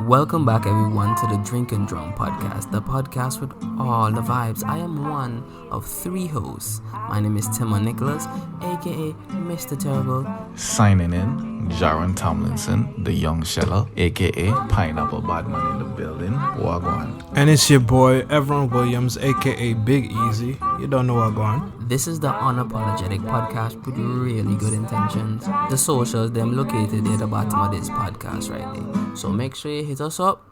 Welcome back, everyone, to the Drink and Drum podcast, the podcast with all the vibes. I am one of three hosts. My name is Timon Nicholas, aka Mr. Terrible. Signing in, Jaron Tomlinson, the young sheller, aka Pineapple Badman in the building. Wagwan. And it's your boy, Everon Williams, aka Big Easy. You don't know Wagwan. This is the unapologetic podcast with really good intentions. The socials, them located at the bottom of this podcast right there. So make sure you hit us up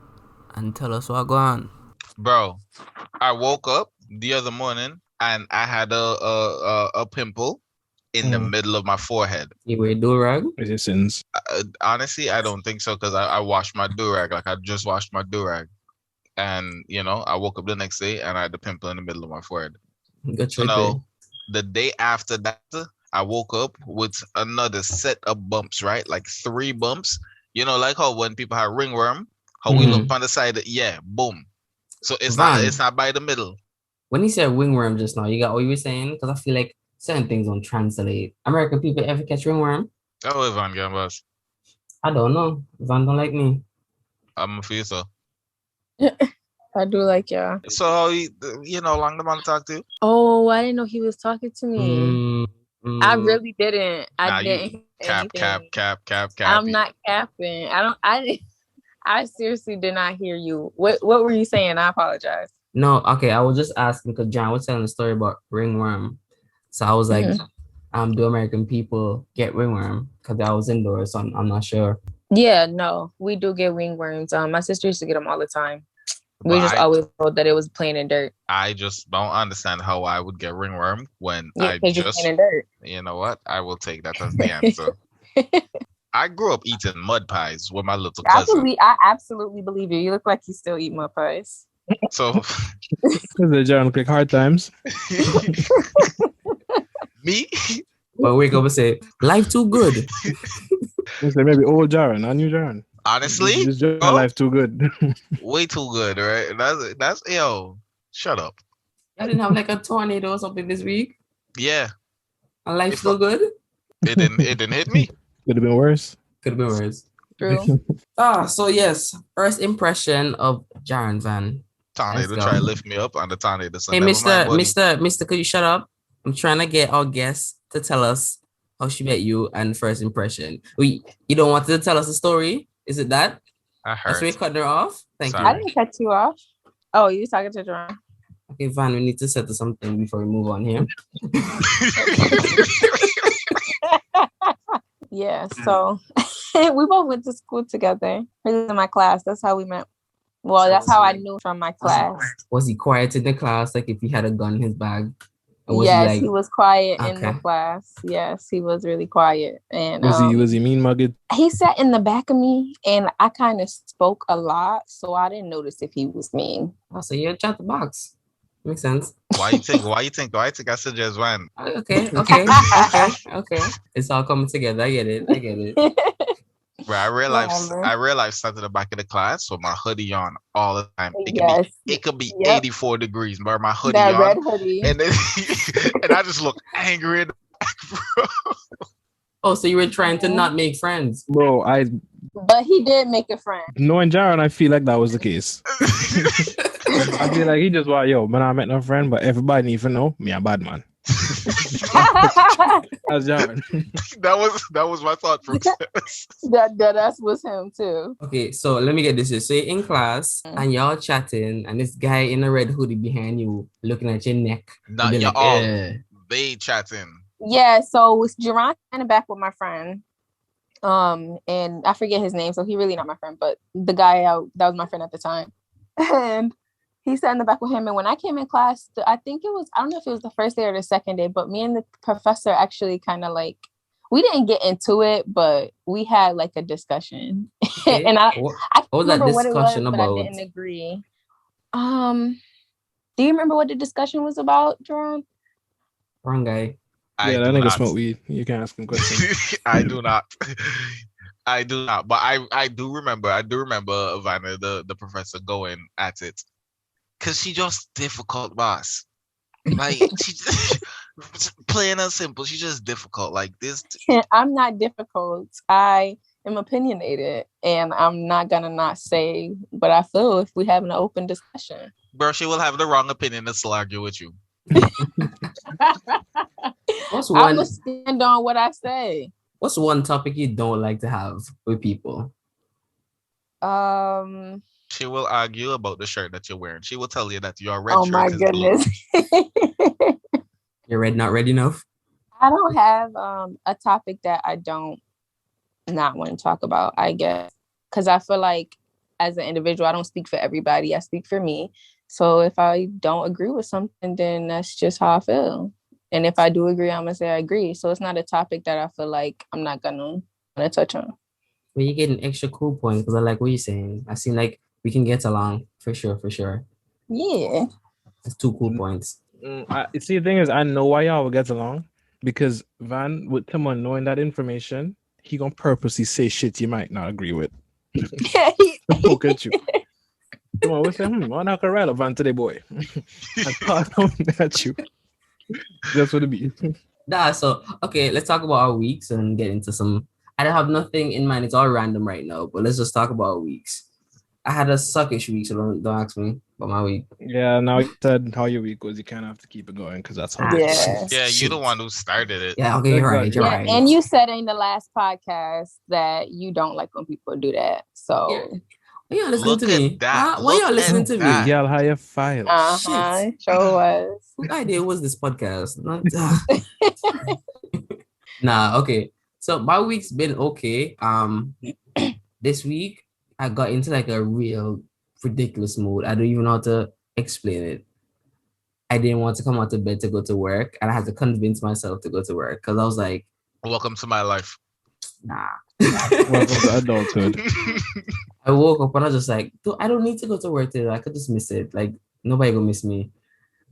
and tell us what going on. Bro, I woke up the other morning and I had a pimple in the middle of my forehead. You wear do-rag? Is it sins? Honestly, I don't think so because I washed my do-rag. Like, I just washed my do-rag. And, I woke up the next day and I had the pimple in the middle of my forehead. Good So now, the day after that, I woke up with another set of bumps, right? Like 3 bumps. Like how when people have ringworm, how we look on the side, boom. So it's not by the middle. When you said ringworm just now, you got what you were saying? Because I feel like certain things don't translate. American people ever catch ringworm? Oh, Van Gambas. I don't know. Van don't like me. I'm gonna feel so. I do like y'all. So how long the man talk to you? Oh, I didn't know he was talking to me. I really didn't. I didn't. Cap. I'm not capping. I seriously did not hear you. What were you saying? I apologize. No, okay. I was just asking because John was telling a story about ringworm. So I was like, do American people get ringworm? Because I was indoors, so I'm not sure. Yeah, no, we do get ringworms. My sister used to get them all the time. We just always thought that it was plain and dirt. I just don't understand how I would get ringworm when I just. Plain and dirt. You know what? I will take that as the answer. I grew up eating mud pies with my little cousin. I absolutely believe you. You look like you still eat mud pies. So. The John click hard times. Me? Well, wake up and say, life too good. Maybe old Jaron, a new Jaron. Honestly, life too good. Way too good, right? That's shut up. I didn't have like a tornado or something this week. Yeah. And life's still good. It didn't hit me. Could have been worse. True. So yes, first impression of Jaron Van. Tornado try to lift me up on the tornado. Hey, Mr. Could you shut up? I'm trying to get our guest to tell us how she met you and first impression. You don't want to tell us the story? Is it that? I heard. That's why we cut her off? Thank you. I didn't cut you off. Oh, you talking to Jerome? Okay, Van, we need to settle something before we move on here. Yeah, so we both went to school together. He was in my class. That's how we met. Well, that's how I knew from my class. Was he quiet in the class, like if he had a gun in his bag? Yes, he was quiet in the class. Yes, he was really quiet. And was he mean mugged? He sat in the back of me, and I kind of spoke a lot, so I didn't notice if he was mean. Oh, so you're a chat the box. Makes sense. Why you think I suggest one? Okay. It's all coming together. I get it. Bro, I realized sat in the back of the class with my hoodie on all the time. It could be 84 degrees, but my hoodie that on. Red hoodie. And then and I just look angry in the back, bro. Oh, so you were trying to not make friends. Bro, But he did make a friend. Knowing Jaron, I feel like that was the case. I feel like he just want, man, I met no friend, but everybody need to know me a bad man. That's Jaron. That was my thought process. that was him too. Okay, so let me get this. So you're in class and y'all chatting, and this guy in a red hoodie behind you looking at your neck. Not y'all all. They chatting. Yeah, so was Jerron in the back with my friend. And I forget his name, so he really not my friend, but the guy that was my friend at the time. And he sat in the back with him. And when I came in class, I don't know if it was the first day or the second day, but me and the professor actually kind of like, we didn't get into it, but we had like a discussion. Okay. And I what was that discussion about? But I didn't agree. Do you remember what the discussion was about, Jerome? Wrong guy. That nigga smoke weed. You can ask him questions. I do not. But I do remember Vanna, the professor, going at it. Cause she just difficult, boss. Like she just, plain and simple. She's just difficult. Like this. I'm not difficult. I am opinionated, and I'm not gonna not say what I feel if we have an open discussion. Bro, she will have the wrong opinion and still argue with you. What's I'm one gonna stand on what I say. What's one topic you don't like to have with people? She will argue about the shirt that you're wearing. She will tell you that your red Oh shirt my is blue. goodness. You're red, not red enough? I don't have a topic that I don't not want to talk about, I guess. Because I feel like as an individual, I don't speak for everybody. I speak for me. So if I don't agree with something, then that's just how I feel. And if I do agree, I'm gonna say I agree. So it's not a topic that I feel like I'm not gonna touch on. Well, you're getting extra cool points because I like what you're saying. I seem like we can get along for sure, for sure. Yeah. That's 2 cool points. See, the thing is, I know why y'all will get along because Van, with someone knowing that information, he gonna purposely say shit you might not agree with. Poke at you. Come on, we say, why not relevant today, boy? And pass on at you. That's what it be. So okay, let's talk about our weeks and get into some. I don't have nothing in mind. It's all random right now, but let's just talk about our weeks. I had a suckish week, so don't ask me about my week. Yeah, now you said how your week was. You kind of have to keep it going because that's how. Yeah. Yeah, Shit. you're the one who started it. Yeah, okay, you're right. You're Yeah, right. and you said in the last podcast that you don't like when people do that. So Why y'all listening Look to at me? that. Huh? Why Look y'all listening at to that. me? Y'all higher file. Shit. sure was. Whose idea was this podcast? Nah, okay. So my week's been okay. This week I got into like a real ridiculous mood. I don't even know how to explain it. I didn't want to come out of bed to go to work, and I had to convince myself to go to work because I was like, Welcome to my life. nah. Welcome to adulthood. I woke up and I was just like, I don't need to go to work today. I could just miss it. Like nobody gonna miss me.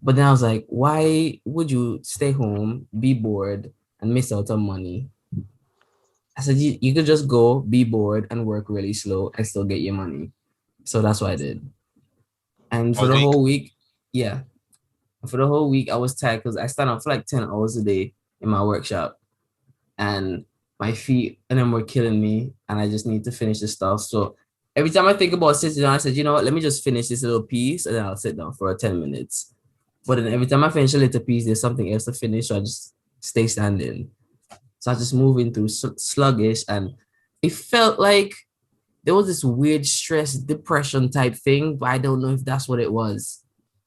But then I was like, why would you stay home, be bored, and miss out on money? I said, you could just go, be bored, and work really slow and still get your money. So that's what I did. And for the whole week, yeah. For the whole week, I was tired because I stand up for like 10 hours a day in my workshop. And my feet and them were killing me. And I just need to finish the stuff. So every time I think about sitting down, I said, you know what, let me just finish this little piece and then I'll sit down for 10 minutes. But then every time I finish a little piece, there's something else to finish. So I just stay standing. So I was just moving through sluggish. And it felt like there was this weird stress, depression type thing, but I don't know if that's what it was.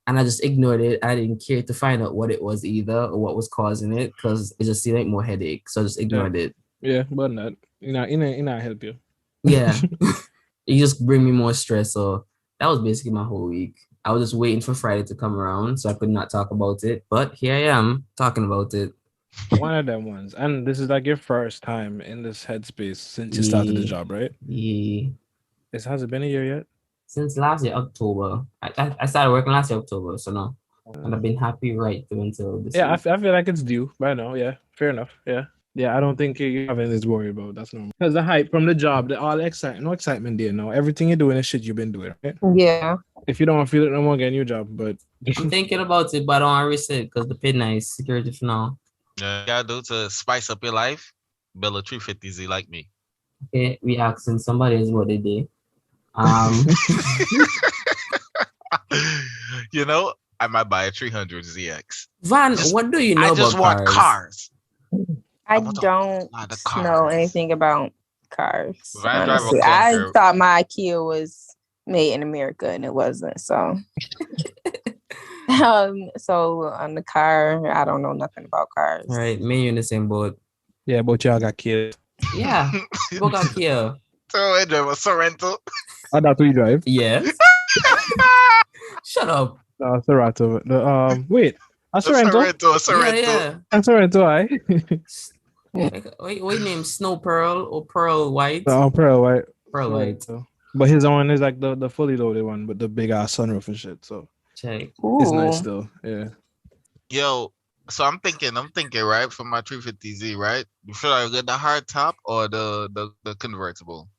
And I just ignored it. I didn't care to find out what it was either or what was causing it because it just seemed like more headache. So I just ignored it. Yeah, but not. It help you. Yeah. It just bring me more stress. So that was basically my whole week. I was just waiting for Friday to come around so I could not talk about it. But here I am talking about it. One of them ones. And this is like your first time in this headspace since you started the job, right? Yeah. Has it been a year yet? Since last year, October. I started working last year, October. So no. And I've been happy right through until this Yeah, I week. feel like it's due by now. Yeah, fair enough. Yeah. Yeah, I don't think you have anything to worry about. That's normal. Because the hype from the job, all the excitement, no excitement there now. Everything you're doing is shit you've been doing, right? Yeah. If you don't feel it no more, get a new job. But I'm thinking about it, but I don't want to risk it because the pay nice. Security for now. Yeah, you gotta do to spice up your life. Build a 350Z like me. Okay, we asking somebody is what they did. You know, I might buy a 300 ZX. Van, what do you know I just about want cars. I want don't lot of know cars. anything about cars. If I drive a Honestly, I Clunker- thought my Kia was made in America and it wasn't. So, so on the car, I don't know nothing about cars. All right, me and you in the same boat. yeah, but y'all got kids. Yeah, people got Kia. So I drive a Sorrento. Oh, that's what you drive? Yes. Shut up. Sorrento. Wait, a Sorrento? A Sorrento. Yeah, A Sorrento, I. yeah. What name? Snow Pearl or Pearl White? Pearl White. Pearl White. But his one is like the fully loaded one with the big ass sunroof and shit. So Check. it's Ooh. nice still. Yeah. Yo, so I'm thinking, right, for my 350Z, right? Should I get the hard top or the convertible?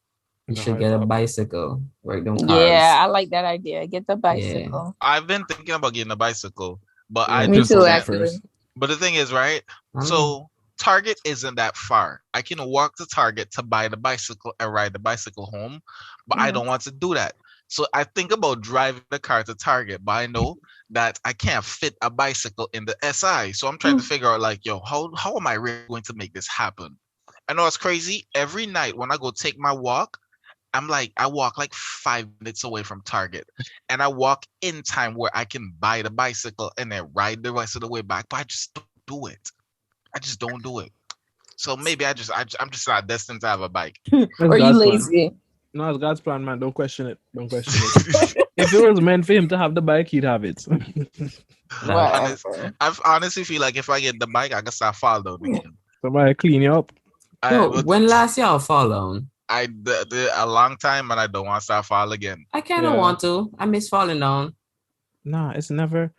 You The should hard get a top. bicycle. Work them cars. Yeah, I like that idea. Get the bicycle. I've been thinking about getting a bicycle, but Yeah, I Me just too, that actually. first. But the thing is, right? Mm. So Target isn't that far. I can walk to Target to buy the bicycle and ride the bicycle home, but I don't want to do that. So I think about driving the car to Target, but I know that I can't fit a bicycle in the SI. So I'm trying to figure out like, yo, how am I really going to make this happen? I know it's crazy. Every night when I go take my walk, I walk like 5 minutes away from Target, and I walk in time where I can buy the bicycle and then ride the rest of the way back. But I just don't do it. I just don't do it. So maybe I'm just not destined to have a bike. Or you lazy? No, it's God's plan, man. Don't question it. Don't question it. If it was meant for him to have the bike, he'd have it. I honestly feel like if I get the bike, I can start fall down again. Somebody clean you up. When last year I fall down? I did a long time, and I don't want to start fall again. I kind of want to. I miss falling down. Nah, it's never.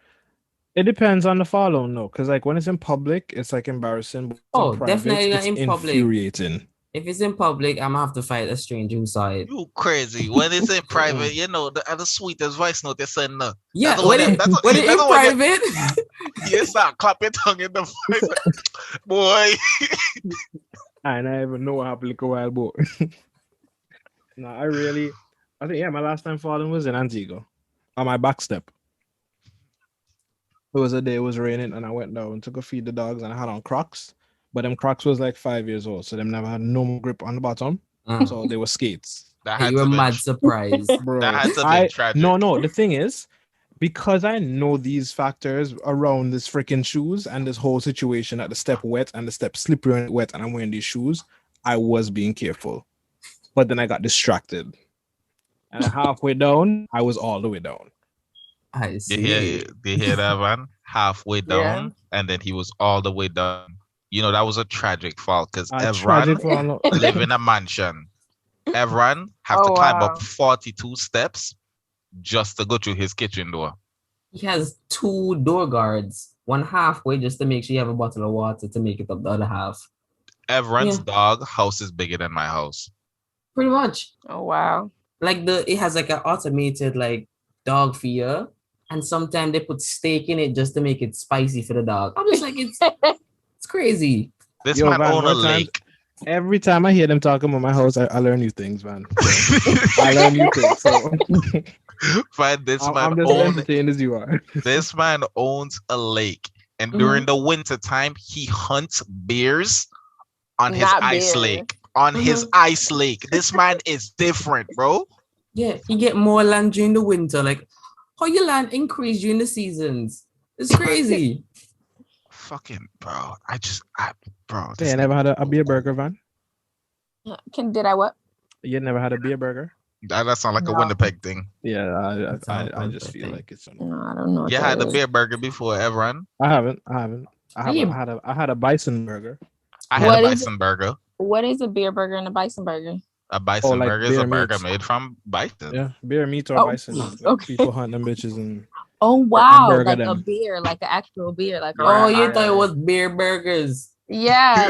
It depends on the fall down, no. Because like when it's in public, it's like embarrassing. But definitely not in public. Infuriating. If it's in public, I'm gonna have to fight a stranger who saw it. You crazy. When it's in private, the sweetest voice note they send. Yeah, when it's in private, you start clap your tongue in the voice. Boy. I never even know what happened like a while, but no, I think my last time falling was in Antigua on my back step. It was a day it was raining, and I went down to go feed the dogs, and I had on Crocs, but them Crocs was like 5 years old, so them never had no grip on the bottom, so they were skates. You were mad surprised, bro. That had to be tragic. No, the thing is, because I know these factors around this freaking shoes and this whole situation that the step wet and the step slippery and wet, and I'm wearing these shoes, I was being careful. But then I got distracted. And halfway down, I was all the way down. I see. You hear that, man? Halfway down, and then he was all the way down. That was a tragic fall because everyone live in a mansion. Everyone have to climb up 42 steps just to go through his kitchen door. He has 2 door guards, one halfway just to make sure you have a bottle of water to make it up the other half. Everyone's dog house is bigger than my house. Pretty much. Oh wow. Like it has like an automated like dog feeder, and sometimes they put steak in it just to make it spicy for the dog. I'm just like it's crazy. This man own a lake. Every time I hear them talking about my house, I learn new things, man. So, I learn new things. So. But I'm just entertained as you are. This man owns a lake, and during the winter time, he hunts bears on his ice lake. On his ice lake. This man is different, bro. Yeah, he get more land during the winter. Like, how your land increase during the seasons? It's crazy. Fucking bro. Bro. Yeah, you never had a beer burger, Van? Did I what? You never had a beer burger? That sounds like a Winnipeg thing. Yeah, I just feel like it's. No, I don't know. You had the beer burger before, everyone? I haven't. I had a bison burger. I had a bison burger. What is a beer burger and a bison burger? A bison burger is a burger made from bison. Yeah, beer meat or bison. Like people hunt them bitches and. Oh wow! Like a beer, like an actual beer, like. Oh, you thought it was beer burgers? Yeah.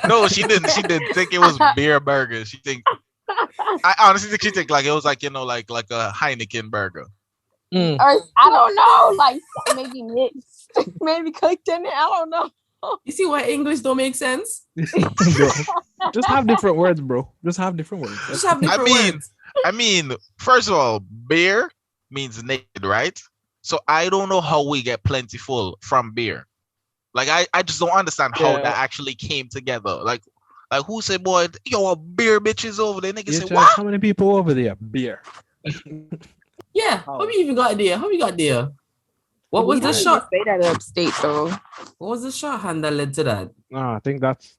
No, she didn't. She didn't think it was beer burgers. She think. I honestly think she think like it was like like a Heineken burger. Or I don't know, like maybe mixed, maybe cooked in it. I don't know. You see why English don't make sense? Just have different words, bro. Just have different words. I mean, first of all, beer means naked, right? So I don't know how we get plentiful from beer. Like I just don't understand how that actually came together. Like who said, boy, a beer bitches over there? Niggas say, what? How many people over there? Beer. Yeah. How you even got there? How you got there? What was the shot? Say that upstate though. What was the shot hand that led to that? No, I think that's.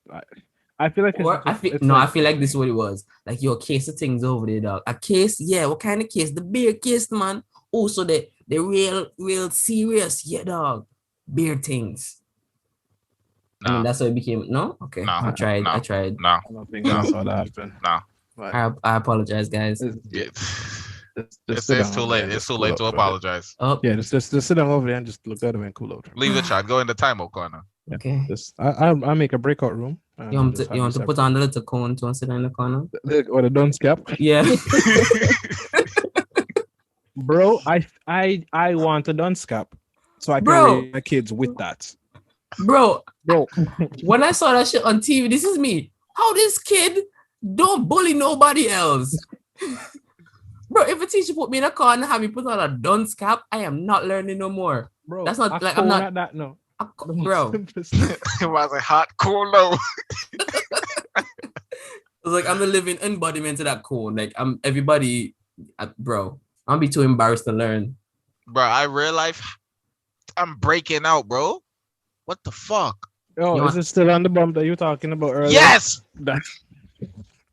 I feel like I feel like this is what it was. Like your case of things over there, dog. A case, yeah. What kind of case? The beer case, man. Oh, so the real serious, yeah, dog. Beer things. No. I mean, that's how it became. No, okay. No, I tried. No, I don't think that's how that happened. No. I apologize, guys. It's too late. It's too late to apologize. Oh yeah, just sit down over there and just look at him and cool out. Leave the chat. Go in the timeout corner. Yeah. Okay. I make a breakout room. You want to put on the little cone to sit in the corner? Or the dunce cap? Yeah. Bro, I want a dunce cap so I can raise my kids with that. Bro, Bro, when I saw that shit on TV, this is me. How this kid don't bully nobody else? Bro, if a teacher put me in a car and have me put on a dunce cap, I am not learning no more. bro, That's not a like I'm cone not at that no. bro. It was a hot cool low. It's like I'm the living embodiment of that cone. Like I'm everybody, bro. I'll be too embarrassed to learn. Bro, I real life, I'm breaking out, bro. What the fuck? Oh, You is want- it still on the bump that you were talking about earlier? Yes, That,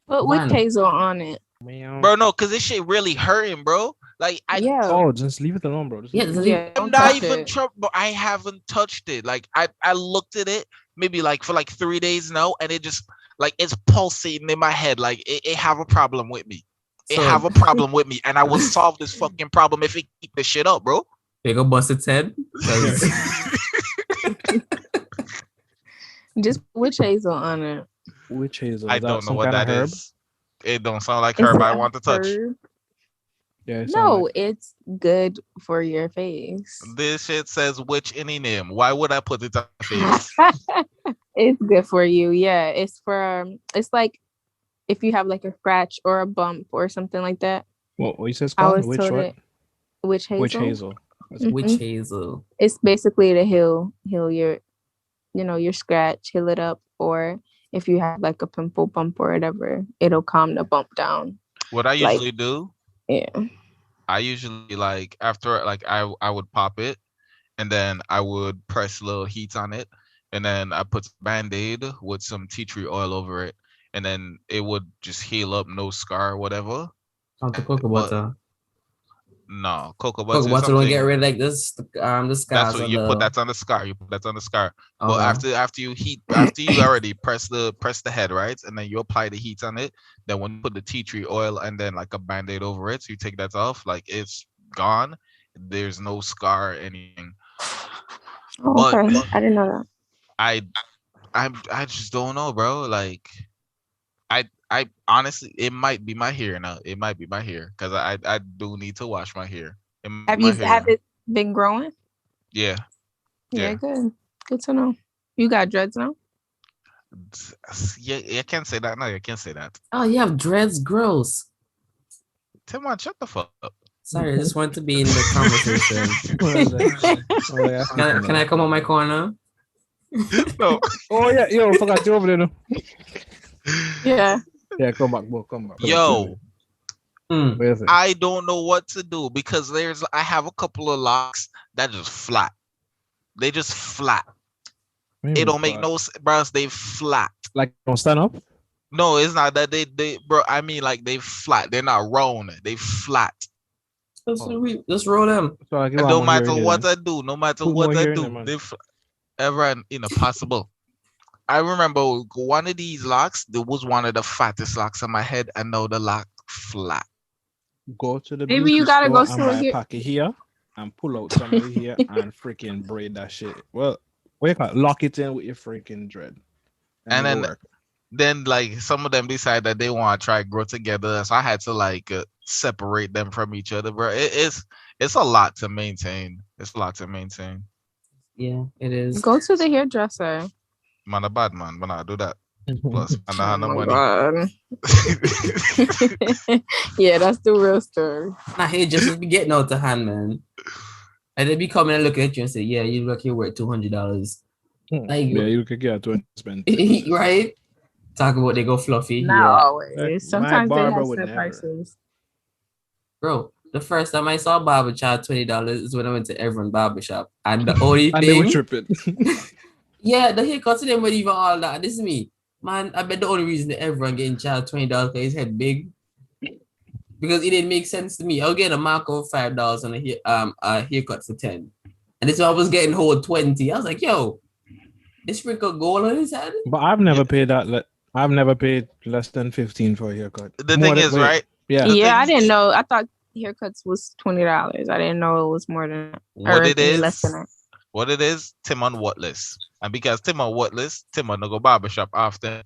Put Man. witch hazel on it. bro. No, cause this shit really hurting, bro. Like Yeah. Oh, just leave it alone, bro. Just Yeah, leave it just alone. leave- Yeah. I'm Don't not touch even it. trouble, but I haven't touched it. Like I looked at it maybe like for like 3 days now, and it just like it's pulsating in my head. Like it have a problem with me. It So- have a problem with me, and I will solve this fucking problem if it keep this shit up, bro. They go bust its head. 'Cause- Just put witch hazel on it. Witch hazel. I Is that don't know some what kind of that herb? is. It don't sound like Is herb it I a want to touch. herb? Yeah. it sound No, like- it's good for your face. This shit says witch any name. Why would I put it on my face? It's good for you. Yeah, it's for it's like if you have like a scratch or a bump or something like that. What you said? I Called? was Witch told what? it witch hazel. Witch hazel. Witch hazel. It's basically to heal your your scratch, heal it up, or if you have like a pimple bump or whatever, it'll calm the bump down. What I Like- usually do, Yeah. I usually like after like I would pop it, and then I would press a little heat on it, and then I put Band-Aid with some tea tree oil over it, and then it would just heal up, no scar, whatever. Out the cocoa But- butter. No, cocoa butter. Cocoa is butter don't something- get rid of like this the That's scars what on you the put. That's on the scar. You put that on the scar. But okay. after you heat, after you already press the head, right, and then you apply the heat on it. Then when you put the tea tree oil and then like a Band-Aid over it, so you take that off, like it's gone. There's no scar or anything. Oh, But- okay. I didn't know that. I just don't know, bro. Like, I honestly, it might be my hair now. It might be my hair because I do need to wash my hair. It might Have be my you hair. have it been growing? Yeah. Yeah, Yeah. good to know. You got dreads now? Yeah, I can't say that. No, I can't say that. Oh, you have dreads, gross. Timon, shut the fuck up. Sorry, I just wanted to be in the conversation. Oh, yeah. Can I come on my corner? No. Oh yeah, yo, forgot you over there. No? Yeah. Yeah, come back, bro. Come back. Yo, Mm. Where is it? I don't know what to do because I have a couple of locks that just flat. They just flat. It don't make no sense, bro. They flat. Like don't stand up. No, it's not that they bro. I mean like they flat. They're not round. They flat. Just roll them. So I And no matter what I do, no matter Put what more I hair in do, there, man. they ever impossible. I remember one of these locks. There was one of the fattest locks on my head, and now the lock flat. Go to the Maybe you beauty gotta go store and store buy a here. packet here and pull out some of here and freaking braid that shit. Well, what you call it? Lock it in with your freaking dread. And it'll then- work. Then like some of them decide that they want to try grow together, so I had to like separate them from each other, bro. It's a lot to maintain. It's a lot to maintain. Yeah, it is. Go to the hairdresser. Man, a bad man, but I do that. Plus, I don't have no Oh my money. God. Yeah, that's the real story. Nah, hey, just be getting out the hand, man. And they be coming and looking at you and say, "Yeah, you look you're worth $200." Like, Yeah, you could get to spend. right? Talk about they go fluffy. Not Yeah, always. My Sometimes they barber have would set never. prices. bro. The first time I saw a barber charge $20 is when I went to Everyone Barbershop, and the only And they were thing, tripping. yeah, the haircuts to them weren't even all that. This is me, man. I bet the only reason that everyone getting charged $20 because his head big, because it didn't make sense to me. I'll get a mark of $5 on a haircut for 10, and this one I was getting whole 20. I was like, yo, they sprinkle gold on his head. But I've never paid that. I've never paid less than 15 for a haircut. The More thing than- is, wait, right? Yeah. The Yeah, I thing- didn't know. I thought haircuts was $20. I didn't know it was more than that. What or it any is, less than that. what it is, Tim on what list? And because Tim on what list, Tim on no go barbershop often.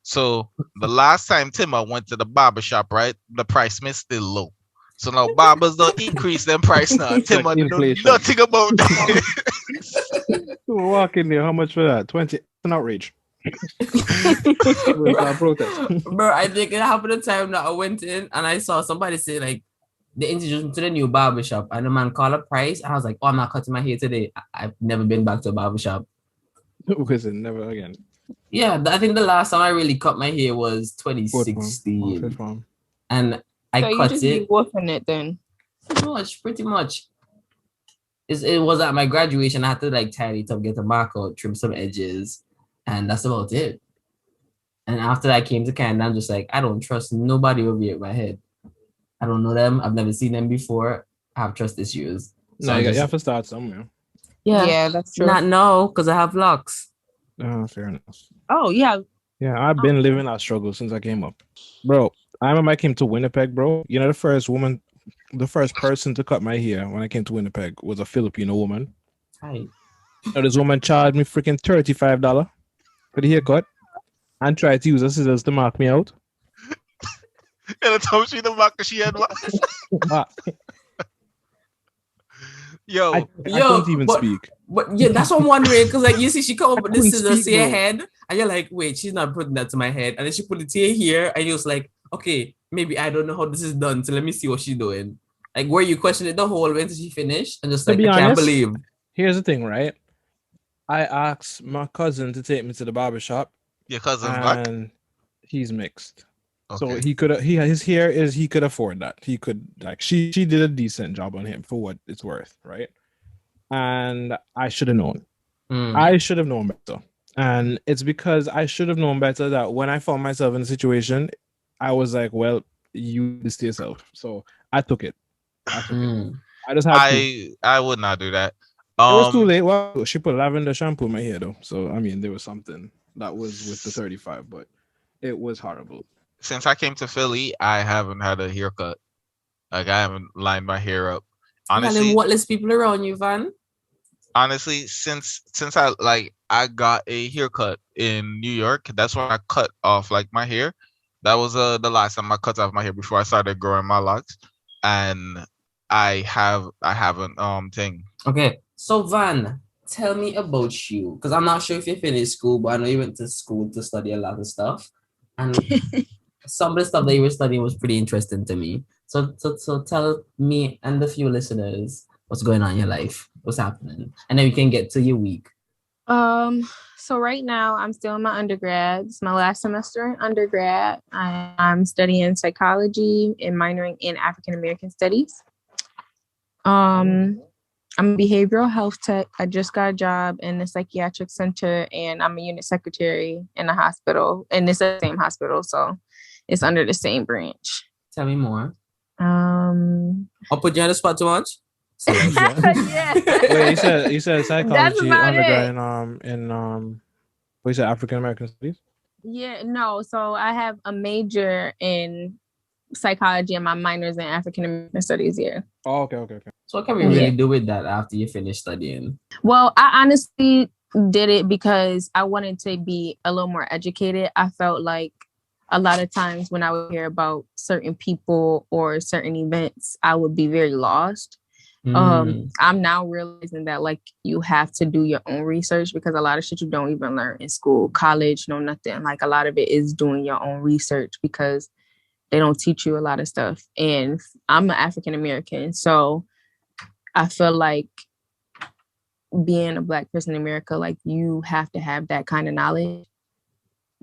So the last time Tim went to the barbershop, right, the price is still low. So now barbers don't increase them price now. It's Tim like know inflation. nothing about that. Walk in there. How much for that? 20. It's an outrage. With our protest. Bro, I think it happened the time that I went in and I saw somebody say like they introduced me to the new barbershop and the man called a price and I was like, oh, I'm not cutting my hair today. I've never been back to a barbershop. Listen, never again. Yeah, I think the last time I really cut my hair was Fourth 2016. Fifth form. And I So you cut just be it wolfing it then. pretty much. It was at my graduation. I had to like tidy it up, get a mark out, trim some edges, and that's about it. And after that, I came to Canada. I'm just like, I don't trust nobody over here at my head. I don't know them. I've never seen them before. I have trust issues. So No, I you just, have to start somewhere. Yeah, that's true. not no, because I have locks. Fair enough. Oh yeah. Yeah, I've been living that struggle since I came up. Bro, I remember I came to Winnipeg, bro. You know, the first person to cut my hair when I came to Winnipeg was a Filipino woman. Hi. Now, this woman charged me freaking $35 for the haircut and tried to use her scissors to mark me out. And the time she the mark she had one. Yo, I couldn't even speak. But yeah, that's what I'm wondering. Because like you see, she come up with this couldn't scissors to speak, your bro. head, and you're like, wait, she's not putting that to my head. And then she put it to your here, and you're just like, okay, maybe I don't know how this is done, so let me see what she's doing. Like, where you question it the whole way until she finished, and just To like, be I can't honest, believe. Here's the thing, right? I asked my cousin to take me to the barbershop, your cousin's black. and he's mixed. So Okay. he could afford that. He could like she did a decent job on him for what it's worth, right? And I should have known. I should have known better. And it's because I should have known better that when I found myself in a situation, I was like, well, you do this to yourself. So I took it. I just had to. I would not do that. It was too late. Well, she put lavender shampoo in my hair though. So I mean there was something that was with the 35, but it was horrible. Since I came to Philly, I haven't had a haircut. Like I haven't lined my hair up. Honestly, what less people around you, Van? Honestly, since I got a haircut in New York, that's when I cut off like my hair. That was the last time I cut off my hair before I started growing my locks. And I haven't thing. Okay, so Van, tell me about you, because I'm not sure if you finished school, but I know you went to school to study a lot of stuff, and some of the stuff that you were studying was pretty interesting to me. So tell me and the few listeners what's going on in your life, what's happening, and then we can get to your week. So right now I'm still in my undergrad. It's my last semester in undergrad. I'm studying psychology and minoring in African American studies. I'm a behavioral health tech. I just got a job in the psychiatric center, and I'm a unit secretary in a hospital, and it's the same hospital, so it's under the same branch. Tell me more. I'll put you on the spot too much. Yeah. Wait, you said psychology undergrad in what you said, African American studies? Yeah, no. So I have a major in psychology and my minors in African American studies here. Oh, okay. So what can we really do with that after you finish studying? Well, I honestly did it because I wanted to be a little more educated. I felt like a lot of times when I would hear about certain people or certain events, I would be very lost. I'm now realizing that like you have to do your own research, because a lot of shit you don't even learn in school, college, no nothing. Like a lot of it is doing your own research because they don't teach you a lot of stuff. And I'm an African American, so I feel like being a Black person in America, like you have to have that kind of knowledge,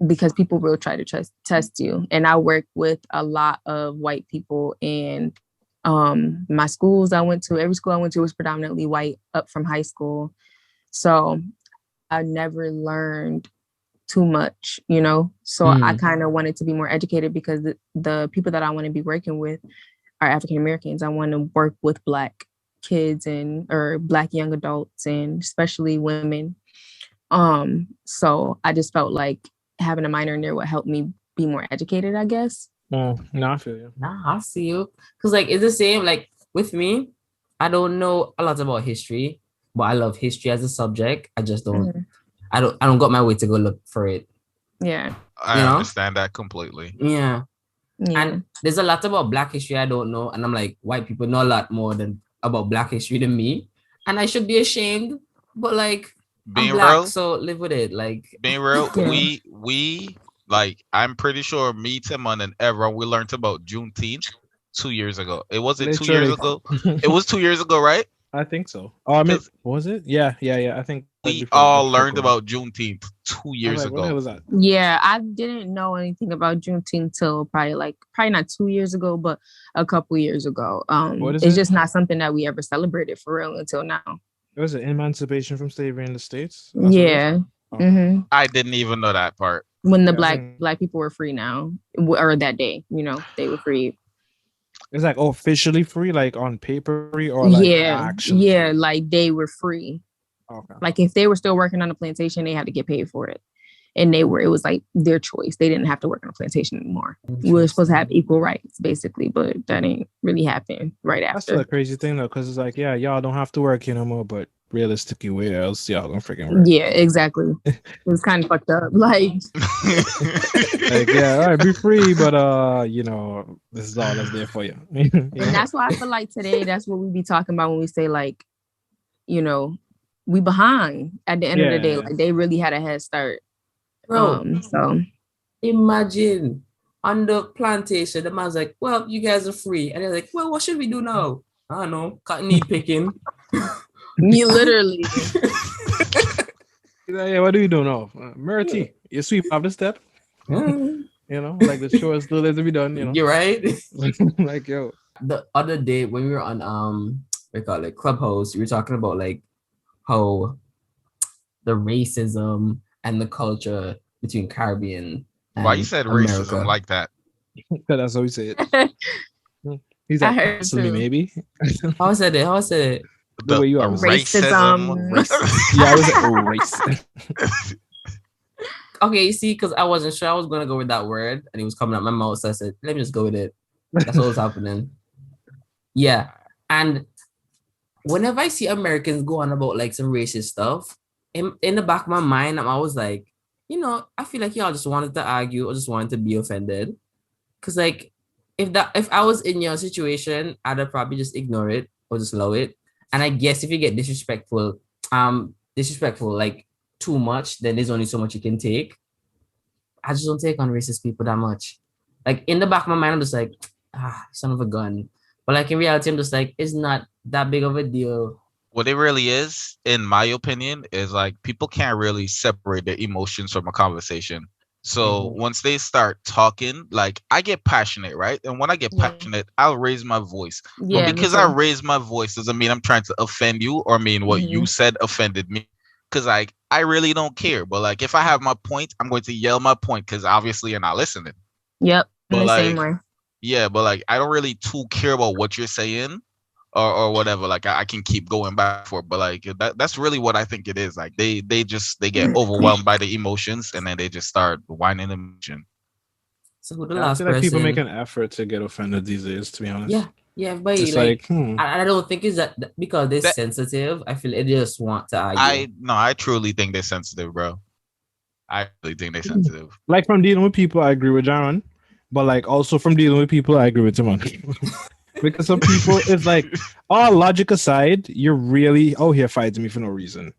because people will try to test you. And I work with a lot of white people, and my schools I went to, every school I went to was predominantly white up from high school. So I never learned too much, so I kind of wanted to be more educated, because the people that I want to be working with are African Americans. I want to work with Black kids or Black young adults, and especially women. So I just felt like having a minor in there would help me be more educated, I guess. No, I feel you. Nah, I see you. Because like it's the same, like with me, I don't know a lot about history, but I love history as a subject. I just don't I don't got my way to go look for it. Yeah. I understand that completely. Yeah. And there's a lot about Black history I don't know. And I'm like, white people know a lot more about Black history than me. And I should be ashamed, But like, I'm Being black, real, so live with it. Like, being real, Yeah. we like I'm pretty sure me, Timon, and everyone we learned about Juneteenth 2 years ago. It was it 2 years Literally. ago. It was 2 years ago, right? I think so. Oh, I mean, Because was it? Yeah. I think like we before all learned COVID. about Juneteenth two I was years like, what the hell ago. was that? Yeah, I didn't know anything about Juneteenth till probably not 2 years ago, but a couple years ago. What is It's it? just not something that we ever celebrated for real until now. Was it emancipation from slavery in the States? That's what it is? Yeah. Okay. hmm I didn't even know that part. When the Yeah, I think black people were free now, or that day, they were free. it's like officially free, like on paper free, or like actually Yeah, free. like they were free. Okay. Like if they were still working on a plantation, they had to get paid for it. And it was like their choice. They didn't have to work on a plantation anymore. We were supposed to have equal rights, basically, but that ain't really happened right That's the after. crazy thing though, because it's like, yeah, y'all don't have to work here no more, but realistically, where else y'all gonna freaking work? Yeah, exactly. It was kind of fucked up. Like, Like, yeah, all right, be free, but this is all that's there for you. and that's why I feel like today, that's what we be talking about when we say like, we behind at the end of the day. Yeah. Like they really had a head start. bro, So imagine on the plantation, the man's like, well, you guys are free. And they're like, well, what should we do now? I don't know, cotton picking. you literally, Yeah, what do you do now? Murty, you sweep up the step. Like the chores still has to be done, You're right. Like, yo. The other day when we were on we call it Clubhouse, we were talking about like how the racism and the culture between Caribbean and Why you said America. racism like that? That's what we said. He's I like, heard possibly, too. maybe. How I said it? The way you are. Racism. Yeah, I was like, race. Okay, you see, because I wasn't sure I was gonna go with that word, and it was coming out my mouth, so I said, "Let me just go with it." That's what was happening. Yeah, and whenever I see Americans go on about like some racist stuff, in the back of my mind, I'm always like, I feel like y'all just wanted to argue or just wanted to be offended, because like if I was in your situation, I'd probably just ignore it or just allow it. And I guess if you get disrespectful like too much, then there's only so much you can take. I just don't take on racist people that much. Like in the back of my mind, I'm just like, son of a gun. But like in reality, I'm just like, it's not that big of a deal. What it really is, in my opinion, is like people can't really separate their emotions from a conversation. So once they start talking, like I get passionate, right? And when I get passionate, I'll raise my voice. Yeah, but because I raise my voice doesn't mean I'm trying to offend you or mean what you said offended me. Because like I really don't care. But like if I have my point, I'm going to yell my point because obviously you're not listening. Yep. But in the like, same way. yeah, but like I don't really too care about what you're saying or whatever. Like I can keep going back for, but like that's really what I think it is. Like they get overwhelmed by the emotions and then they just start whining emotion. So who the I last feel like person? people make an effort to get offended these days, to be honest. Yeah, but Just like I don't think it's that because they're sensitive. I feel they just want to argue. I truly think they're sensitive, bro. I really think they're sensitive. Like from dealing with people, I agree with Jaron, but like also from dealing with people, I agree with Timon. Because some people, it's like, all logic aside, you're really here fighting me for no reason.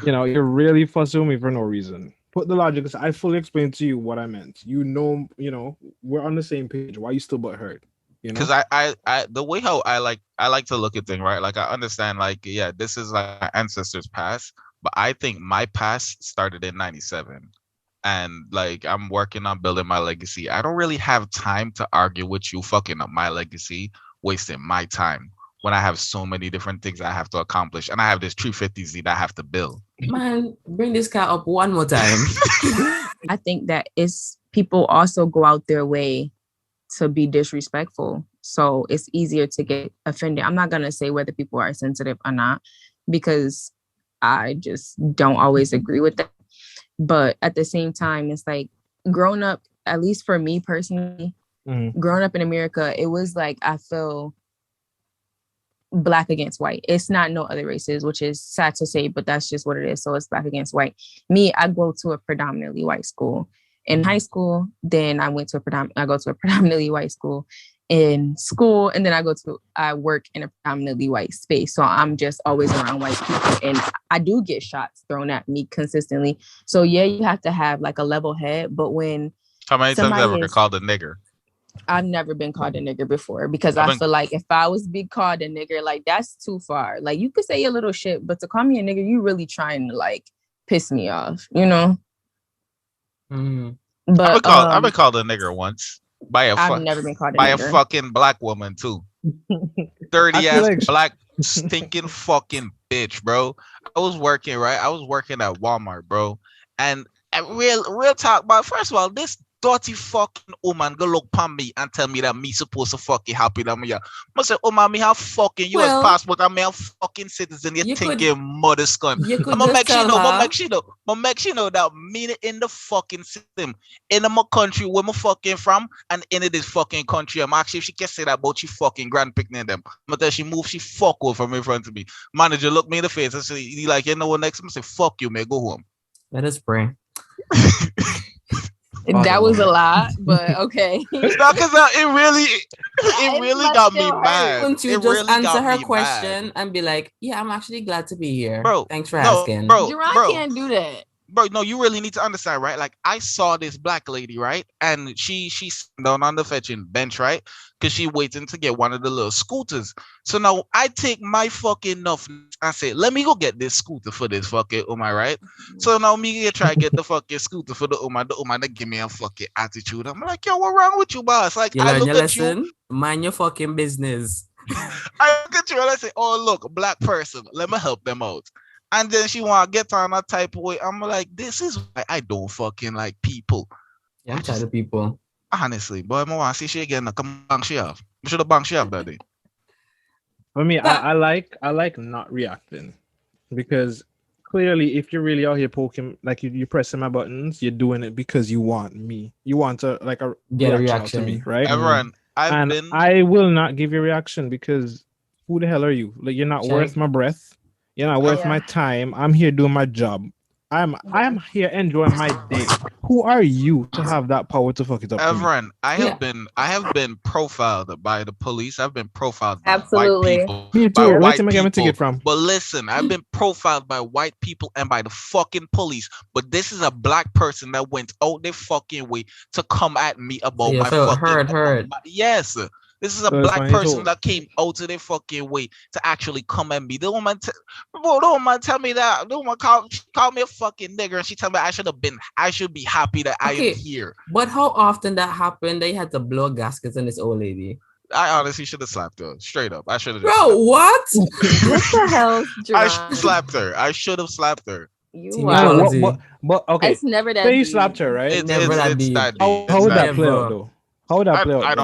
You're really fussing with me for no reason. Put the logic aside. I fully explained to you what I meant. We're on the same page. Why are you still but hurt? Because I the way how I like to look at things, right? Like I understand, like, yeah, this is like my ancestors' past, but I think my past started in 97. And like I'm working on building my legacy. I don't really have time to argue with you fucking up my legacy, wasting my time when I have so many different things I have to accomplish. And I have this 350Z that I have to build. Man, bring this car up one more time. I think that people also go out their way to be disrespectful. So it's easier to get offended. I'm not going to say whether people are sensitive or not, because I just don't always agree with that. But at the same time, it's like growing up, at least for me personally, growing up in America, it was like I feel black against white. It's not no other races, which is sad to say, but that's just what it is. So it's black against white. Me, I go to a predominantly white school in high school. Then I go to a predominantly white school. in school, and then I work in a predominantly white space, so I'm just always around white people, and I do get shots thrown at me consistently. So yeah, you have to have like a level head. But when How many times have you ever called a nigger? I've never been called a nigger before, because I feel like if I was be called a nigger, like that's too far. Like you could say a little shit, but to call me a nigger, you really trying to like piss me off, you know? But I've been called a nigger once by I've never been called a fucking black woman too. Dirty ass like... black stinking fucking bitch, bro. I was working at Walmart, bro, and real talk. But first of all, this dirty fucking woman go look upon me and tell me that me supposed to fucking happy that me. I say, oh man, me have fucking US passport. I mean, I'm fucking citizen. You think your mother scum? I'm gonna make sure know that me in the fucking system in my country where I'm fucking from and in this fucking country. I'm actually, if she can say that about she fucking grand picnic them. But then she move, she fuck over from in front of me. Manager look me in the face and say, he like, you know what next? I'm say, fuck you, man, go home. Let us pray. That was a lot, but okay. No, because it really got me mad. Wouldn't you just answer her question and be like, "Yeah, I'm actually glad to be here, bro? Thanks for asking." Jerron can't do that, bro. No, you really need to understand, right? Like I saw this black lady, right, and she's down on the fetching bench, right, because she waiting to get one of the little scooters. So now I take my fucking enough and say, let me go get this scooter for this fucking Uma, right? So now me try to get the fucking scooter for the Uma that give me a fucking attitude. I'm like, yo, what wrong with you, boss? Like, I look at you, mind your fucking business. I look at you and I say, oh look, a black person, let me help them out. And then she want to get on that type of way. I'm like, this is why I don't fucking like people. Yeah, I'm tired of people. Honestly, boy, I want to see she again. Come bang she off. I should have banged she off that day. For me, I like not reacting, because clearly, if you're really out here poking, like you're pressing my buttons, you're doing it because you want me. You want to get a reaction to me, right? Everyone, I will not give you a reaction, because who the hell are you? Like, you're not worth my breath. You're not worth my time. I'm here doing my job. I'm here enjoying my day. Who are you to have that power to fuck it up? Everyone, I have been profiled by the police. I've been profiled by white people. Me too. Where am I getting a ticket from? But listen, I've been profiled by white people and by the fucking police. But this is a black person that went out their fucking way to come at me about my fucking heard. Yes. This is a black person that came out of their fucking way to actually come at me. The woman tell me that. The woman called me a fucking nigger, and she told me I should be happy that I am here. But how often that happened? They had to blow gaskets on this old lady. I honestly should have slapped her. Straight up. I should have. Bro, what? What the hell, Jerron? I should have slapped her. But okay. It's never that. So you slapped her, right? It's never that deep. How would that play out, though? How would that play out? I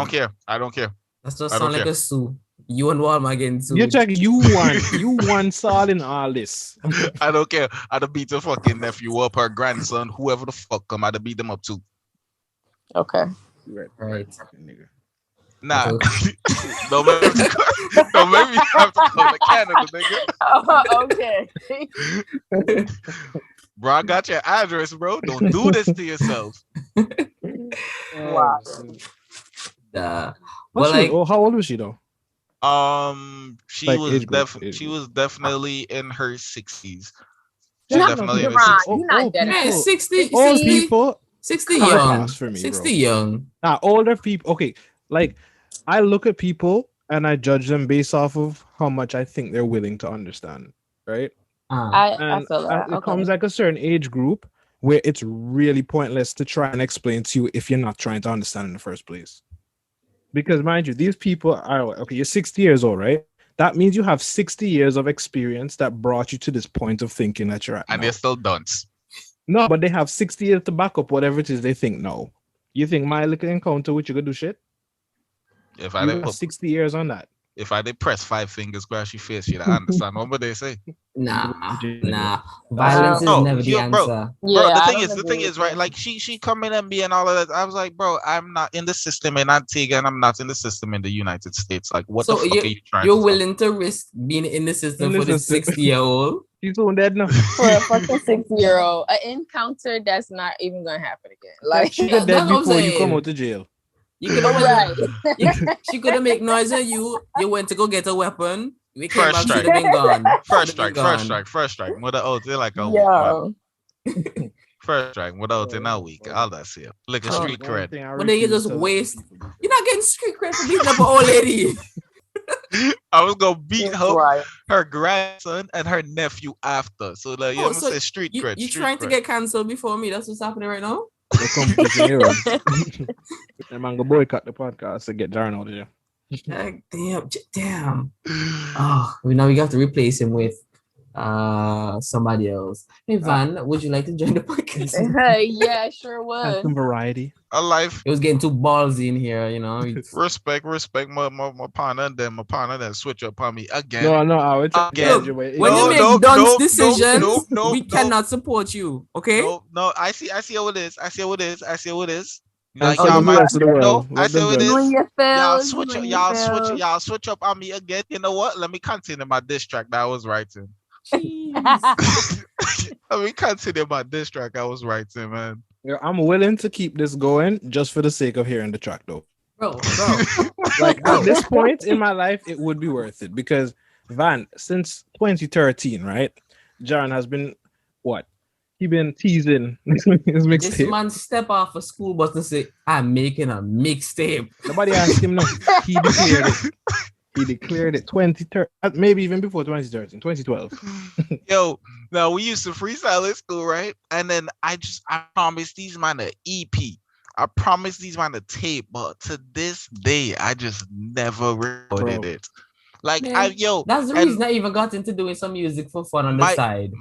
don't care. That's just sound like a sue. You and Walmart getting sued. You check. You won solid all this. I don't care. I'd have beat her fucking nephew up, her grandson, whoever the fuck come. I'd have beat them up too. Okay. Right. Nah. Don't make me have to go to Canada, nigga. Okay. Bro, I got your address, bro. Don't do this to yourself. Wow. Well, how old was she though? She like was definitely in her 60s. You're not dead. 60 old people. 60 young for me, 60 bro. Young. Nah, older people. Okay, like I look at people and I judge them based off of how much I think they're willing to understand, right? I feel that. It comes like a certain age group where it's really pointless to try and explain to you if you're not trying to understand in the first place. Because mind you, these people are okay. You're 60 years old, right? That means you have 60 years of experience that brought you to this point of thinking that you're at. And they're still dunce. No, but they have 60 years to back up whatever it is they think. No, you think my little encounter with you gonna do shit? If I did 60 years on that. If I did press 5 fingers across your face, you'd understand what they say. Nah. Violence is never the answer. Bro, the thing is, right? Like she come in and me and all of that. I was like, bro, I'm not in the system in Antigua and I'm not in the system in the United States. Like, what the fuck are you trying to You're willing to risk being in the system for this 60-year-old? He's so dead now. For a fucking 60-year-old, an encounter that's not even gonna happen again. Like she's dead before you come out of jail. You could have Right. she could have made noise at you. You went to go get a weapon. We came First back, strike. she'd have been gone. First She'd have been strike, first gone. strike, first strike. Mother out there like a week, man. Yo. First strike, mother out in a week. All that's it. Like a Oh, street cred. But then you just waste. You're not getting street cred for beating up an old lady. I was gonna beat That's her, right. her grandson and her nephew after. So like, you Oh, know, so say street cred. You street trying to cred. get cancelled before me? That's what's happening right now. The competition heroes. And man, go boycott the podcast to get Darren out of here. Like, damn. Oh, now we have to replace him with somebody else. Hey Van, would you like to join the podcast? Yeah, sure Have would. some variety. A life. It was getting too ballsy in here, you know. Respect my partner, and then my partner then switch up on me again. No, I would try to Again. graduate. When you No, make no, dunce no, decisions, no, we no. cannot support you. Okay? No, I see how it is. I see how it is. And Like so y'all does the might rest of the world. no, I Let see them how it judge. is. Doing your Y'all fails. y'all switch up on me again. You know what? Let me continue my diss track that I was writing. Jeez. Let me continue my diss track I was writing, man. Yeah, I'm willing to keep this going just for the sake of hearing the track, though. Bro. Like at this point in my life, it would be worth it because Van, since 2013, right? Jaron has been what? He been teasing his This mixtape. man step off a school bus and say, I'm making a mixtape. Nobody asked him no. He declared it. He declared it 2013, maybe even before 2013, 2012. Yo, now we used to freestyle in school, right? And then I promised these man an EP. I promised these man a tape, but to this day, I just never recorded it. Like Man, that's the reason I even got into doing some music for fun on the side.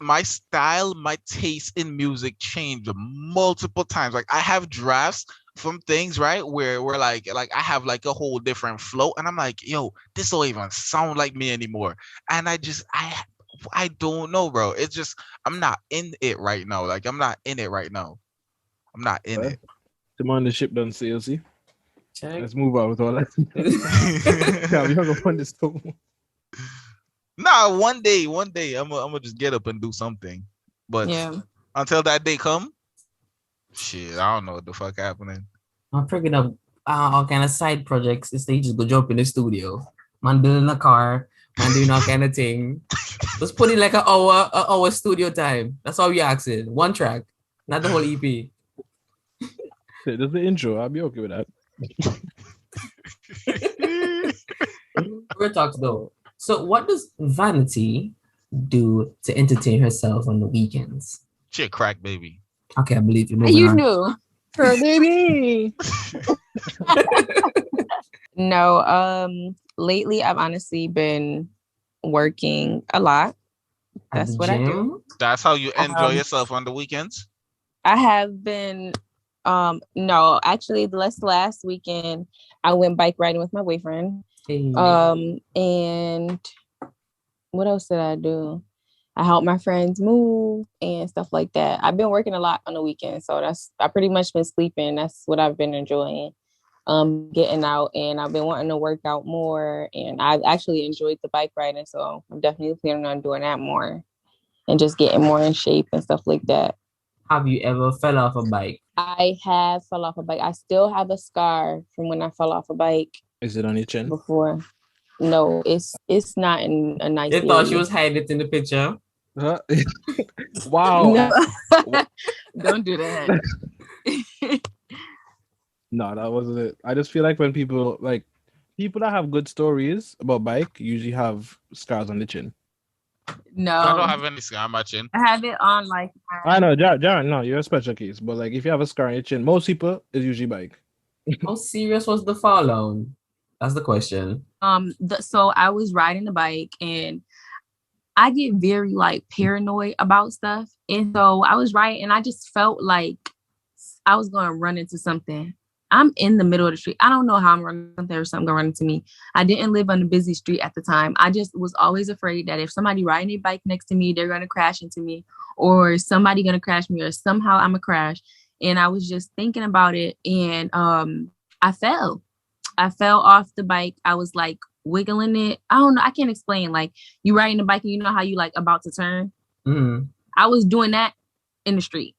My style, my taste in music changed multiple times. Like I have drafts from things, right, where like I have like a whole different flow, and I'm like, yo, this don't even sound like me anymore. And I don't know, bro. It's just I'm not in it right now. Like I'm not in it right now. I'm not in it. The man the ship done sail, see. Check. Let's move on with all that. Yeah, we hung up on this too. Nah, one day, I'm gonna just get up and do something. But Yeah. until that day come, shit, I don't know what the fuck happening. I'm picking up all kind of side projects. Instead, you just go jump in the studio. Man building a car, man doing all kind of thing. Just put in like an hour studio time. That's all we asking. One track, not the whole EP. That's the intro. I'll be okay with that. Real talks though. So what does Vanity do to entertain herself on the weekends? Shit, crack, baby. Okay, I believe you. You knew. For baby. No, lately I've honestly been working a lot. That's what I do. That's how you enjoy yourself on the weekends? I have been no, actually last weekend I went bike riding with my boyfriend. Hey. And what else did I do? I helped my friends move and stuff like that. I've been working a lot on the weekend, so I pretty much been sleeping. That's what I've been enjoying. Getting out, and I've been wanting to work out more, and I've actually enjoyed the bike riding, so I'm definitely planning on doing that more and just getting more in shape and stuff like that. Have you ever fell off a bike? I have fell off a bike. I still have a scar from when I fell off a bike. Is it on your chin? Before. No, it's not in a nice They thought she was hiding it in the picture. Wow. No. Don't do that. No, that wasn't it. I just feel like when people that have good stories about bike usually have scars on the chin. No. I don't have any scar on my chin. I have it on like I know, Jaron, no, you're a special case. But like if you have a scar on your chin, most people it's usually bike. How serious was the fall down? That's the question. So I was riding the bike and I get very like paranoid about stuff. And so I was riding and I just felt like I was going to run into something. I'm in the middle of the street. I don't know how I'm running something or something going to run into me. I didn't live on a busy street at the time. I just was always afraid that if somebody riding a bike next to me, they're going to crash into me, or somebody going to crash me, or somehow I'm a crash. And I was just thinking about it. And I fell off the bike. I was like wiggling it. I don't know. I can't explain. Like you riding the bike and you know how you like about to turn. Mm-hmm. I was doing that in the street.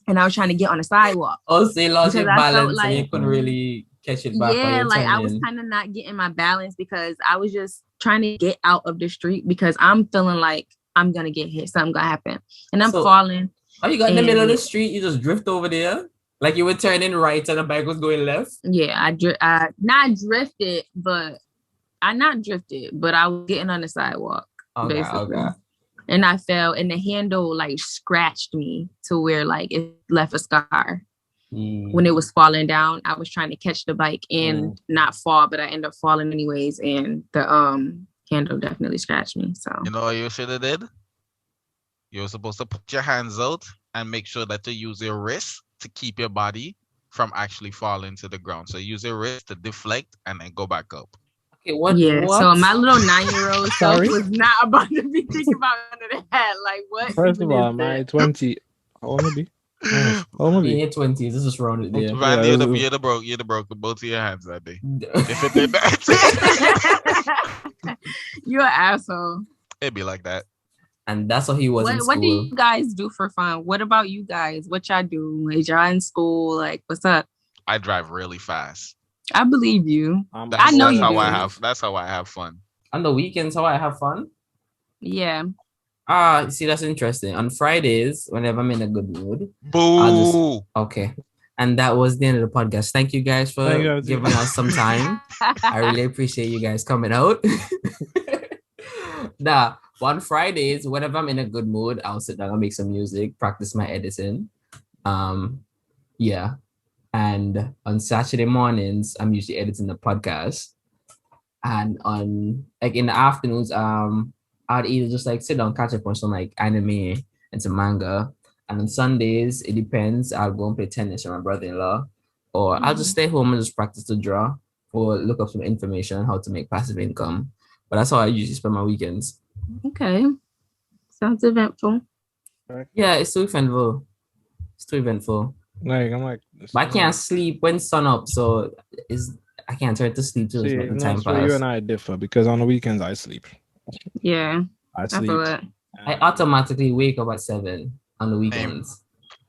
and I was trying to get on the sidewalk. Oh, so you lost your Because I felt balance and you like, couldn't really catch it back while yeah, you're like I was turning. kind of not getting my balance because I was just trying to get out of the street because I'm feeling like I'm gonna get hit, something gonna happen, and I'm falling. Oh, you got in the middle of the street, you just drift over there, like you were turning right and the bike was going left. Yeah, I not drifted, but I was getting on the sidewalk, basically. Okay. And I fell, and the handle like scratched me to where like it left a scar. When it was falling down, I was trying to catch the bike and not fall, but I ended up falling anyways, and the handle definitely scratched me. So you know what you should have did? You were supposed to put your hands out and make sure that you use your wrist to keep your body from actually falling to the ground. So use your wrist to deflect and then go back up. Okay, what? So my little 9-year-old self was not about to be thinking about none of that. Like, what? First of all, my 20. How old am I be? How old am I be? In your 20s, this is rounded there. Van, you'd have broke both of your hands that day. If it did that. You're an asshole. It'd be like that. And that's what he was in school. What do you guys do for fun? What about you guys? What y'all do? Is y'all in school? Like, what's up? I drive really fast. I believe you. I know you do. That's how I have fun. On the weekends, how I have fun? Yeah. See, that's interesting. On Fridays, whenever I'm in a good mood. Boo! Okay. And that was the end of the podcast. Thank you guys for giving us some time. I really appreciate you guys coming out. On Fridays, whenever I'm in a good mood, I'll sit down and make some music, practice my editing. Yeah. And on Saturday mornings, I'm usually editing the podcast. And on like in the afternoons, I'd either just like sit down, catch up on some like anime and some manga. And on Sundays, it depends. I'll go and play tennis with my brother-in-law, or I'll just stay home and just practice to draw or look up some information on how to make passive income. But that's how I usually spend my weekends. Okay. Sounds eventful. Yeah, it's too eventful. Like I'm like, but I can't sleep when sun up, so I can't turn to sleep till the time pass. You and I differ because on the weekends I sleep. Yeah, I sleep. I automatically wake up at 7 on the weekends.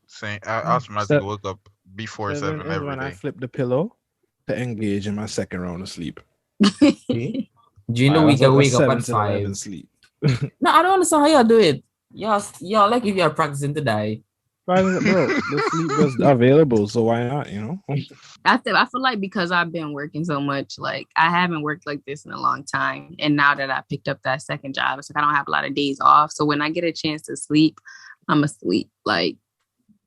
Same. I automatically wake up before 7 every day. When I flip the pillow to engage in my second round of sleep. During the week I wake up at 5. Sleep. No, I don't understand how y'all do it. Y'all like if you're practicing to die. Bro, the sleep was available, so why not? You know. I feel like because I've been working so much, like I haven't worked like this in a long time, and now that I picked up that second job, it's like I don't have a lot of days off. So when I get a chance to sleep, I'm asleep like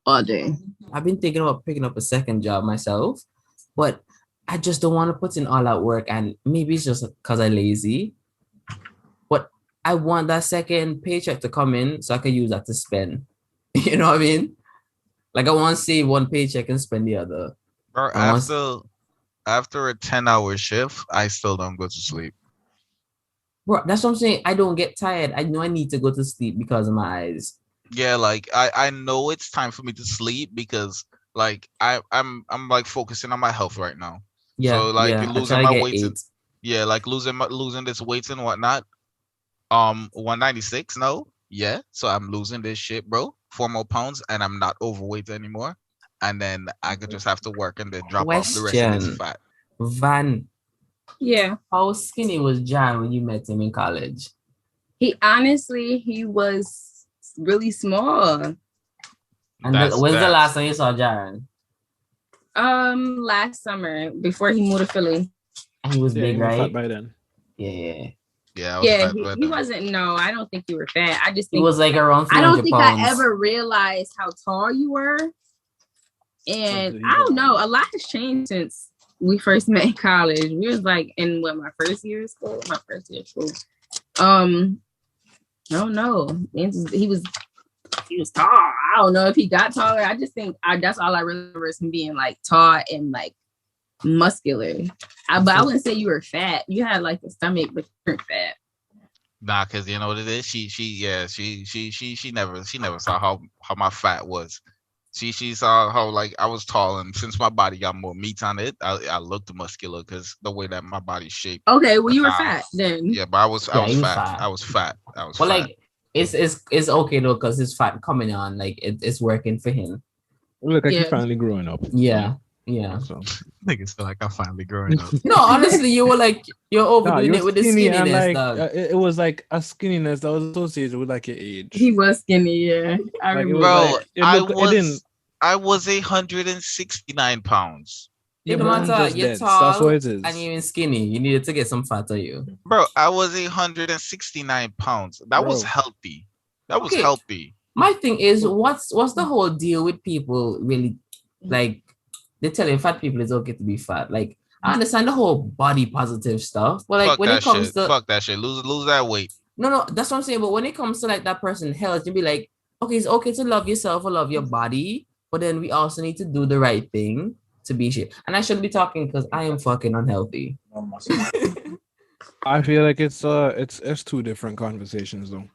all day. I've been thinking about picking up a second job myself, but I just don't want to put in all that work, and maybe it's just because I'm lazy. But I want that second paycheck to come in so I can use that to spend. You know what I mean? Like I want to save one paycheck and spend the other. Bro, after a 10-hour shift, I still don't go to sleep. Bro, that's what I'm saying. I don't get tired. I know I need to go to sleep because of my eyes. Yeah, like I know it's time for me to sleep because like I'm like focusing on my health right now. Yeah. So like losing my weight. Like losing this weight and whatnot. 196 now. Yeah, so I'm losing this shit, bro. 4 more pounds, and I'm not overweight anymore. And then I could just have to work and then drop off the rest of this fat. Van. Yeah. How skinny was John when you met him in college? He was really small. And when's the last time you saw Jaron? Last summer before he moved to Philly. And he was big, right? By then. Yeah. Yeah, he wasn't. No, I don't think you were fat. I just think he was like around 300 I don't think pounds. I ever realized how tall you were. And I don't know. A lot has changed since we first met in college. We was like in my first year of school. I don't know. He was tall. I don't know if he got taller. I just think that's all I remember is him being like tall and like muscular. But I wouldn't say you were fat. You had like a stomach, but you weren't fat. Nah, because you know what it is. She never saw how my fat was. She saw how like I was tall, and since my body got more meat on it, I looked muscular because the way that my body's shaped. Okay, well you were fat then. Yeah, but I was fat. I was fat. Well, like it's okay though because his fat coming on, like it's working for him. Look like Yeah. you're finally growing up. Yeah. So Niggas feel like I'm finally growing up. No, honestly, you're nah, overdoing you're it with the skinny and skinniness, like dog. it was like a skinniness that was associated with like your age. He was skinny, yeah. I Like it remember. was Bro, like it didn't. I was 169 pounds. Yeah, It but don't I'm matter. just You're dense. That's what tall it and is, you're even skinny. You needed to get some fat on you. Bro, I was 169 pounds. That was bro. healthy. That was Okay. healthy. My thing is, what's the whole deal with people really like? They tell you fat people it's okay to be fat. Like I understand the whole body positive stuff, but like Fuck when it that comes shit. to Fuck that shit. Lose that weight. no, that's what I'm saying. But when it comes to like that person health, you be like, okay, it's okay to love yourself or love your body, but then we also need to do the right thing to be shit. And I shouldn't be talking because I am fucking unhealthy. I feel like it's two different conversations though.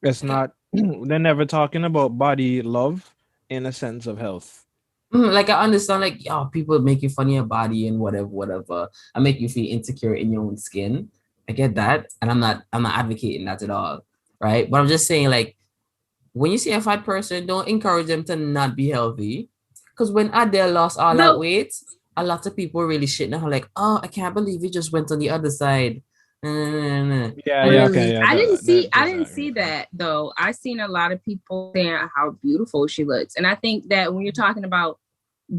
It's not. They're never talking about body love in a sense of health. Like I understand, like people make you fun of your body and whatever, and make you feel insecure in your own skin. I get that, and I'm not advocating that at all, right? But I'm just saying, like, when you see a fat person, don't encourage them to not be healthy. Because when Adele lost all that No. weight, a lot of people were really shitting on her, like, oh, I can't believe you just went on the other side. Yeah, okay, yeah. I didn't see that. that though. I seen a lot of people saying how beautiful she looks. And I think that when you're talking about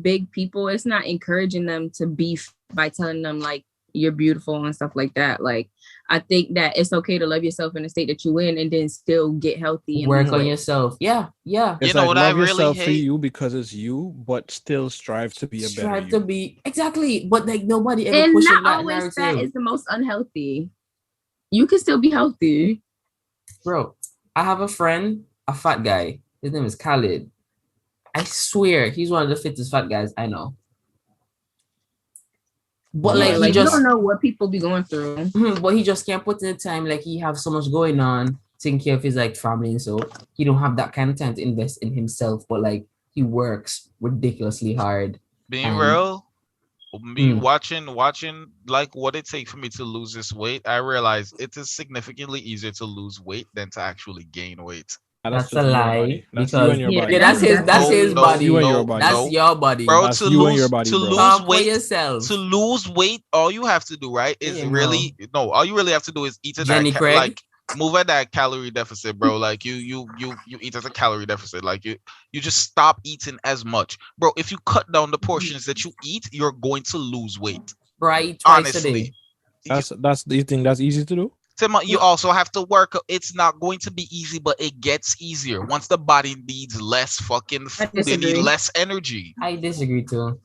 big people, it's not encouraging them to be by telling them like you're beautiful and stuff like that. Like I think that it's okay to love yourself in the state that you in and then still get healthy and Work lose on weight. yourself. Yeah. It's You know like what I love really yourself for hate? you because it's you, but still strive to be a better Strive to you. be exactly, but like nobody ever And pushing not that always fat narrative. is the most unhealthy. You can still be healthy. Bro, I have a friend, a fat guy. His name is Khalid. I swear he's one of the fittest fat guys I know. But like Yeah, he like you just don't know what people be going through. but he just can't put in the time. Like he have so much going on, taking care of his like family, and so he don't have that kind of time to invest in himself. But like he works ridiculously hard. Being And real, me watching like what it takes for me to lose this weight, I realize it is significantly easier to lose weight than to actually gain weight. that's a just your lie body. That's you because and your Yeah, body. yeah, that's his that's his No, body. you and your no, body. That's no. your body. Bro, That's to you and your lose body, to bro. lose Talk for weight, yourself. to lose weight, all you have to do, right, is Yeah, really no. All you really have to do is eat at Jenny that Craig. like move at that calorie deficit, bro. Like you eat at a calorie deficit. Like you just stop eating as much, bro. If you cut down the portions that you eat, you're going to lose weight. Bro, I eat twice a Honestly, day. That's you think that's easy to do? Tim, you also have to work. It's not going to be easy, but it gets easier once the body needs less fucking food. They need disagree. less energy. I disagree too.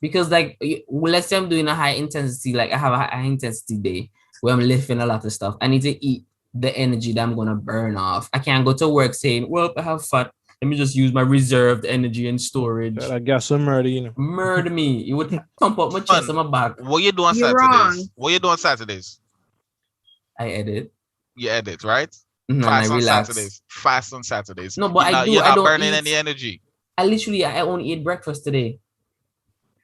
Because like let's say I'm doing a high intensity, like I have a high intensity day where I'm lifting a lot of stuff. I need to eat the energy that I'm gonna burn off. I can't go to work saying, well, I have fat. Let me just use my reserved energy and storage. I guess some murder, you know. Murder me. You would pump up my chest and my back. What you do on You're Saturdays? wrong. What you do on Saturdays? I edit. You edit, right? And Fast I on relax. Saturdays. Fast on Saturdays. No, but You're I not don't burning eat. any energy. I only ate breakfast today.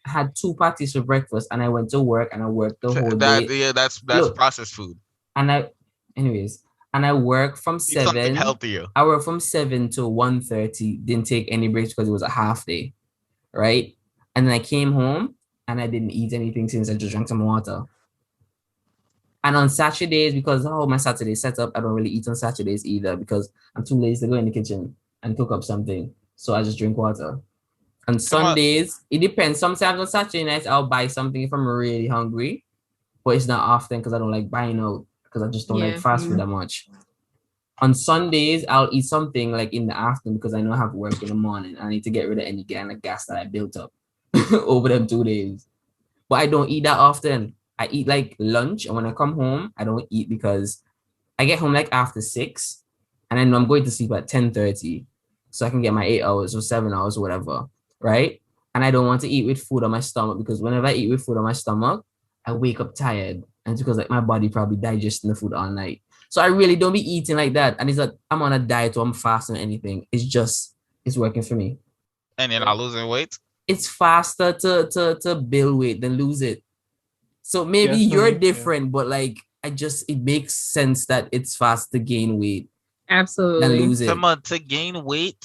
I had 2 parties for breakfast and I went to work and I worked the whole day. That's Look, processed food. And I work from Eat something 7. healthier. I work from 7 to 1:30. Didn't take any breaks because it was a half day, right? And then I came home and I didn't eat anything since I just drank some water. And on Saturdays, because my Saturday set up, I don't really eat on Saturdays either because I'm too lazy to go in the kitchen and cook up something. So I just drink water. On Sundays, it depends. Sometimes on Saturday nights, I'll buy something if I'm really hungry, but it's not often because I don't like buying out because I just don't like fast food that much. On Sundays, I'll eat something like in the afternoon because I know I have work in the morning. I need to get rid of any kind of gas that I built up over them 2 days. But I don't eat that often. I eat like lunch, and when I come home, I don't eat because I get home like after 6, and I know I'm going to sleep at 10:30, so I can get my 8 hours or 7 hours or whatever, right? And I don't want to eat with food on my stomach because whenever I eat with food on my stomach, I wake up tired, and it's because like my body probably digesting the food all night. So I really don't be eating like that, and it's like I'm on a diet or I'm fasting or anything. It's working for me. And you're not losing weight. It's faster to build weight than lose it. So maybe you're different, but like it makes sense that it's fast to gain weight Absolutely. lose it. Someone to gain weight,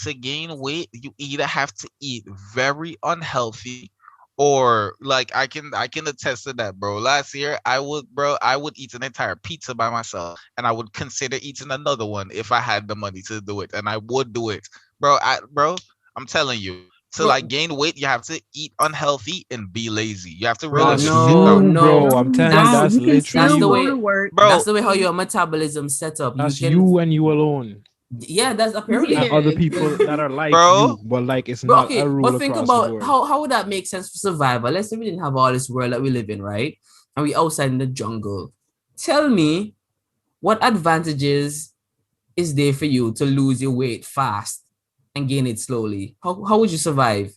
you either have to eat very unhealthy, or like I can attest to that, bro. Last year I would eat an entire pizza by myself, and I would consider eating another one if I had the money to do it, and I would do it, bro. I'm telling you, to Bro, like gain weight, you have to eat unhealthy and be lazy. You have to bro, really That's just sit down, you, no. bro. I'm telling you, That's Don't. that's You can that's still literally the go to way. work. That's bro. the way how your metabolism set up. You that's can, you and you alone. yeah, that's apparently. And other Yeah. people that are like Bro, you, but like it's But not a okay, rule but think across the about board. how would that make sense for survival? Let's say we didn't have all this world that we live in, right? And we outside in the jungle. Tell me what advantages is there for you to lose your weight fast and gain it slowly? How would you survive?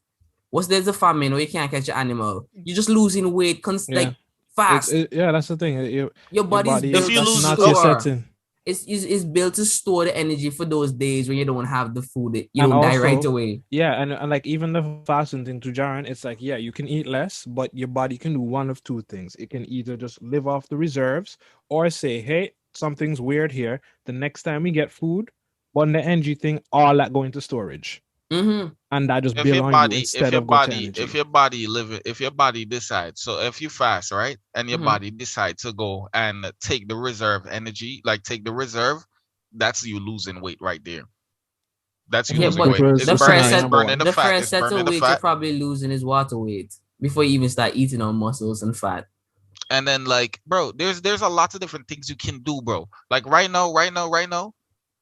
What's there's a famine or you can't catch an animal? You're just losing weight Yeah, like fast. yeah, that's the thing. Your Your body's body, if built you to that's lose, not your store. setting. It's built to store the energy for those days when you don't have the food. You And don't die right also, away. yeah, and like even the fasting thing to Jaren, it's like, yeah, you can eat less, but your body can do one of two things. It can either just live off the reserves or say, hey, something's weird here. The next time we get food, on the energy thing, all that go into storage. Mm-hmm. And that just if build your on you body if instead your of go to body if energy. your body live if your body decides, so if you fast, right, and your Mm-hmm. body decide to go and take the reserve energy, like take the reserve, that's you losing weight right there. That's you Yeah, losing but weight. Super, it's the super burning first scenario it's set number burning one. the the fat, first it's set of burning the weight you're fat. probably losing is water weight before you even start eating on muscles and fat. And then like, bro, there's a lot of different things you can do, bro. Like right now,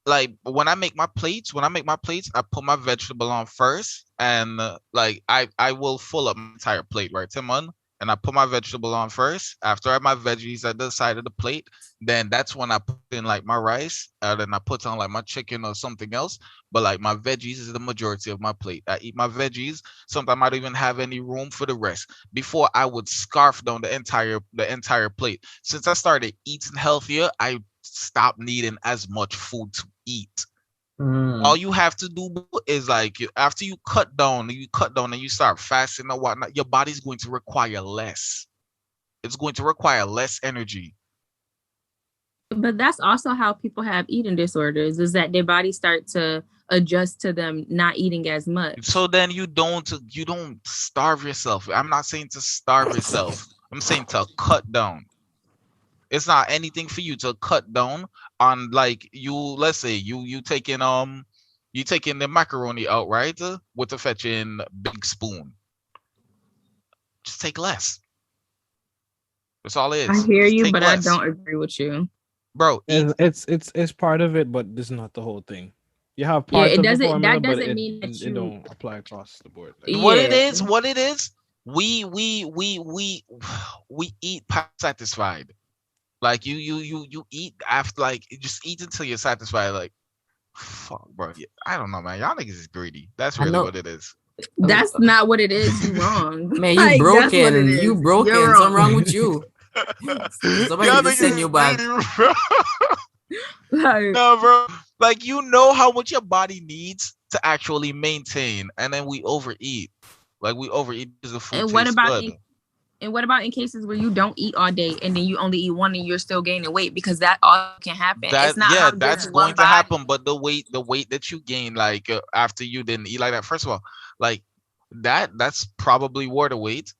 like when I make my plates, I put my vegetable on first, and like I will fill up my entire plate, right, Timon? And I put my vegetable on first. After I have my veggies at the side of the plate, then that's when I put in like my rice, and then I put on like my chicken or something else. But like my veggies is the majority of my plate. I eat my veggies. Sometimes I don't even have any room for the rest. Before I would scarf down the entire plate. Since I started eating healthier, I stopped needing as much food to eat. All Mm. you have to do is like after you cut down and you start fasting or whatnot, your body's going to require less. It's going to require less energy. But that's also how people have eating disorders, is that their bodies start to adjust to them not eating as much. So then you don't starve yourself. I'm not saying to starve yourself. I'm saying to cut down. It's not anything for you to cut down on, like, let's say you taking the macaroni out, right? With the fetching big spoon. Just take less. That's all it I is. hear Just you, take but I less. don't agree with you. Bro, eat. It's part of it, but this is not the whole thing. You have Yeah, parts it of the doesn't. formula, That but doesn't it mean that it you. don't apply across the board. Like, Yeah. What it is, we eat past satisfied. Like you eat after, like, you just eat until you're satisfied. Like, fuck, bro. I don't know, man. Y'all niggas is greedy. That's I really know. what it is. That's not what it is. You wrong. Man, you Like, that's what it broken. is. You You're broken. Something wrong. wrong with you. Somebody Y'all need to niggas send is you back. greedy, bro. Like, No, bro. Like, you know how much your body needs to actually maintain, and then we overeat. Like, we overeat because the food and what tastes about good. in cases where you don't eat all day and then you only eat one and you're still gaining weight, because that all can happen. It's That not Yeah, how that's just going one to body. happen. But the weight that you gain, like, after you didn't eat like that. First of all, like, that's probably water weight.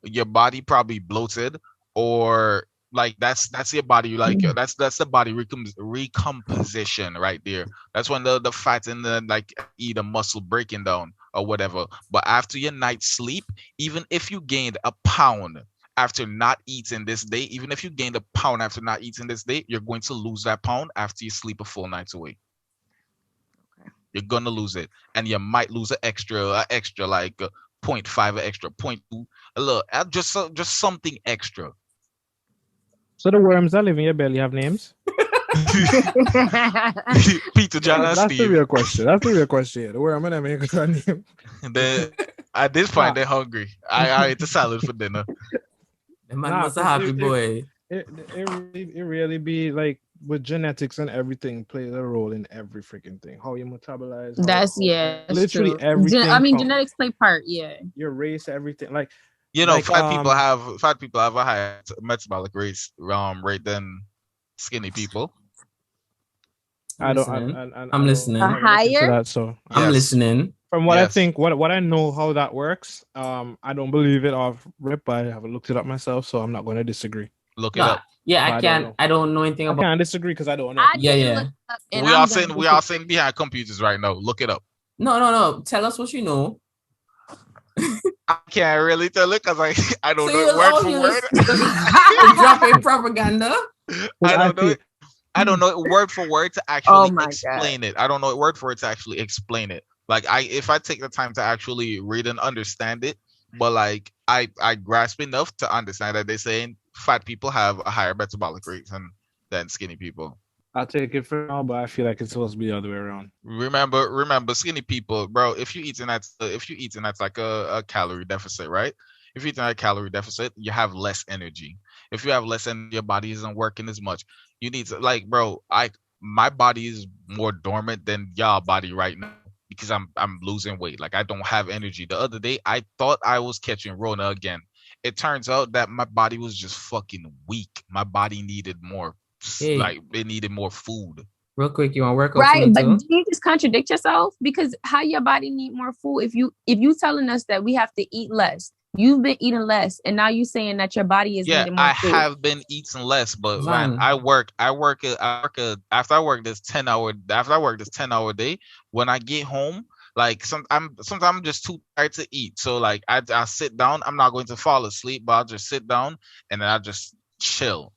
Your body probably bloated, or like that's your body, like, that's the body recomposition right there. That's when the fat in the, like, either muscle breaking down or whatever. But after your night's sleep, even if you gained a pound after not eating this day, even if you gained a pound after not eating this day, you're going to lose that pound after you sleep a full night's away. You're gonna lose it, and you might lose an extra, like, point 0.5, an extra point 0.2, a little, just something extra. so the worms that live in your belly have names. Peter, John, and That's the Steve. real question. That's the real question. Yeah. The worm and them ain't got a name. They, at this point, they're hungry. I ate the salad for dinner. The man Nah, must a 'cause happy boy. it really be like with genetics and everything plays a role in every freaking thing. How you metabolize, That's literally true. everything. Genetics play part. Yeah. Your race, everything. Like Fat people have a higher metabolic rate than skinny people. I don't. listening. I I'm listening. I never looked into Higher? that, so I'm Yes. listening. from what I Yes. think, what I know how that works, I don't believe it off rip. I haven't looked it up myself, so I'm not going to disagree. Look it No, up. yeah, But I I don't can't. know. I don't know anything I about. can't disagree because I don't know. I Yeah, didn't yeah. look it up, and We I'm all gonna sitting behind computers right now. Look it up. No. Tell us what you know. I can't really tell it because I don't So know you it word all for you word. dropping propaganda. I don't know I it. I don't know it word for word to Oh actually my God. explain it. I don't know it word for word to actually explain it. Like if I take the time to actually read and understand it, but like I grasp enough to understand that they're saying fat people have a higher metabolic rate than skinny people. I'll take it for now, but I feel like it's supposed to be the other way around. Remember, skinny people, bro. If you eating that's like a calorie deficit, right? If you're eating at a calorie deficit, you have less energy. If you have less energy, your body isn't working as much. You need to like, bro. My body is more dormant than y'all body right now because I'm losing weight. Like I don't have energy. The other day, I thought I was catching Rona again. It turns out that my body was just fucking weak. My body needed more, Hey. like it needed more food. Real quick, you want to work out Right, for me but too? do you just contradict yourself? Because how your body need more food if you telling us that we have to eat less, you've been eating less, and now you saying that your body is Yeah, needing I more food. have been eating less, but man, Van. after I work this 10-hour day, when I get home, like sometimes I'm just too tired to eat. So like I sit down, I'm not going to fall asleep, but I'll just sit down and then I'll just chill.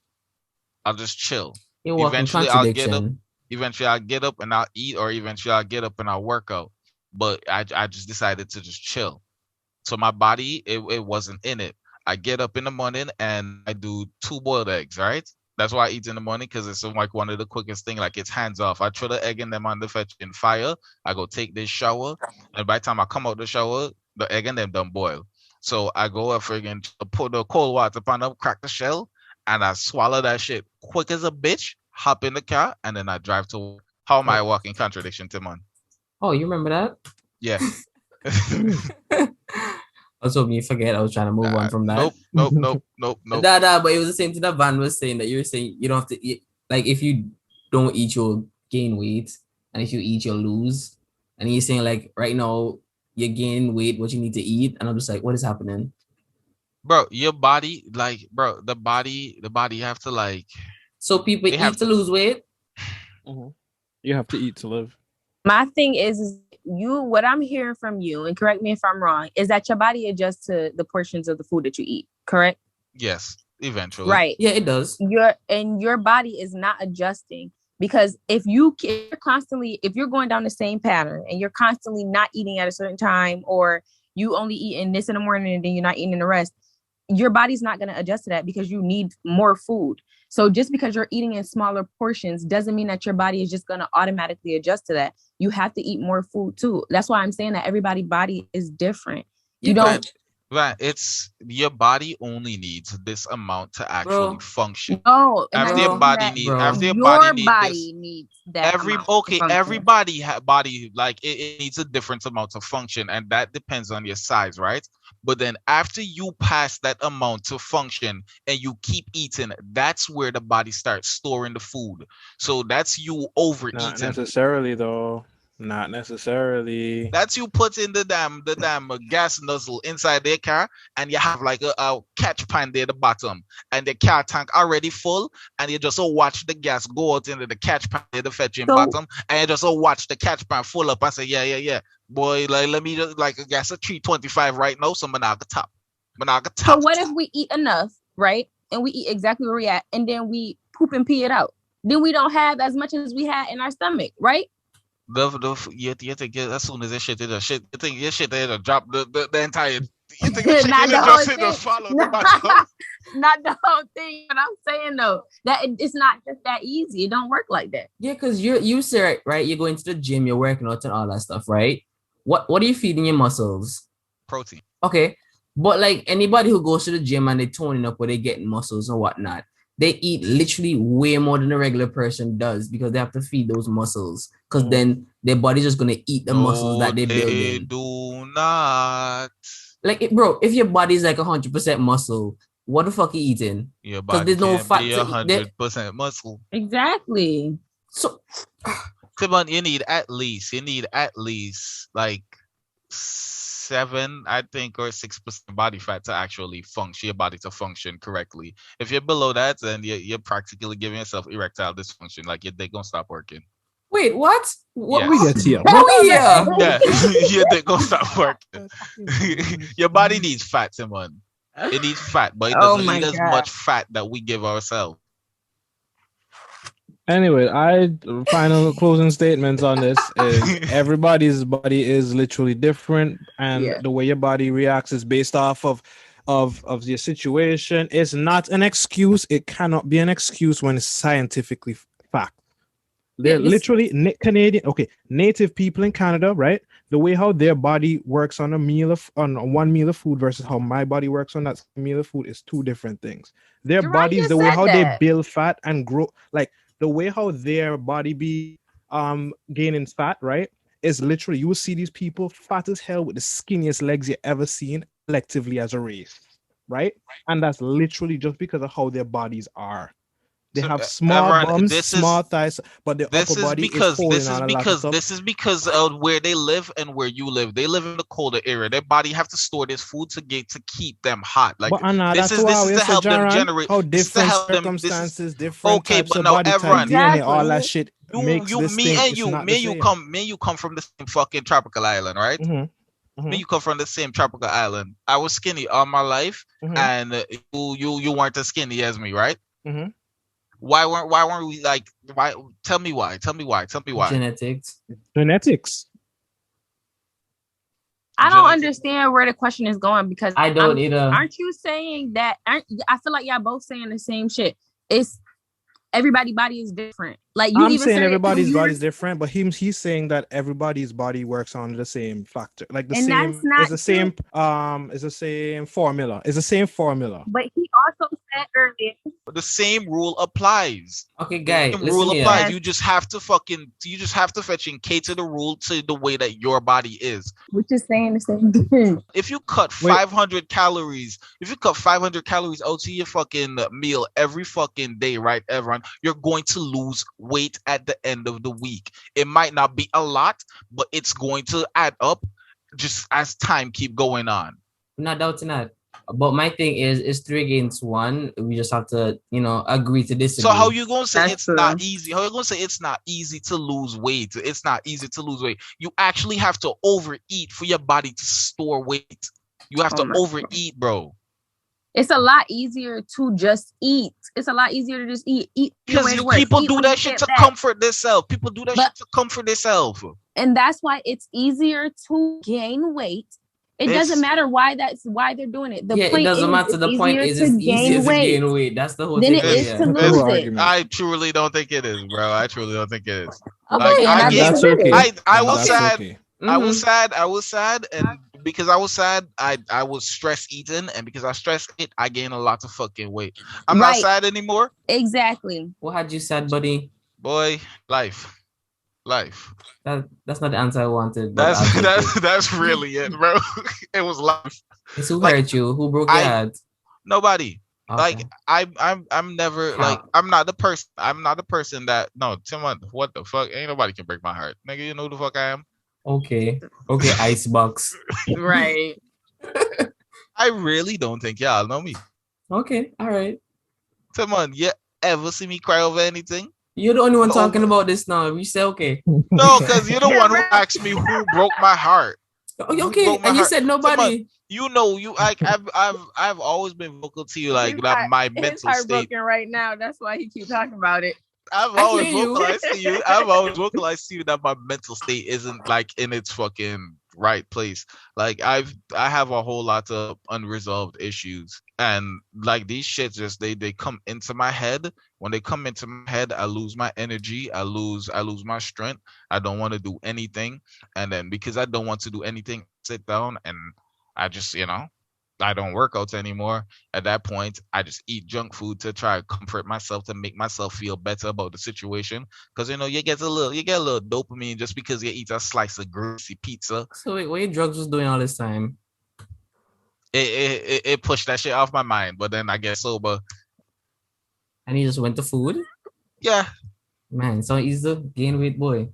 I'll just chill. You're walking Eventually I'll get up. contradiction. Eventually I'll get up and I'll eat, or eventually I'll get up and I'll work out. But I just decided to just chill. So my body, it wasn't in it. I get up in the morning and I do 2 boiled eggs, right? That's why I eat in the morning because it's like one of the quickest thing. Like it's hands off. I throw the egg in them on the fetch in fire. I go take this shower, and by the time I come out the shower, the egg and them done boil. So I go up friggin' put the cold water upon them, crack the shell, and I swallow that shit quick as a bitch. Hop in the car and then I drive to work. How am I walking contradiction, Timon? Oh, you remember that? Yeah. I was hoping you forget. I was trying to move on from that. Nope. But it was the same thing that Van was saying, that you were saying you don't have to eat. Like if you don't eat, you'll gain weight, and if you eat, you'll lose. And he's saying like right now you gain weight, what you need to eat, and I'm just like, what is happening? Bro, your body, like, bro, the body have to like. So people They have eat to lose weight. You have to eat to live. My thing is what I'm hearing from you, and correct me if I'm wrong, is that your body adjusts to the portions of the food that you eat, correct? Yes, eventually. Right. Yeah, it does. Your body is not adjusting, because if you're going down the same pattern and you're constantly not eating at a certain time, or you only eating this in the morning and then you're not eating the rest, your body's not going to adjust to that because you need more food. So just because you're eating in smaller portions doesn't mean that your body is just going to automatically adjust to that. You have to eat more food too. That's why I'm saying that everybody's body is different. You don't. Right, it's your body only needs this amount to actually function. No, after your body needs that. Everybody body, like it needs a different amount to function, and that depends on your size, right? But then after you pass that amount to function and you keep eating, that's where the body starts storing the food. So that's you overeating. Not necessarily though. Not necessarily. That's you put in the damn gas nozzle inside their car, and you have like a catch pan there at the bottom, and the car tank already full, and you just watch the gas go out into the catch pan there, the fetching bottom, and you just watch the catch pan full up and say, yeah, boy, like let me just like a gas a 325 right now, so Managa top. So what if we eat enough, right? And we eat exactly where we at, and then we poop and pee it out? Then we don't have as much as we had in our stomach, right? You think as soon as this shit is shit, you think your shit there drop the entire. You think this shit just follow the bottom? Not the whole thing. But I'm saying though that it's not just that easy. It don't work like that. Yeah, because you say right, you're going to the gym, you're working out and all that stuff, right? What are you feeding your muscles? Protein. Okay, but like anybody who goes to the gym and they're toning up or they getting muscles and whatnot, they eat literally way more than a regular person does because they have to feed those muscles. Because then their body's just gonna eat the muscles that they're building. They do not. Like, bro, if your body's like 100% muscle, what the fuck are you eating? Your body there's no can't fat be 100% muscle. Exactly. So Timon, you need at least like 7, I think, or 6% body fat to actually function, your body to function correctly. If you're below that, then you're practically giving yourself erectile dysfunction. Like your dick gonna stop working. Wait, what? What Yes. We get here. How we here? Yeah, your dick gonna stop working. Your body needs fat, Timon. It needs fat, but it Oh doesn't my need as God. much fat that we give ourselves. Anyway, final closing statements on this is everybody's body is literally different, and Yeah. the way your body reacts is based off of your situation. It's not an excuse. It cannot be an excuse when it's scientifically fact. They're literally Canadian. Okay, native people in Canada, right? The way how their body works on one meal of food versus how my body works on that meal of food is two different things. Their Jerome bodies, just the way said how they that. build fat and grow, like the way how their body be gaining fat, right? Is literally you will see these people fat as hell with the skinniest legs you ever seen collectively as a race, right? And that's literally just because of how their bodies are. They So, have small Everyone, bums, small thighs, but their This upper is body is because holding on a lot of stuff. this is because of where they live and where you live. They live in the colder area. Their body have to store this food to keep them hot. Like But Anna, this that's is why we to say, help them Jaron, generate. how This is to different help them. This is circumstances, different okay, types but of no, body type, everyone. DNA, all that Exactly. shit makes this thing. It's not the same. Me and you come from the same fucking tropical island, right? Mhm, Me, mhm, you come from the same tropical island. I was skinny all my life, mhm, and you weren't as skinny as me, right? mhm. Why weren't we like? Why? Tell me why. Genetics. Genetics. I don't Genetics. understand where the question is going because I don't either. Aren't you saying that? I feel like y'all both saying the same shit. It's everybody's body is different. Like you I'm even saying said everybody's you were- body is different, but he's saying that everybody's body works on the same factor, like the And same. that's not It's the same. It's the same formula. It's the same formula. But he also said earlier, The same rule applies. Okay, guy, Same listen rule here. applies. Yes. You just have to fetch and cater the rule to the way that your body is. which is saying the same thing. If you cut Wait. 500 calories, out to your fucking meal every fucking day, right, everyone, you're going to lose weight at the end of the week. It might not be a lot, but it's going to add up just as time keep going on. I'm not doubting that. But my thing is, it's 3 against 1. We just have to, agree to disagree. So how you gonna say That's it's true. not easy? How you gonna say it's not easy to lose weight? It's not easy to lose weight. You actually have to overeat for your body to store weight. You have Oh to my overeat, bro. It's a lot easier to just eat. It's a lot easier to just eat. Eat on your way Because to work, people eat do when that you shit get to back. comfort themselves. People do that But- shit to comfort themselves. And that's why it's easier to gain weight. It It's- doesn't matter why they're doing it. The yeah, it point doesn't is, matter. The point is, it's easier to gain weight. That's the whole Then thing. it is yeah. to That's the lose whole it. argument. I truly don't think it is, bro. I truly don't think it is. Okay, Like, and I I gave- That's disagree. okay. I was That's sad. okay. I was Mhm. sad. I was sad, and because I was sad, I was stress eating, and because I stress eat, I gained a lot of fucking weight. I'm not Right. sad anymore, Exactly. What had you said, buddy? boy. Life. That's not the answer I wanted. But That's I'll take that's it. that's really it, bro. It was life. It's who like, hurt you? Who broke your I- heart? Nobody. Okay. Like I'm never like I'm not the person that no Timon, what the fuck? Ain't nobody can break my heart. Nigga, you know who the fuck I am? Okay, icebox. Right. I really don't think y'all know me. Okay, all right. Timon, you ever see me cry over anything? You're the only one No. talking about this now. You say okay. No, because you're the one who asked me who broke my heart. Oh, You okay, broke my and you heart. said nobody. You know, you like I've always been vocal to you, like that my His mental heart state. broken right now. That's why he keeps talking about it. I've I always hear you. vocalized to you. I've always vocalized to you that my mental state isn't like in its fucking right place. Like I have a whole lot of unresolved issues, and like these shits just they come into my head. When they come into my head, I lose my energy. I lose my strength. I don't want to do anything, and then because I don't want to do anything, I sit down and I just I don't work out anymore. At that point, I just eat junk food to try to comfort myself, to make myself feel better about the situation. Because you get a little dopamine just because you eat a slice of greasy pizza. So wait, what your drugs was doing all this time? It pushed that shit off my mind. But then I get sober. And he just went to food? Yeah, Man, so easy to gain weight, boy.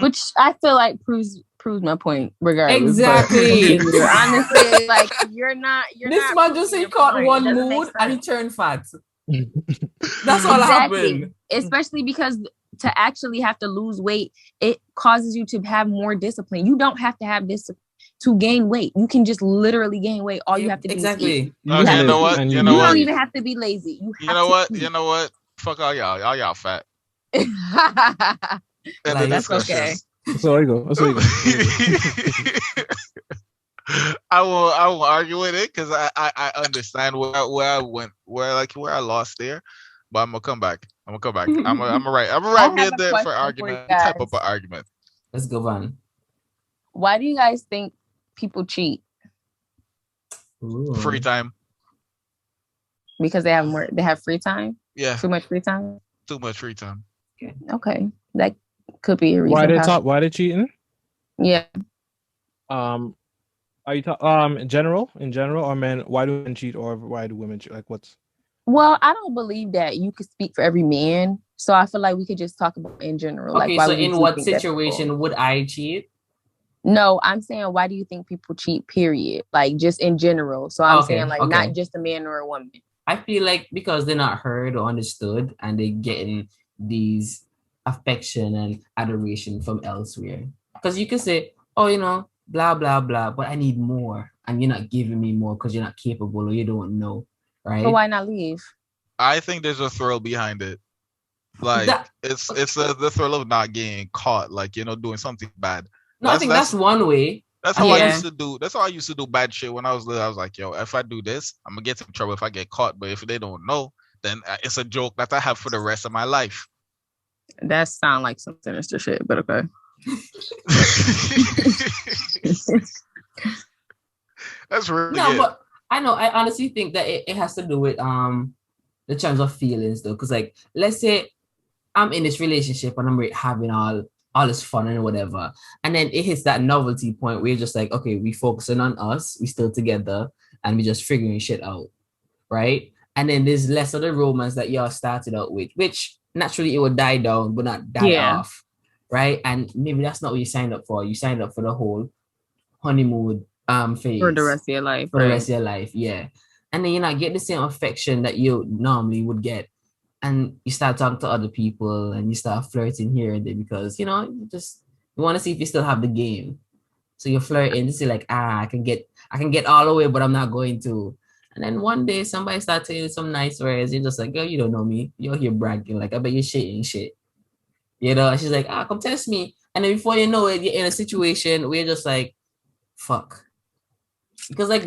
Which I feel like proves my point regardless. Exactly. Honestly, like you're not. This man just he caught one mood and he turned fat. That's all happened. Especially because to actually have to lose weight, it causes you to have more discipline. You don't have to have discipline to gain weight. You can just literally gain weight. All you have to do is eat. You know what? You don't even have to be lazy. You know what? You know what? Fuck all y'all. Y'all fat. That's okay. So you go. I won't argue with it because I understand where I went, where I lost there, but I'm gonna come back. I'm gonna write me a there for argument. Type up an argument. Let's go, Van. Why do you guys think people cheat? Ooh. Free time. Because they have free time. Yeah. Too much free time. Too much free time. Okay, that could be a reason. Why they cheating? Yeah. Are you talking in general, or men? Why do men cheat, or why do women cheat? Like what's? Well, I don't believe that you could speak for every man, so I feel like we could just talk about in general. Okay, like, so in what situation would I cheat? No, I'm saying why do you think people cheat? Period. Like just in general. So I'm saying like not just a man or a woman. I feel like because they're not heard or understood, and they're getting these affection and adoration from elsewhere. Because you can say, oh, blah, blah, blah, but I need more. And you're not giving me more because you're not capable or you don't know, right? So why not leave? I think there's a thrill behind it. Like, it's the thrill of not getting caught, like, doing something bad. No, I think that's one way. That's how I used to do. That's how I used to do bad shit when I was little. I was like, yo, if I do this, I'm going to get in trouble if I get caught. But if they don't know, then it's a joke that I have for the rest of my life. That sounds like some sinister shit, but okay. That's really but I know. I honestly think that it has to do with the terms of feelings, though. Because, like, let's say I'm in this relationship and I'm having all this fun and whatever, and then it hits that novelty point where you're just like, okay, we focusing on us, we still together, and we just figuring shit out, right? And then there's less of the romance that y'all started out with, which naturally it would die down, but not die off, right? And maybe that's not what you signed up for. You signed up for the whole honeymoon phase for the rest of your life. For the rest of your life, yeah. And then you're not getting the same affection that you normally would get. And you start talking to other people and you start flirting here and there because, you want to see if you still have the game. So you're flirting to say like, I can get all the way, but I'm not going to. And then one day somebody starts telling you some nice words. You're just like, girl, you don't know me. You're here bragging. Like, I bet you're shit. And she's like, come test me. And then before you know it, you're in a situation where you're just like, fuck. Because like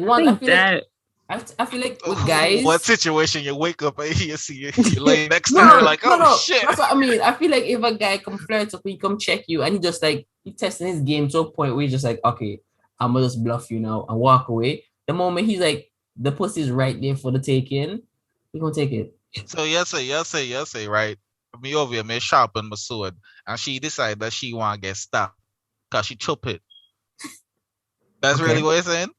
I feel like with guys, what situation you wake up and you see you lay next to her like, shit. That's what I mean. I feel like if a guy come flirt up, he come check you, and he just like he testing his game to a point where he's just like, okay, I'm gonna just bluff you now and walk away. The moment he's like, the pussy's right there for the taking, he gonna take it. So yes, say, right? Me over here, me sharpen my sword, and she decide that she wanna get stabbed because she chop it. That's really what you're saying?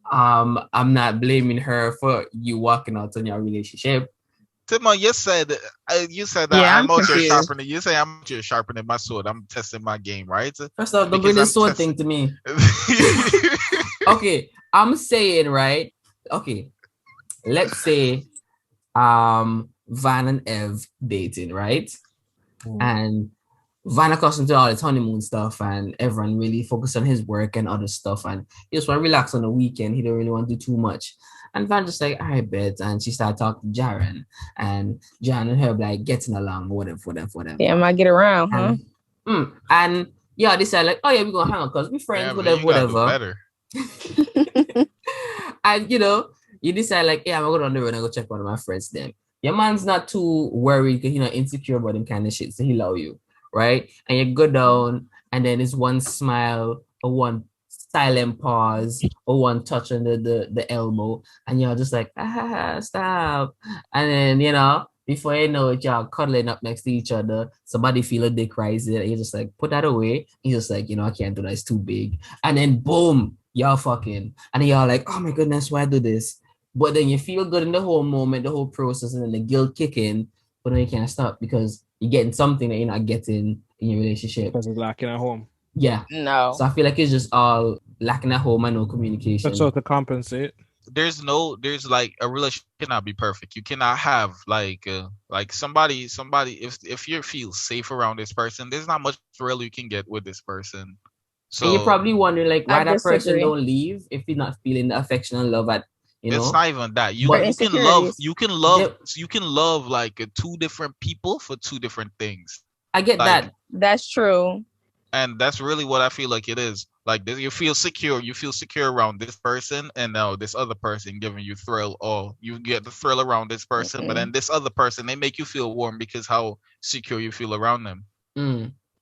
I'm not blaming her for you walking out on your relationship. Timon, you said that I'm out here sharpening. You say I'm out here sharpening my sword. I'm testing my game, right? First off, don't bring the sword thing to me. Okay, I'm saying, right? Okay, let's say Van and Ev dating, right? And Van accustomed to all his honeymoon stuff, and everyone really focused on his work and other stuff, and he just want to relax on the weekend. He don't really want to do too much. And Van just like, all right, bet. And she started talking to Jaren, and Jaren and her like getting along, whatever. Yeah, might get around, huh? And yeah, they said like, oh yeah, we're gonna hang out because we're friends, whatever. And you decide like, yeah, I'm gonna go on the road and go check one of my friends. Then your man's not too worried because he's not insecure about them kind of shit, so he love you. Right? And you go down, and then it's one smile or one silent pause or one touch on the elbow, and you're just like, stop. And then, before you know it, y'all cuddling up next to each other. Somebody feel a dick rising, and you're just like, put that away. He's just like, I can't do that, it's too big. And then boom, y'all fucking. And then y'all like, oh my goodness, why do this? But then you feel good in the whole moment, the whole process, and then the guilt kick in, but then you can't stop because you're getting something that you're not getting in your relationship. Because it's lacking at home. Yeah. No. So I feel like it's just all lacking at home and no communication. That's all to compensate. There's like a relationship cannot be perfect. You cannot have like somebody if you feel safe around this person, there's not much thrill you can get with this person. And you're So probably wondering like why I that person disagree. don't leave if you're not feeling the affection and love at it's not even that. Or You can love like two different people for two different things. I get Like, that. That's true. and that's really what I feel like it is. Like this, you feel secure around this person, and now this other person giving you thrill, or you get the thrill around this person, but then this other person, they make you feel warm because how secure you feel around them.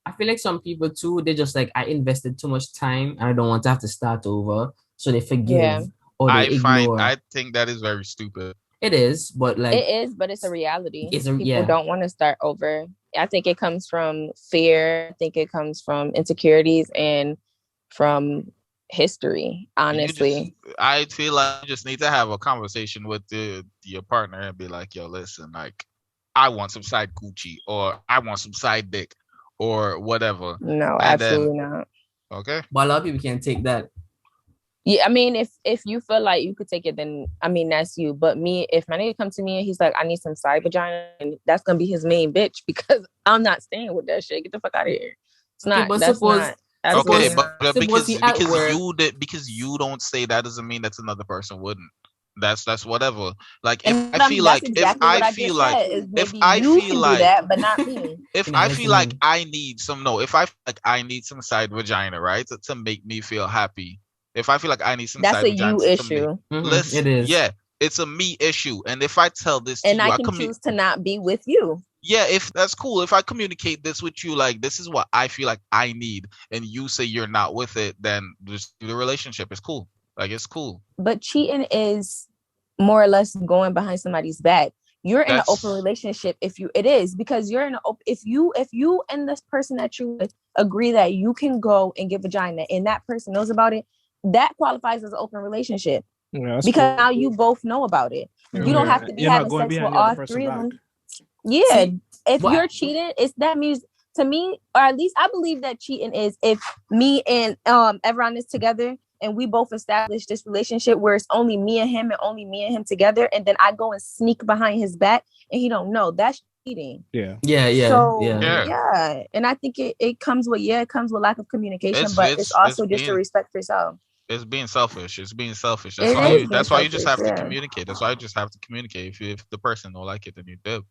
I feel like some people too, they just like, I invested too much time and I don't want to have to start over, so they forgive or they ignore. I think that is very stupid. It is, but like it is, but it's a reality. People yeah. don't want to start over. I think it comes from fear. I think it comes from insecurities and from history, honestly. I feel like you just need to have a conversation with your partner and be like, yo, listen, like, I want some side coochie, or I want some side dick, or whatever. No, absolutely not. Okay. But a lot of people can't take that. Yeah, I mean, if you feel like you could take it, then I mean that's you. But me, if my nigga comes to me and he's like, I need some side vagina, and that's gonna be his main bitch, because I'm not staying with that shit. Get the fuck out of here. It's not. But that's suppose, not. Okay, Absolutely. but because you don't say that doesn't mean that another person wouldn't. That's whatever. Like if And I feel like exactly if I feel like if I feel like that, but not me. if I feel like I need some if I feel like I need some side vagina, right, to make me feel happy. If I feel like I need some that's side a vagina, you issue. Listen, it is. Yeah, it's a me issue. And if I tell this to and you, I can choose to not be with you. Yeah, if that's cool. If I communicate this with you, like this is what I feel like I need, and you say you're not with it, then just the relationship is cool. Like it's cool. But cheating is more or less going behind somebody's back. You're in an open relationship it is because you're in if you and this person that you agree that you can go and get vagina and that person knows about it, that qualifies as an open relationship. Yeah, because now you both know about it. You don't have to be having sex with all three of them. Yeah. If you're cheating, that means to me, or at least I believe that cheating is if me and everyone is together and we both establish this relationship where it's only me and him together, and then I go and sneak behind his back and he don't know. That's cheating. Yeah. So and I think it comes with lack of communication, but it's also just a respect for yourself. It's being selfish. That's why you just have to communicate. That's why you just have to communicate. If the person don't like it, then you do.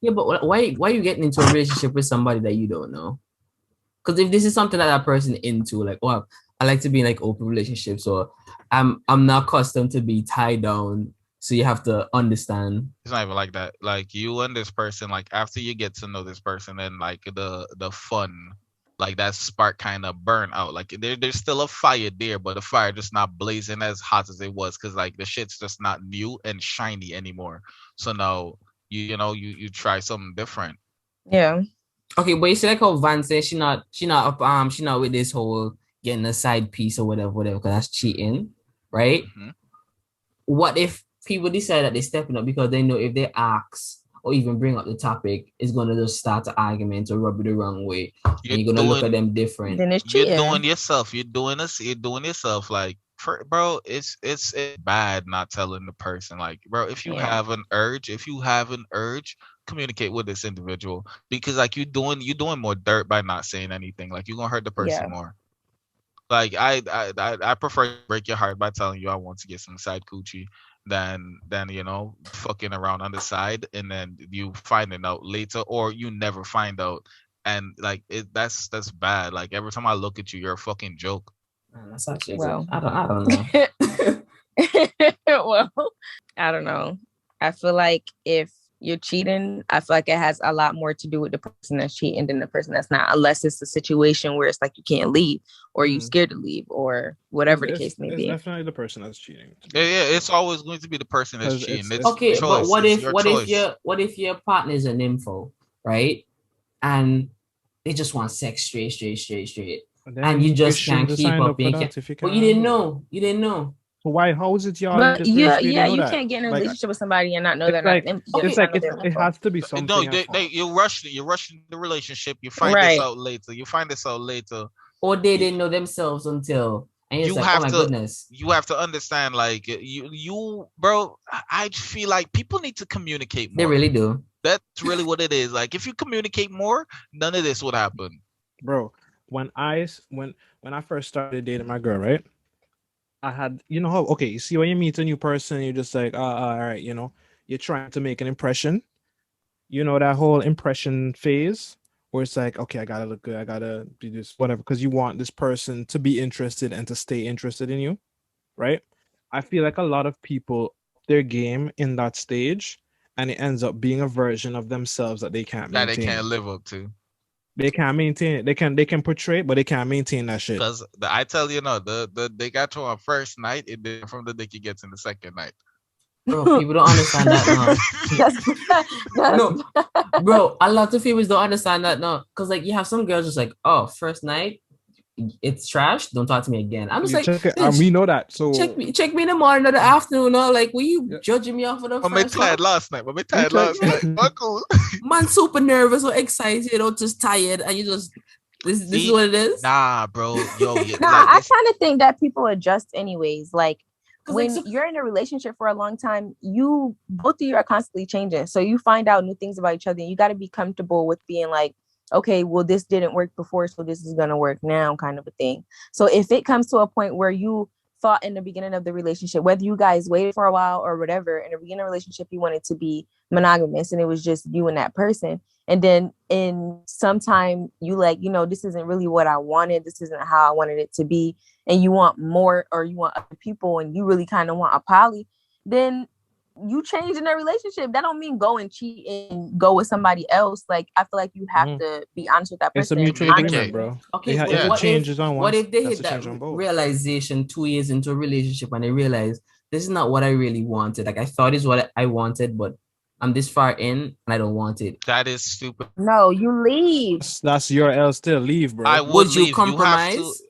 Yeah, but why are you getting into a relationship with somebody that you don't know? Because if this is something that person into, like, well, I like to be in like open relationships, so I'm not accustomed to be tied down. So you have to understand. It's not even like that. Like you and this person, like after you get to know this person, and like the fun, like that spark kind of burn out. Like there's still a fire there, but the fire just not blazing as hot as it was, because like the shit's just not new and shiny anymore. So now you try something different. Yeah. Okay, but you see like how Van says she not with this whole getting a side piece or whatever, because that's cheating, right? Mm-hmm. What if people decide that they're stepping up because they know if they ask or even bring up the topic, it's gonna just start an argument or rub it the wrong way, and you're gonna look at them different. Then it's cheating. You're doing yourself. You're doing yourself. Like, bro, it's bad not telling the person. Like, bro, if you have an urge, communicate with this individual, because like you're doing more dirt by not saying anything. Like you're gonna hurt the person more. Like I prefer to break your heart by telling you I want to get some side coochie than fucking around on the side and then you finding out later, or you never find out, and like that's bad. Like every time I look at you, you're a fucking joke. That's actually I don't know. Well, I don't know. I feel like if you're cheating, I feel like it has a lot more to do with the person that's cheating than the person that's not, unless it's a situation where it's like you can't leave or you're scared to leave or whatever the case may be. It's definitely the person that's cheating. Yeah, it's always going to be the person that's cheating. It's okay, choice. But what if your partner is an info, right? And they just want sex straight, and you just can't keep up. But you didn't know. So why? How is it y'all in But the yeah, first day? yeah, They know you that. can't get in a Like, relationship with somebody and not know it's they're like not. it's Not like know their it info. has to be No, something. you rushing the relationship. You find this Right. out later. You find this out later. Or they You, didn't know themselves until, and it's you like, oh have my to goodness, you have to understand, like you bro. I feel like people need to communicate they more. really do. That's really what it is. Like if you communicate more, none of this would happen. Bro, when I first started dating my girl, right? I had, you know how, okay, you see when you meet a new person, you're just like, all right, you're trying to make an impression. You know that whole impression phase where it's like, okay, I gotta look good, I gotta do this, whatever, because you want this person to be interested and to stay interested in you, right? I feel like a lot of people up their game in that stage, and it ends up being a version of themselves that they can't That they maintain. can't live up to. They can't maintain it. They can portray it, but they can't maintain that shit. Because I tell you, no, they got to on first night, it did from the dick he gets in the second night. Bro, people don't understand that now. That's No, bro, a lot of females don't understand that now. Cause like you have some girls just like, oh, first night, it's trash. Don't talk to me again. I'm just You like, check it, and bitch, we know that. So check me in the morning or the afternoon. No, like, were you yeah. judging me off of the I'm first one? tired last night. I'm tired check- last night. But cool. Man, super nervous or excited or just tired, and you just this is See? what it is. Nah, bro. Yo, yeah, Nah, like I this. kind of think that people adjust anyways. Like 'Cause, when like, you're in a relationship for a long time, you both of you are constantly changing. So you find out new things about each other. And you got to be comfortable with being like, okay, well, this didn't work before, so this is gonna work now, kind of a thing. So if it comes to a point where you thought in the beginning of the relationship, whether you guys waited for a while or whatever, in the beginning of the relationship, you wanted to be monogamous and it was just you and that person. And then in some time you like, this isn't really what I wanted. This isn't how I wanted it to be. And you want more, or you want other people, and you really kind of want a poly, then you change in a relationship. That don't mean go and cheat and go with somebody else. Like I feel like you have to be honest with that it's a person. mutual Communicate. agreement, bro. Okay, If but it changes on what one, if they that's hit a that change on both. realization 2 years into a relationship and they realize this is not what I really wanted. Like I thought is what I wanted, but I'm this far in and I don't want it. That is stupid. No, you leave. That's your L. Still leave, bro. I would Would you leave. You have to. compromise?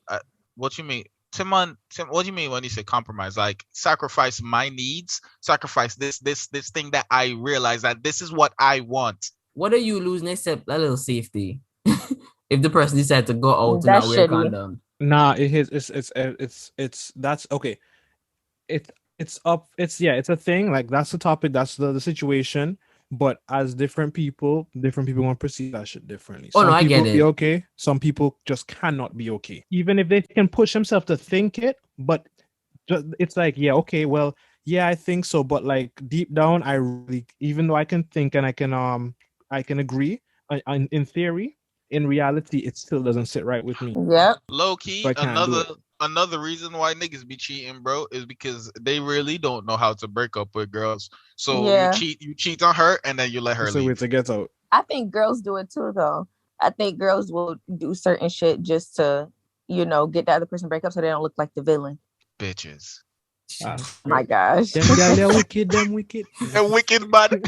What you mean, Tim? What do you mean when you say compromise? Like sacrifice my needs, sacrifice this thing that I realize that this is what I want. What are you losing except a little safety? If the person decides to go out and That's not wear a shitty. condom. Nah, it's that's okay. It's up. It's a thing. Like that's the topic. That's the situation. But as different people want to perceive that shit differently. Oh, no, Some I people get be it. okay. Some people just cannot be okay. Even if they can push themselves to think it, but it's like, yeah, okay, well, yeah, I think so. But like deep down, I really, even though I can think and I can agree in theory, in reality, it still doesn't sit right with me. Yep. Low So key, I can't do it. another reason why niggas be cheating, bro, is because they really don't know how to break up with girls. So Yeah. you cheat on her, and then you let her So leave. it's a get out. I think girls do it too, though. I think girls will do certain shit just to, get the other person break up so they don't look like the villain. Bitches. Oh my gosh. Them girl, they're wicked. Them wicked. And wicked bad.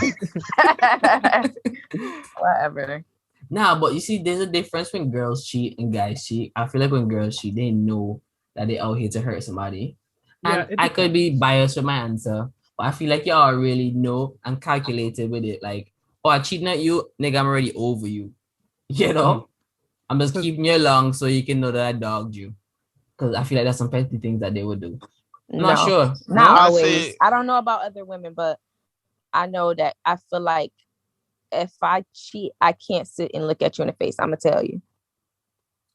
Whatever. Nah, but you see, there's a difference when girls cheat and guys cheat. I feel like when girls cheat, they know that they out here to hurt somebody. Yeah, And I could be biased with my answer, but I feel like y'all really know and calculated with it. Like, oh, I cheating at you, nigga, I'm already over you. You know? I'm just keeping you along so you can know that I dogged you. Because I feel like that's some petty things that they would do. Not sure. Not No? always. I don't know about other women, but I know that I feel like if I cheat, I can't sit and look at you in the face. I'm gonna tell you.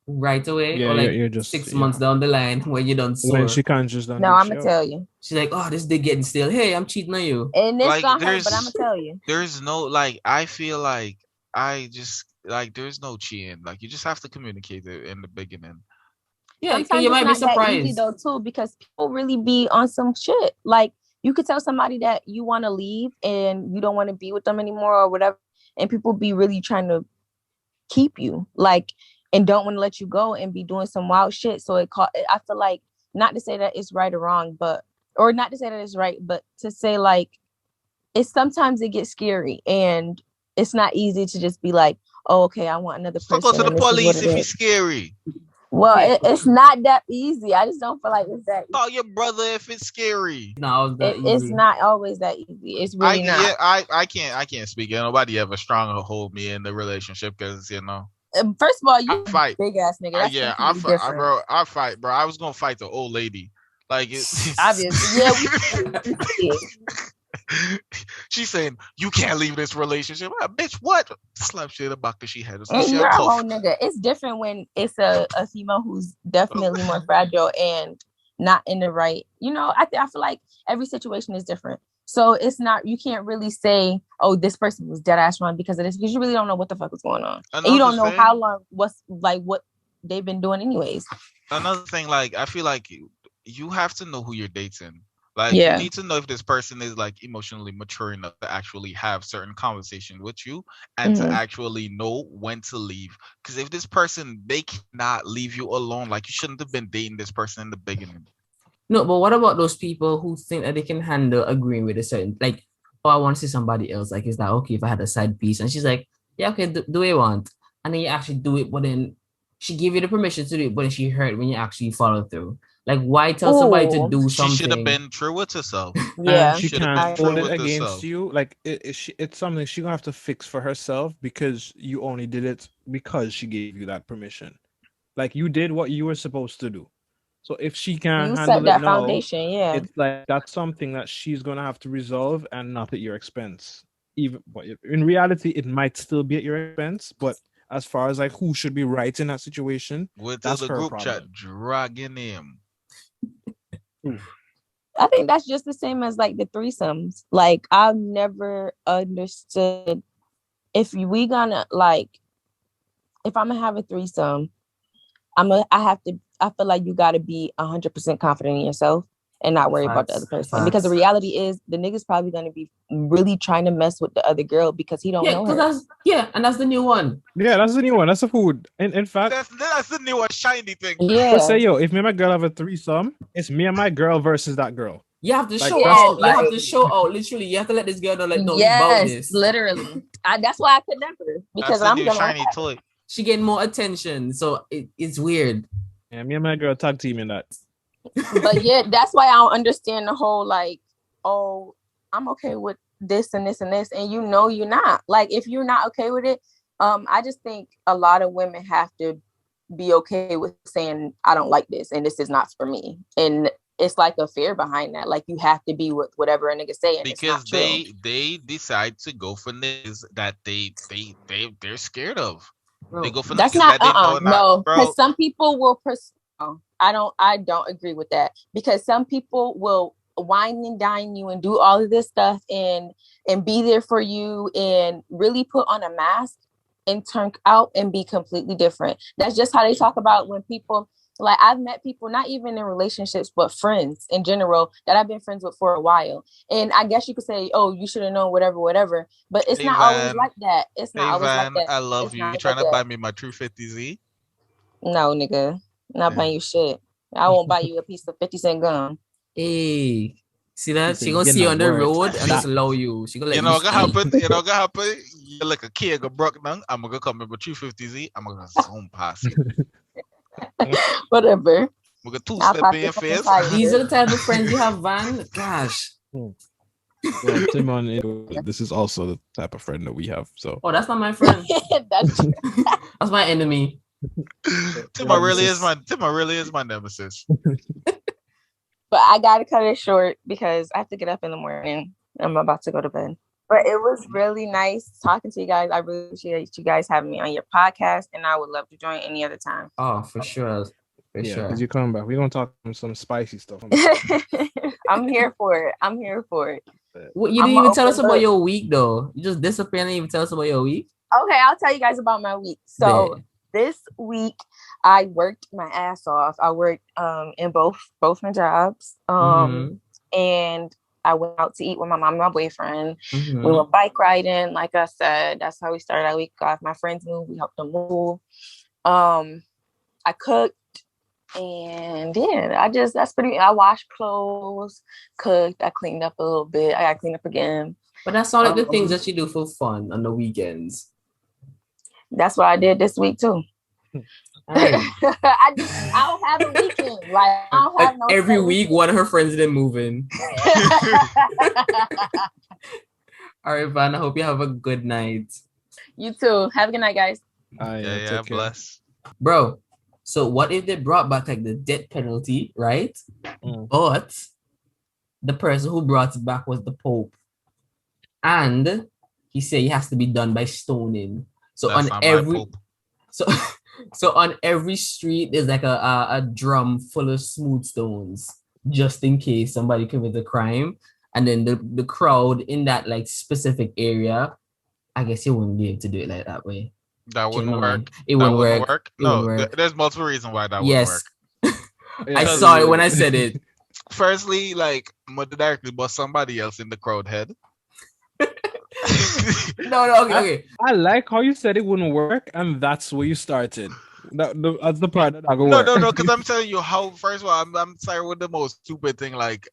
Right away, Yeah, or like you're just 6 months down the line when you done sore. When she can't just done. No, I'm gonna tell you. She's like, oh, this dick getting still. Hey, I'm cheating on you. And it's Like, gonna hurt, but I'm gonna tell you. There's no, like, I feel like I just, like, there's no cheating. Like, you just have to communicate it in the beginning. Yeah, Sometimes you might be it's not that easy surprised. though too, because people really be on some shit. Like you could tell somebody that you want to leave and you don't want to be with them anymore or whatever, and people be really trying to keep you, like, and don't want to let you go and be doing some wild shit. So I feel like, not to say that it's right or wrong, or not to say that it's right, but to say like it's sometimes it gets scary and it's not easy to just be like, oh, okay, I want another person. So go to the and this is what police it if is. he's scary. Well, it's not that easy. I just don't feel like it's that easy. Call your brother if it's scary. No, It's not always that easy. It's really not. Yeah, I can't speak. Nobody ever strong hold me in the relationship because First of all, you fight. big ass nigga. That's I fight, bro. I fight, bro. I was gonna fight the old lady. Like obviously, yeah. She's saying you can't leave this relationship. Bitch, what? Slap shit about because she had a You're a whole nigga. It's different when it's a female who's definitely more fragile and not in the right. I feel like every situation is different. So it's not, you can't really say, oh, this person was dead ass wrong because of this, because you really don't know what the fuck is going on. And you don't know how long, what they've been doing anyways. Another thing, like, I feel like you have to know who you're dating. Like, you need to know if this person is like emotionally mature enough to actually have certain conversation with you and to actually know when to leave. Because if this person, they cannot leave you alone, like you shouldn't have been dating this person in the beginning. No, but what about those people who think that they can handle agreeing with a certain, like, oh, I want to see somebody else. Like, is that okay if I had a side piece? And she's like, yeah, okay, do what you want. And then you actually do it, but then she gave you the permission to do it, but then she hurt when you actually follow through. Like, why tell somebody to do something? She should have been true with herself. Yeah, she can't hold it against you. Like, it's something she's gonna have to fix for herself because you only did it because she gave you that permission. Like, you did what you were supposed to do. So if she can't handle that foundation, it's like that's something that she's gonna have to resolve, and not at your expense. But in reality, it might still be at your expense. But as far as like who should be right in that situation, that's the group problem. Chat dragging him. I think that's just the same as like the threesomes. Like, I've never understood if I'm gonna have a threesome, I feel like you gotta be 100% confident in yourself and not worry about the other person. Because the reality is the nigga's probably gonna be really trying to mess with the other girl because he don't know her. And that's the new one. Yeah, that's the new one. That's the food. In fact, that's the new shiny thing. Yeah. Let's say, if me and my girl have a threesome, it's me and my girl versus that girl. You have to show out. You have to show out. Literally, you have to let this girl know, like, no, about this. Literally. That's why I could never, because I'm gonna shiny toy. She getting more attention, so it's weird. Yeah, me and my girl tag team in that. But yeah, that's why I don't understand the whole like, oh, I'm okay with this and this and this, and you're not. Like, if you're not okay with it, I just think a lot of women have to be okay with saying I don't like this and this is not for me. And it's like a fear behind that. Like, you have to be with whatever a nigga say, because they decide to go for niggas that they're scared of. Bro, they go for that's niggas not no, because some people will I don't agree with that, because some people will wine and dine you and do all of this stuff and be there for you and really put on a mask and turn out and be completely different. That's just how they talk about when people, like, I've met people, not even in relationships, but friends in general that I've been friends with for a while. And I guess you could say, oh, you should have known whatever. But it's not always like that. It's not always like that. I love you. You trying to buy me my True 50Z? No, nigga. Not buying you shit. I won't buy you a piece of 50-cent gum. Hey, see that? She gonna see you on the road and just allow you. She gonna let you know what happen? You know what happen? You're like a kid go broke down. I'm gonna come in with True 50Z. I'm gonna zoom past it. Whatever. We're gonna two-step in face. These are the type of friends you have, Van. Gosh. Well, Timon, this is also the type of friend that we have. So. Oh, that's not my friend. That's my enemy. Timon really is my nemesis. But I gotta cut it short because I have to get up in the morning. I'm about to go to bed. But it was really nice talking to you guys. I really appreciate you guys having me on your podcast, and I would love to join any other time. Oh, for sure. For sure. Because you're coming back. We're going to talk some spicy stuff. I'm here for it. Well, you didn't even tell us about your week, though. You just disappeared and didn't even tell us about your week. Okay, I'll tell you guys about my week. So this week, I worked my ass off. I worked in both my jobs. And I went out to eat with my mom and my boyfriend. We went bike riding. Like I said, that's how we started our week off. My friends moved. We helped them move. I cooked. And yeah, I washed clothes, cooked, I cleaned up a little bit. I got to clean up again. But that's all of the things that you do for fun on the weekends. That's what I did this week too. Alright. I don't have a weekend. Like I don't have no every set week, one of her friends then moving. All right, Van. I hope you have a good night, You too. Have a good night, guys. Yeah, Take care. bless. bro. So what if they brought back like the death penalty, right? But the person who brought it back was the Pope, and he said it has to be done by stoning. So That's on not my every poop. so so on every street there's like a drum full of smooth stones just in case somebody commits a crime, and then the crowd in that like specific area, I guess you wouldn't be able to do it like that way. That Change my wouldn't mind. work. It That wouldn't wouldn't work. work. It wouldn't No, work. there's multiple reasons why that wouldn't work. Yes. I Yeah, saw it when I said it. Firstly, like mother directly bust somebody else in the crowd head. No, okay. I like how you said it wouldn't work, and that's where you started. That's the part that I go No, work. no, because I'm telling you how. First of all, I'm sorry with the most stupid thing. Like,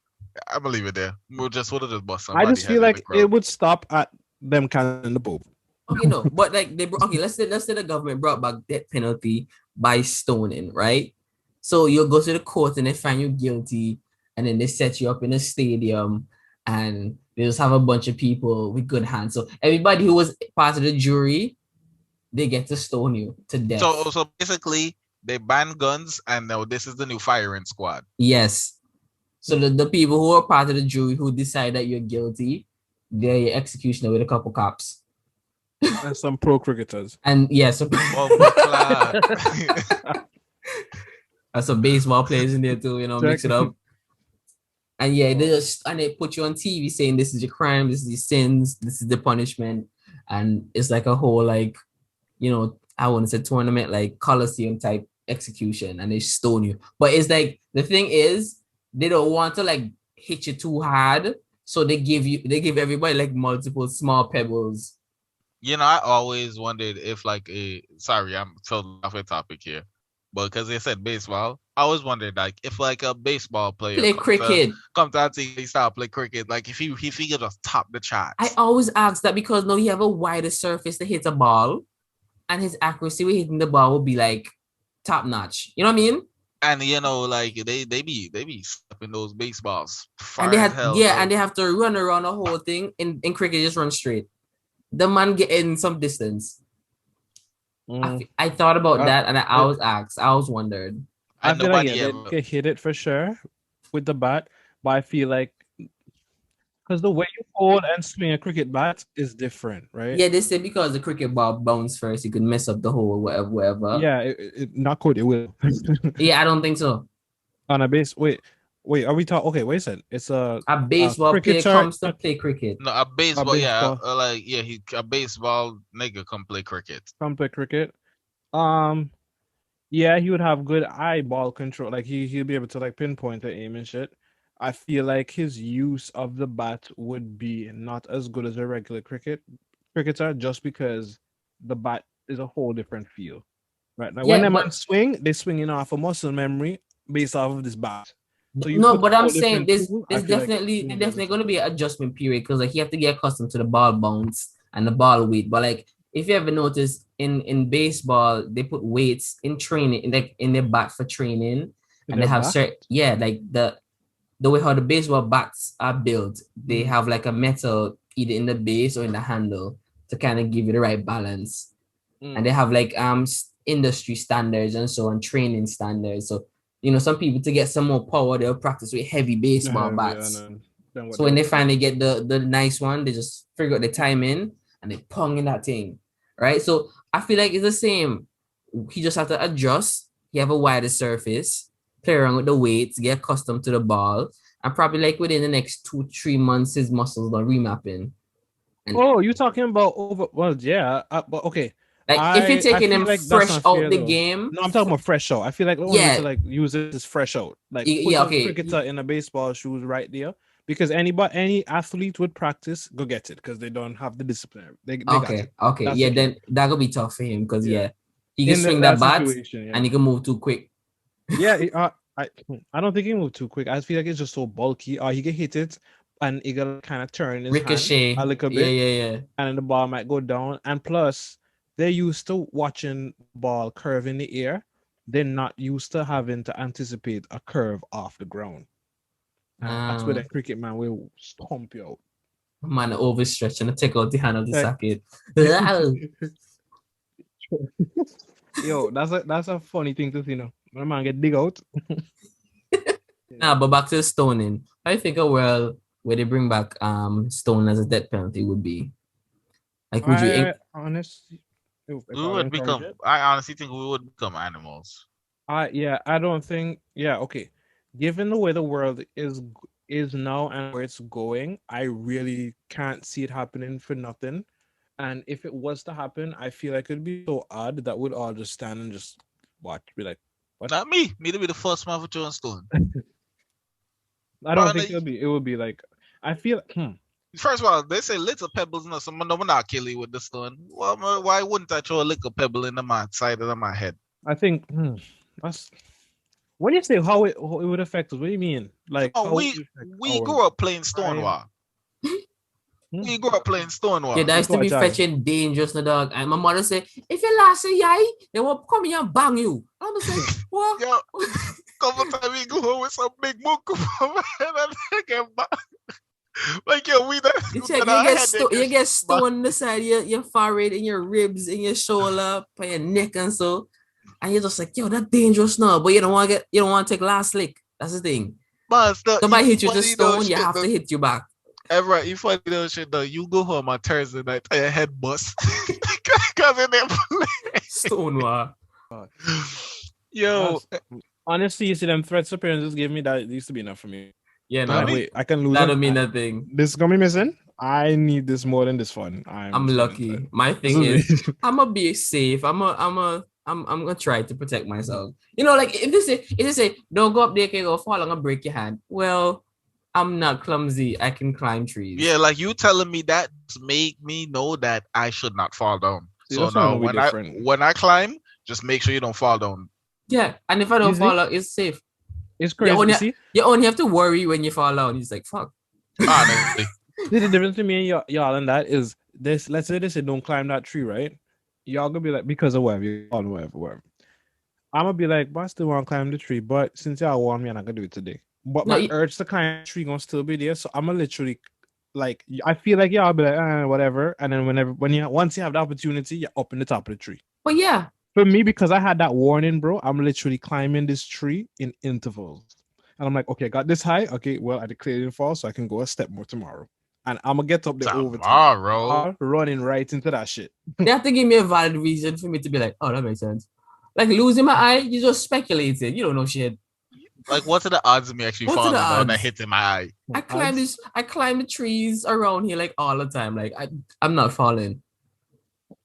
I believe it there. We'll just bust I somebody just head feel in the like crowd. it would stop at them canceling the Pope. Okay, no, but like okay, let's say the government brought back death penalty by stoning, right? So you'll go to the court and they find you guilty, and then they set you up in a stadium, and they just have a bunch of people with good hands. So everybody who was part of the jury, they get to stone you to death. So basically, they ban guns, and now this is the new firing squad. Yes. So the people who are part of the jury who decide that you're guilty, they're your executioner with a couple cops. And some pro cricketers. And yes, that's some baseball players in there too, mix it up. And yeah, they put you on TV saying this is your crime, this is your sins, this is the punishment. And it's like a whole like, I wouldn't say tournament, like Coliseum type execution, and they stone you. But it's like the thing is they don't want to like hit you too hard. So they give everybody like multiple small pebbles. I always wondered if sorry, I'm totally off the topic here, but because they said baseball, I always wondered like if like a baseball player play cricket, come to our team, they start play cricket, like if he could just top the charts. I always ask that because now he have a wider surface to hit a ball, and his accuracy with hitting the ball will be like top notch. You know what I mean? And like they be slapping those baseballs. And they have to run around the whole thing. In cricket, just run straight. The man get in some distance. I thought about that, and I always wondered. I feel like they can hit it for sure with the bat, but I feel like because the way you hold and swing a cricket bat is different, right? Yeah, they say because the cricket ball bounce first, you could mess up the hole, whatever. Yeah, not good. It will. Yeah, I don't think so. On a base, wait, are we talking? Okay, wait a second. It's a baseball player comes to play cricket. No, a baseball. A baseball nigga come play cricket. Yeah, he would have good eyeball control. Like he'll be able to like pinpoint the aim and shit. I feel like his use of the bat would be not as good as a regular cricketer, just because the bat is a whole different feel. Right now, when man swing, they swing off a muscle memory based off of this bat. So but I'm saying there's definitely going to be an adjustment period because like you have to get accustomed to the ball bounce and the ball weight. But like if you ever notice in baseball, they put weights in training, in their bat for training, and they have certain like the way how the baseball bats are built, they have like a metal either in the base or in the handle to kind of give you the right balance. And they have like industry standards and so on, training standards. So some people to get some more power, they'll practice with heavy baseball bats. So when they finally get the nice one, they just figure out the timing and they pong in that thing, right? So I feel like it's the same. He just have to adjust. He have a wider surface, play around with the weights, get accustomed to the ball, and probably like within the next 2-3 months, his muscles are remapping. You're talking about over? Well, yeah, but okay. Like if you're taking him like fresh out the game. No, I'm talking about fresh out. I feel like the only way to like use it is fresh out. Like put a cricketer in a baseball shoes right there. Because any athlete would practice, go get it because they don't have the discipline. They got it. Okay. That's then that'll be tough for him because he can swing that bat and he can move too quick. Yeah, I don't think he moved too quick. I feel like it's just so bulky. He can hit it and he can kind of turn his ricochet hand a little bit. Yeah. And then the ball might go down. And plus, they're used to watching ball curve in the air. they're not used to having to anticipate a curve off the ground. And that's where the cricket man will stomp you out. Man overstretched and take out the hand of the Like- socket. Yo, that's a funny thing to see now. When a man get dig out. Nah, but back to the stoning. I think a world where they bring back stone as a death penalty would be. Like, would you? Honestly, if We I would encourage become. it, I honestly think we would become animals. I don't think. Yeah, okay. Given the way the world is now and where it's going, I really can't see it happening for nothing. And if it was to happen, I feel like it'd be so odd that we'd all just stand and just watch, be like, what? Not me. Me to be the first man for throwing stone. I don't But think it would be like. I feel. First of all, they say little pebbles. No, someone no, not kill you with the stone. Well, why wouldn't I throw a little pebble in the my side of my head? I think that's. When you say how it would affect us, what do you mean? Like Oh, how we it would affect we our grew up playing time? Stonewall. Hmm? We grew up playing Stonewall. Yeah, that used to be Watch out. fetching dangerous, no dog. And my mother say, if you last a yai, they will come here and bang you. I'm just like, what? Yo, couple times we go home with some big book and I get back. Like yo, we You check, you get stone on the side of your forehead, in your ribs, in your shoulder, by your neck and so. And you're just like, yo, that's dangerous now. But you don't want to take last lick. That's the thing. Somebody hit you with a stone, you have to hit you back. Everett, you funny little shit though. You go home on Thursday night, your head bust. Cause in there Stonewall. Yo, Honestly, you see them threats appearances give me that it used to be enough for me. Yeah, Like, no, wait, I can lose. that them. don't mean nothing. This is gonna be missing. I need this more than this fun. I'm lucky. My thing is, I'm gonna be safe. I'm gonna try to protect myself. You know, like if they say don't go up there, can go fall, I'm gonna break your hand. Well, I'm not clumsy. I can climb trees. yeah, like you telling me that make me know that I should not fall down. See, So that's now gonna be different. when I climb, just make sure you don't fall down. Yeah, and if I don't Easy. fall out, it's safe. It's crazy. You only have to worry when you fall out. He's like, fuck. Honestly. See, the difference between y'all and that is this. Let's say they say don't climb that tree, right? Y'all gonna be like, because of whatever, whatever. I'm gonna be like, but I still want to climb the tree. But since y'all want me, I'm not gonna do it today. But my urge to climb the tree gonna still be there. So I'm gonna literally, like, I feel like y'all be like, whatever. And then once you have the opportunity, you're up in the top of the tree. But yeah. For me, because I had that warning, bro, I'm literally climbing this tree in intervals. And I'm like, okay, I got this high. Okay, well, I declared it fall, so I can go a step more tomorrow. And I'm gonna get up there over tomorrow, running right into that shit. They have to give me a valid reason for me to be like, oh, that makes sense. Like losing my eye, you just speculating. You don't know shit. Like, what are the odds of me actually falling down and hitting my eye? I climb the trees around here like all the time. Like I'm not falling.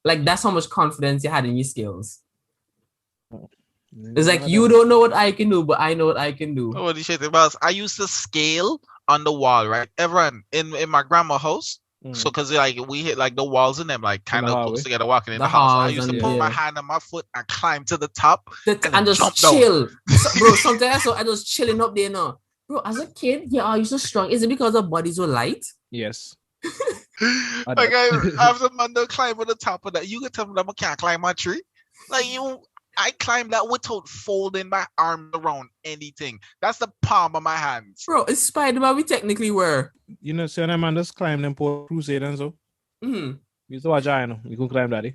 Like that's how much confidence you had in your skills. It's like you don't know what I can do, but I know what I can do. Oh, what the shit about? I used to scale on the wall, right? Everyone in my grandma's house. So because like we hit like the walls in them like kind of close together walking in the house. So I used to put my hand on my foot and climb to the top and just chill. Bro, sometimes I just chilling up there now. Bro, as a kid, yeah, I used to strong. Is it because our bodies were light? Yes. Like I have the man to climb on the top of that. You can tell me that I can't climb my tree. Like I climbed that without folding my arms around anything. That's the palm of my hands. Bro, it's Spider-Man we technically were. You know, so man just climb them poor crusade and so. We used to watch I know. We couldn't climb daddy.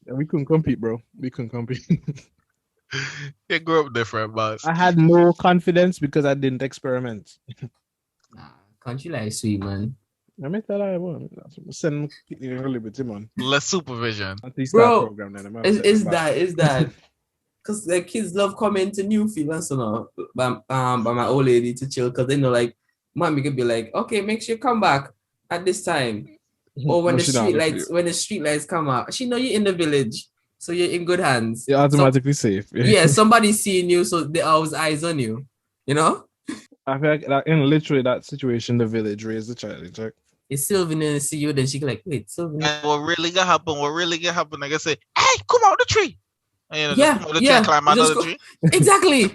We couldn't compete, bro. We couldn't compete. You grew up different, boss. I had no confidence because I didn't experiment. Country life sweet, man. I mean that I want. Send a little bit, man. Less supervision. Bro, is that because the kids love coming to Newfield and so now by my old lady to chill because they know like mommy could be like, okay, make sure you come back at this time. Or when the street lights come out. She know you're in the village, so you're in good hands. You're automatically safe. Yeah, somebody's seeing you, so they always eyes on you. You know? I feel like in literally that situation, the village raised the child, check. If Sylvania see you, then she like, wait, Sylvania. And what really gonna happen? Like I say, hey, come out the tree. And, you know, tree, climb out of the tree. Exactly.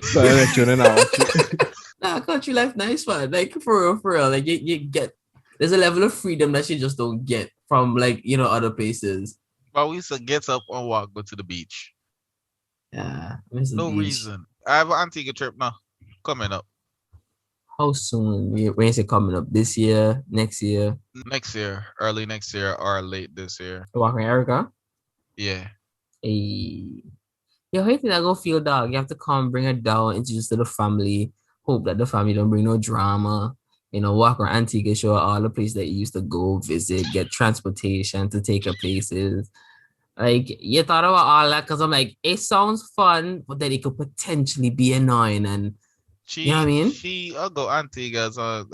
Nah, country life nice, man. Like for real. Like you get there's a level of freedom that you just don't get from like, you know, other places. But we used to get up and walk, go to the beach. Yeah, I miss the No beach. reason. I have an Antigua trip now coming up. How soon? When is it coming up? This year? Next year? Next year, early next year or late this year. Walking Erica? Yeah. Hey. Yo, how you think I gonna feel, dog? You have to come, bring her down, introduce to the family. Hope that the family don't bring no drama. You know, walk around Antigua, show her all the places that you used to go visit, get transportation to take her places. Like, you thought about all that because I'm like, it sounds fun, but then it could potentially be annoying. And you know what I mean? I'll go Antigua as a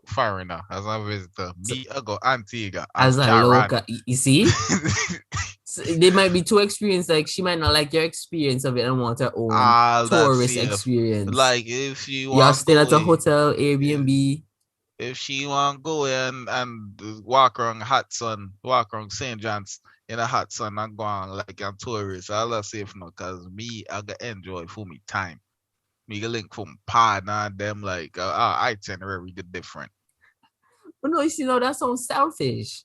foreigner, as a visitor. So, Me, I'll go Antigua as as a Jaran. local, you see? So they might be too experienced. Like, she might not like your experience of it and want her own All that tourist safe. experience. Like if you Y'all want staying go at a hotel, Airbnb. if she want go and walk around hot sun, walk around St. John's in a hot sun and go on like a tourist, I'll not safe no cause me I got enjoy for me time. Me get link from pod and them like itinerary get different. But no, you see, no, that sounds selfish.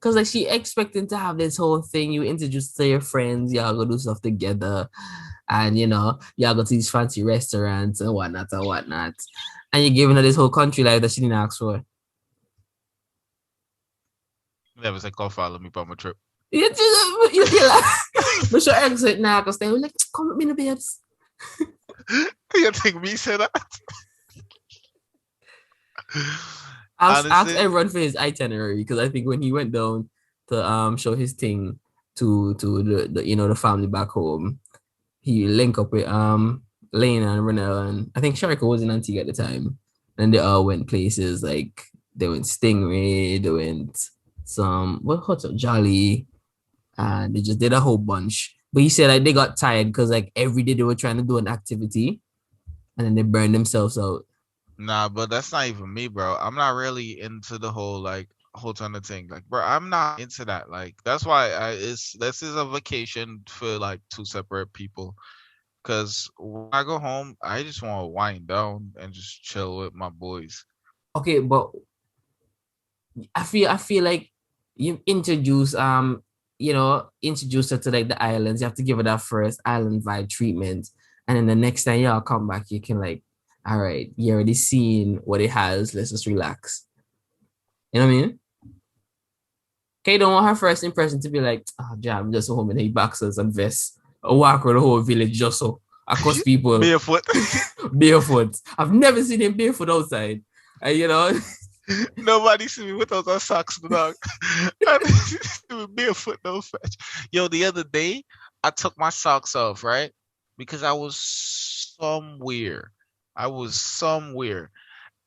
Cause like she expecting to have this whole thing. You introduce to your friends, y'all go do stuff together, and you know, y'all go to these fancy restaurants and whatnot and whatnot. And you're giving her this whole country life that she didn't ask for. Never say come follow me on my trip. You're like, but your exit now, cause they were like, come with me, the babes. You think me say that? Ask Honestly, everyone for his itinerary because I think when he went down to show his thing to the you know the family back home, he linked up with Lena and Renelle, and I think Sharika was in Antigua at the time. And they all went places like they went Stingray, they went some what hotel Jolly, and they just did a whole bunch. But he said like they got tired because like every day they were trying to do an activity and then they burned themselves out. nah, but that's not even me, bro. I'm not really into the whole ton of thing. Like, bro, I'm not into that. Like, that's why this is a vacation for like two separate people. Cause when I go home, I just want to wind down and just chill with my boys. Okay, but I feel like you introduce introduce her to like the islands. You have to give her that first island vibe treatment. And then the next time y'all come back, you can like, all right, you already seen what it has. Let's just relax. You know what I mean? Okay, don't want her first impression to be like, oh jam, just home in a boxers and vests. A walk around the whole village just so across people Barefoot. barefoot. I've never seen him barefoot outside. And you know, Nobody see me without a socks, dog. I see me barefoot, no fetch. Yo, the other day I took my socks off, right? Because I was somewhere. I was somewhere.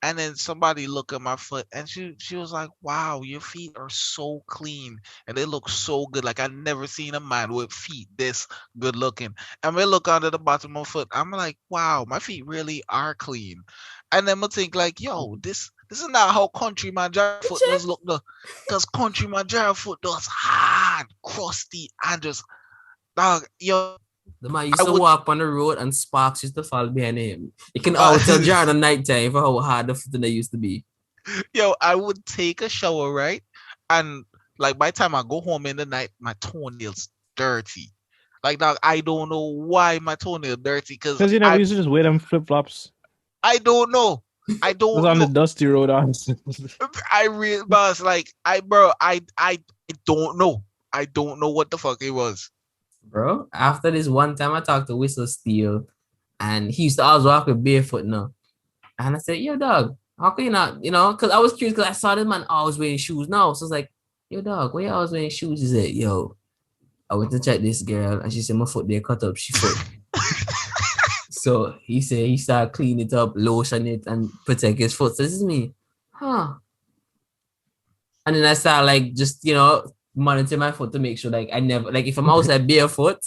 And then somebody looked at my foot and she was like, wow, your feet are so clean and they look so good. Like I never seen a man with feet this good looking. And we look under the bottom of my foot. I'm like, wow, my feet really are clean. And then I think like, yo, this is not how country man Jared foot does look though. Because country man Jared foot does hard, crusty, and just dog, yo, the man I used to would walk on the road and sparks used to fall behind him. You can always tell Jared at nighttime for how hard the footing they used to be. yo, I would take a shower, right? And like by the time I go home in the night, my toenails dirty. Like dog, I don't know why my toenail dirty because Because you never used to just wear them flip flops. I don't know. I It was don't on the know. dusty road. I really was like I don't know. I don't know what the fuck it was. Bro, after this one time I talked to Whistle Steel and he used to always walk with barefoot now. And I said, yo, dog, how can you not, because I was curious because I saw this man always wearing shoes now. So I was like, yo, dog, why you always wearing shoes? He said, yo, I went to check this girl and she said my foot there cut up, she foot. So he said he started cleaning it up, lotion it, and protect his foot. So this is me. Huh. And then I started like just, monitor my foot to make sure like I never like if I'm outside barefoot,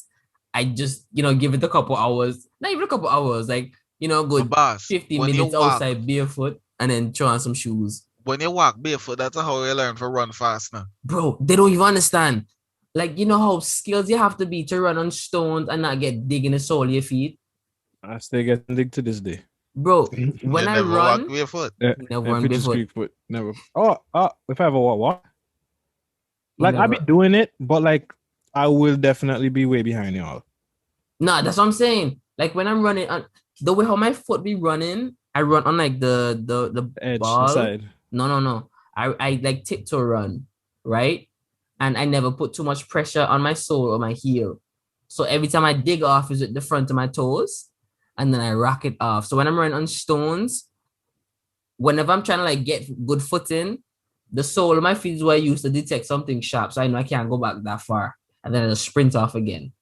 I just, give it a couple hours. Not even a couple hours, like, But good boss, 15 when you minutes walk, outside barefoot and then throw on some shoes. when you walk barefoot, that's how you learn to run fast now. Bro, they don't even understand. Like, you know how skills you have to be to run on stones and not get dig in the sole of your feet? I still get dig to this day. Bro, when You I never run, walk barefoot. never run Fitches barefoot. Creek foot. Never. Oh, if I ever walk. You Like I be never- doing it, but like I will definitely be way behind y'all. No, that's what I'm saying. Like when I'm running on the way how my foot be running, I run on like the Edge, the ball. side. No. I like tiptoe run, right? And I never put too much pressure on my sole or my heel. So every time I dig off is at the front of my toes, and then I rock it off. So when I'm running on stones, whenever I'm trying to like get good footing, the sole of my feet is where I use to detect something sharp. So I know I can't go back that far. And then I just sprint off again.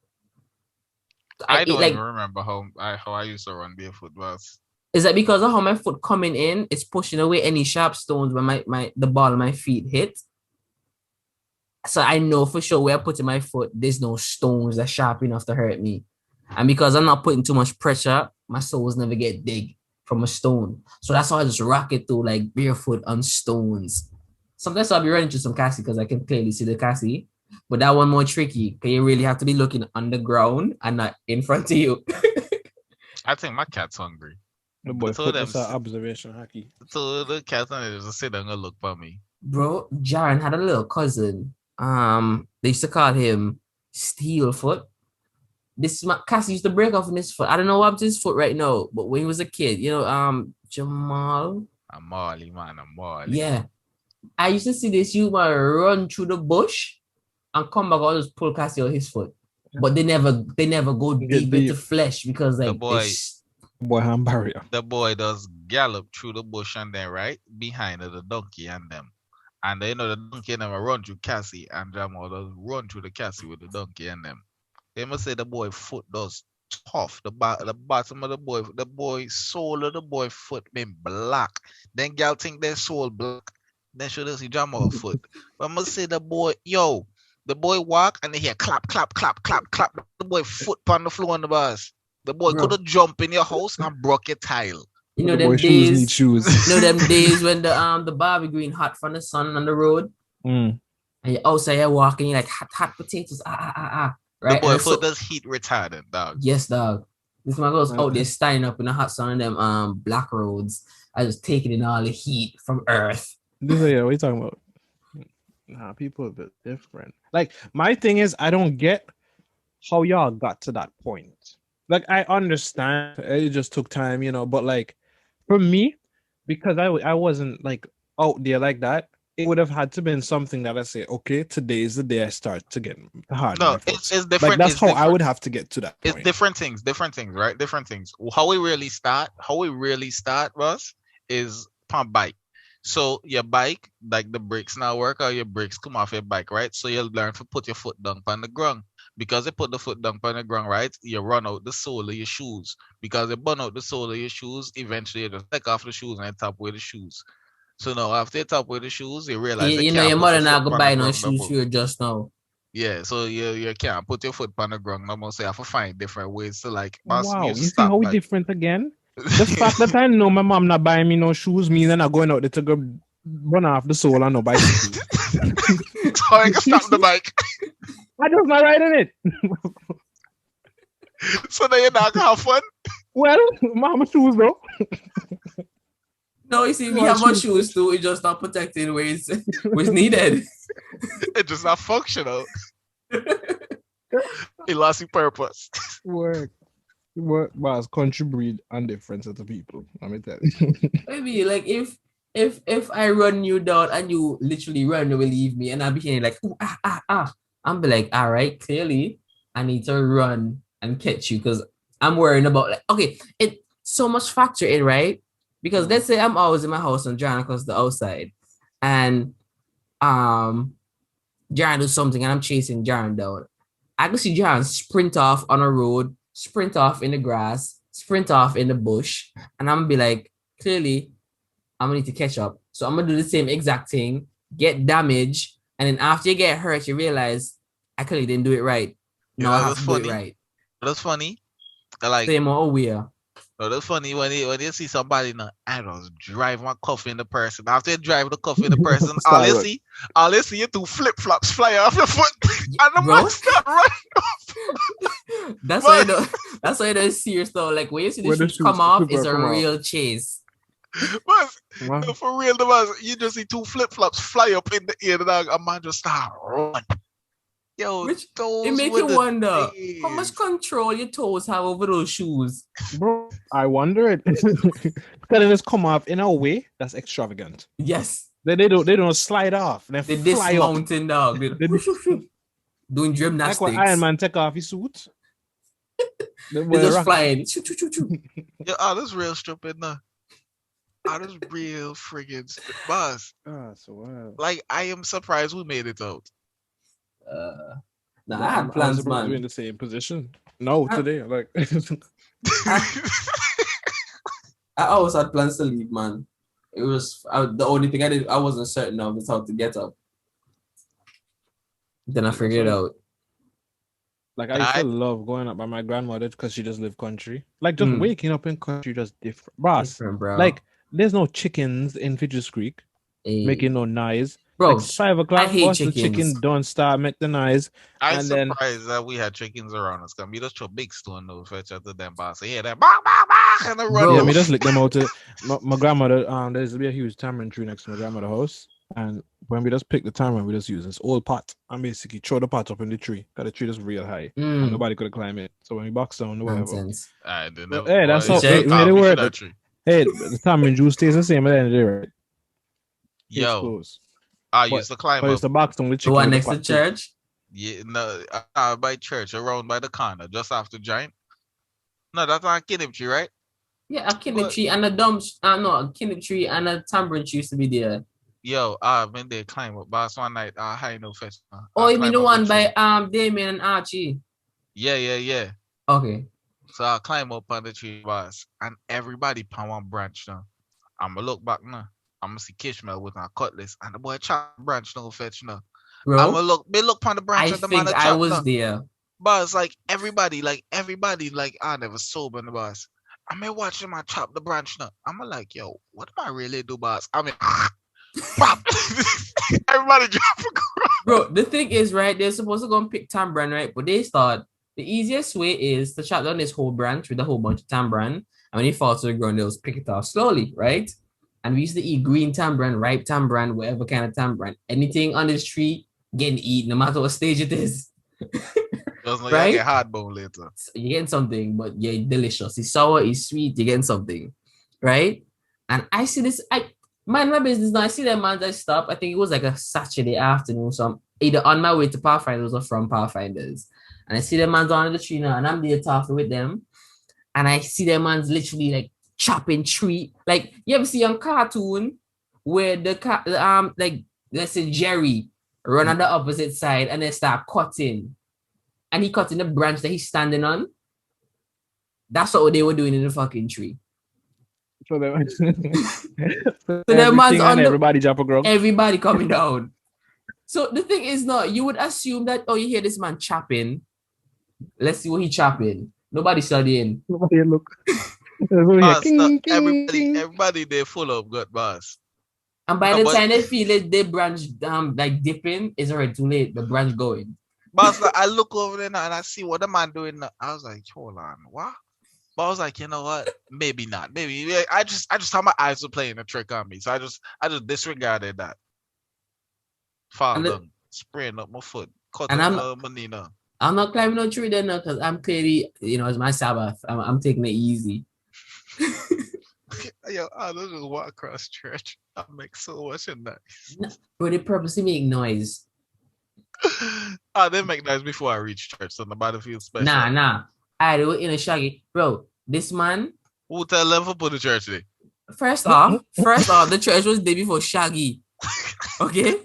I don't even Like, remember how I used to run barefoot was. is that because of how my foot coming in, it's pushing away any sharp stones when the ball of my feet hit. So I know for sure where I'm putting my foot, there's no stones that sharp enough to hurt me. And because I'm not putting too much pressure, my soles never get dig from a stone. So that's how I just rock it through like barefoot on stones. Sometimes I'll be running through some cassie because I can clearly see the cassie. But that one more tricky because you really have to be looking on the ground and not in front of you. I think my cat's hungry. The boy Two of them, focus on observation hockey. so the cat and just sit down and look for me. Bro, Jaron had a little cousin. They used to call him Steelfoot. This Cassie used to break off in his foot. I don't know what happened to his foot right now, but when he was a kid, Jamal. I'm Marley, man. I'm Marley. Yeah. I used to see this human run through the bush and come back and just pull Cassie on his foot. But they never go deep into flesh because like boy hand barrier. The boy does gallop through the bush and then right behind the donkey and them. And they know the donkey never run through Cassie and Jamal does run through the Cassie with the donkey and them. They must say the boy foot does tough. The bottom of the boy sole of the boy foot been black. Then gal think their sole black. Then should see Jamal foot. But I must say the boy walk and they hear clap, clap, clap, clap, clap. The boy foot on the floor on the bus. The boy could have jumped in your house and broke your tile. You know them days. You know them days when the Barbie green hot from the sun on the road. And you're outside, you're walking, you're like hot potatoes. Right? The boy foot does heat retardant, dog. Yes, dog. This man goes out there standing up in the hot sun on them black roads. I just taking in all the heat from Earth. What are you talking about? Nah, people are a bit different. Like my thing is, I don't get how y'all got to that point. Like I understand it just took time, but like for me, because I wasn't like out there like that, it would have had to been something that I say, okay, today is the day I start to get hard. No, it's different. Like that's how different. I would have to get to that point. It's different things, right? Different things. How we really start, Russ, is pump bike. So your bike, like the brakes now work, or your brakes come off your bike, right? So you'll learn to put your foot down on the ground. Because you put the foot down on the ground, right? You run out the sole of your shoes. Because you burn out the sole of your shoes, eventually you just take off the shoes and you top with the shoes. So now after you top with the shoes, you realize you know your mother not gonna buy no shoes for you just now. Yeah, so you can't put your foot on the ground. I'm gonna say I have to find different ways to like. Wow, you see how we different again? The fact that I know my mom not buying me no shoes means I'm not going out there to go run off the sole on no bicycle. So I can stop the bike. I just not riding it. So then you're not gonna have fun? Well, mama shoes though. No, you see, we have our shoes too. It's just not protected where it's needed. It's just not functional. It lost its purpose. Work was country breed and different set of people. Let me tell you. Maybe like if I run you down and you literally run away, leave me, and I'll be hearing like I'm be like, all right, clearly I need to run and catch you because I'm worrying about like okay, it so much factor in, right? Because let's say I'm always in my house and John across the outside, and Jaron do something and I'm chasing Jaron down. I can see Jaron sprint off on a road, sprint off in the grass, sprint off in the bush, and I'm gonna be like, clearly, I'm gonna need to catch up. So I'm gonna do the same exact thing, get damage, and then after you get hurt, you realize I clearly didn't do it right. No, I have to do it right. That's funny. Like say more aware. Oh, that's funny when you see somebody in I don't drive my cuff in the person. After you drive the cuff in the person, all you see you two flip-flops fly off your foot and the man start running. That's why they're serious though. Like when you see the shoes come off, it's a real chase. But for real, you just see two flip-flops fly up in the air, and a man just start running. Yo, Which those it make were you the wonder how much days. control your toes have over those shoes. Bro, I wonder it. Because they just come off in a way that's extravagant. Yes, They don't slide off. They they fly up. dismounting dog. They do- Doing like when Iron gymnastics. Man take off his suit. They're When just rock, flying. Choo, choo, choo, choo. Yo, that's real stupid, nah. That's real friggin' stupid. Boss, so wild. like, I am surprised we made it out. Nah, I had I'm plans, supposed to be in man. the same position. No, today. Like I always had plans to leave, man. It was the only thing I wasn't certain of is how to get up. Then I figured it out. Like I used to love going up by my grandmother because she just lived country. Like just waking up in country just different. Boss, Different, bro. like there's no chickens in Fidget Creek making no noise. Bro, Like 5 o'clock, I hate boss, the chickens. chicken don't start make the noise. I'm And then surprised that we had chickens around us. Cause me just throw big stone those fetch at the damn boss. So yeah, that bark, bark, bark, and they run. Bro. yeah, me just lick them out to my grandmother. There's a huge tamarind tree next to my grandmother's house. And when we just pick the tamarind, we just use this old pot and basically throw the pot up in the tree. Cause the tree is real high. And nobody could climb it. So when we box down, whatever. Nonsense. I didn't know. Hey, that's Well, how it's hey, a they coffee were for that tree. Hey, the tamarind juice stays the same at the end of the day, right? Yo, Close. I used to climb But up. it's the box down the The chicken. one with next to pot too. church? Yeah, no, by church, around by the corner, just after Giant. No, that's not Kinnip tree, right? Yeah, a kidney But- tree and a a kidney tree and a tamarind tree used to be there. Yo, I've been there climb up. Boss one night, I no fetch. Oh, you mean the climb up one tree. by Damien and Archie? Yeah. Okay. So I climb up on the tree, boss, and everybody pound one branch now. I'ma look back now. I'ma see Kishmael with my cutlass, and the boy chop branch no fetch now. Bro, I'ma look on the branch I and the man think a I chop was now. there. Boss, like everybody, I never sober in the boss. I may watch him and chop the branch now. I'm like, yo, what am I really do, boss? I mean, pop. Everybody drop a Bro, the thing is, right, they're supposed to go and pick tamarind, right? But they thought the easiest way is to chop down this whole branch with a whole bunch of tamarind. And when it falls to the ground, they'll pick it off slowly, right? And we used to eat green tamarind, ripe tamarind, whatever kind of tamarind. Anything on this tree getting eaten, no matter what stage it is. Just know Right? you get hard bone later. You're getting something, but you're delicious. It's sour, it's sweet, you're getting something, right? And I see this, I mind my business now. I see that man, I stop. I think it was like a Saturday afternoon, so I'm either on my way to Pathfinders or from Pathfinders. And I see the man's on the tree now, and I'm there talking with them. And I see the man's literally like chopping tree. Like, you ever see on cartoon where like, let's say Jerry run on the opposite side and they start cutting. And he cutting the branch that he's standing on. That's what they were doing in the fucking tree. So the man's on everybody drop a grog. Everybody coming down. So the thing is not, you would assume that, oh, you hear this man chopping. Let's see what he chopping. Nobody studying. Nobody look. Boss, everybody they full of gut boss. And by the time they feel it, they branch like dipping, it's already too late. The branch going. Boss, like, I look over there now and I see what the man doing now. I was like, hold on, what? But I was like, you know what? Maybe not. Maybe I just thought my eyes were playing a trick on me. So I just disregarded that. Fall down, spraying up my foot, cut up my knee now. I'm not climbing no tree then because I'm clearly, it's my Sabbath. I'm taking it easy. Yo, I just walk across church. I make so much of noise. Bro, they purposely make noise. They make noise before I reach church, so the battlefield special. Nah. They were in a shaggy. Bro, this man. Who tell them for put the church there? First off, the church was day before Shaggy. Okay?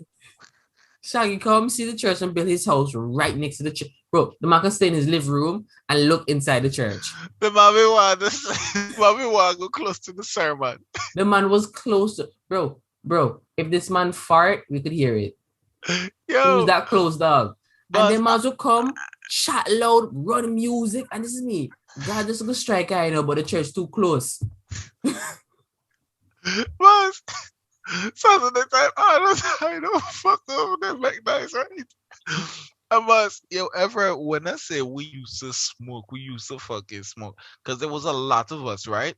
Shaggy come see the church and build his house right next to the church. Bro, the man can stay in his living room and look inside the church. The mommy want to go close to the sermon. The man was close to bro. If this man fart, we could hear it. Yo, he was that close, dog. And the man will come, chat loud, run music, and this is me. God, this is a strike, I know, but the church too close. Boss, Saturday time, I don't fuck over them make nice, right? And boss, when I say we used to smoke, we used to fucking smoke. Because there was a lot of us, right?